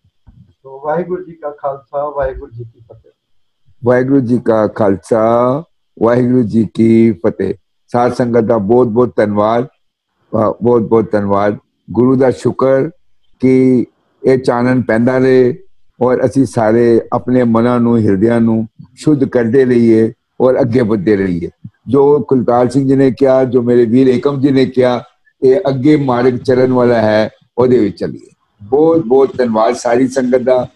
तो वाहिगुरू जी का खालसा, वाहिगुरू जी की फतेह। वाहिगुरू जी का खालसा, वाहिगुरू जी की फतेह। साध संगत दा बहुत बहुत धन्यवाद, बहुत बहुत धन्यवाद। गुरु का शुक्र कि ये चानन पैंदा रहे और असी सारे अपने मनां नूं हिरदियां नूं शुद्ध करते रहिए और अगे बढ़ते रहिए। जो कुलतार सिंह जी ने किया, जो मेरे वीर एकम जी ने किया, ये अगे मार्ग चलन वाला है, ਉਹਦੇ ਵਿੱਚ चलिए। बहुत बहुत धन्यवाद सारी संगत ਦਾ।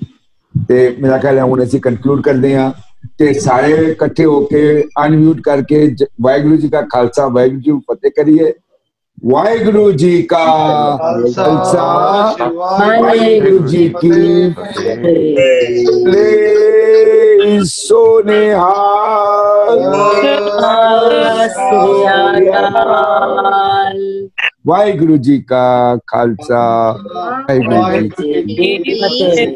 ਤੇ मेरा ख्याल है ਹੁਣ ਅਸੀਂ ਕੰਕਲੂਡ ਕਰਦੇ ਹਾਂ ਤੇ ਸਾਰੇ ਇਕੱਠੇ ਹੋ ਕੇ ਅਨਮਿਊਟ ਕਰਕੇ ਵਾਹਿਗੁਰੂ ਜੀ ਦਾ ਖਾਲਸਾ, ਵਾਹਿਗੁਰੂ ਜੀ ਫਤਿਹ ਕਰੀਏ। ਵਾਹਿਗੁਰੂ ਜੀ ਕਾ ਖਾਲਸਾ, ਵਾਹਿਗੁਰੂ ਜੀ ਕੀ ਫਤਿਹ। ਸੋਨੇਹਾਲ, ਵਾਹਿਗੁਰੂ ਜੀ ਕਾ ਖਾਲਸਾ, ਵਾਹਿਗੁਰੂ ਜੀ ਕੀ ਫਤਿਹ।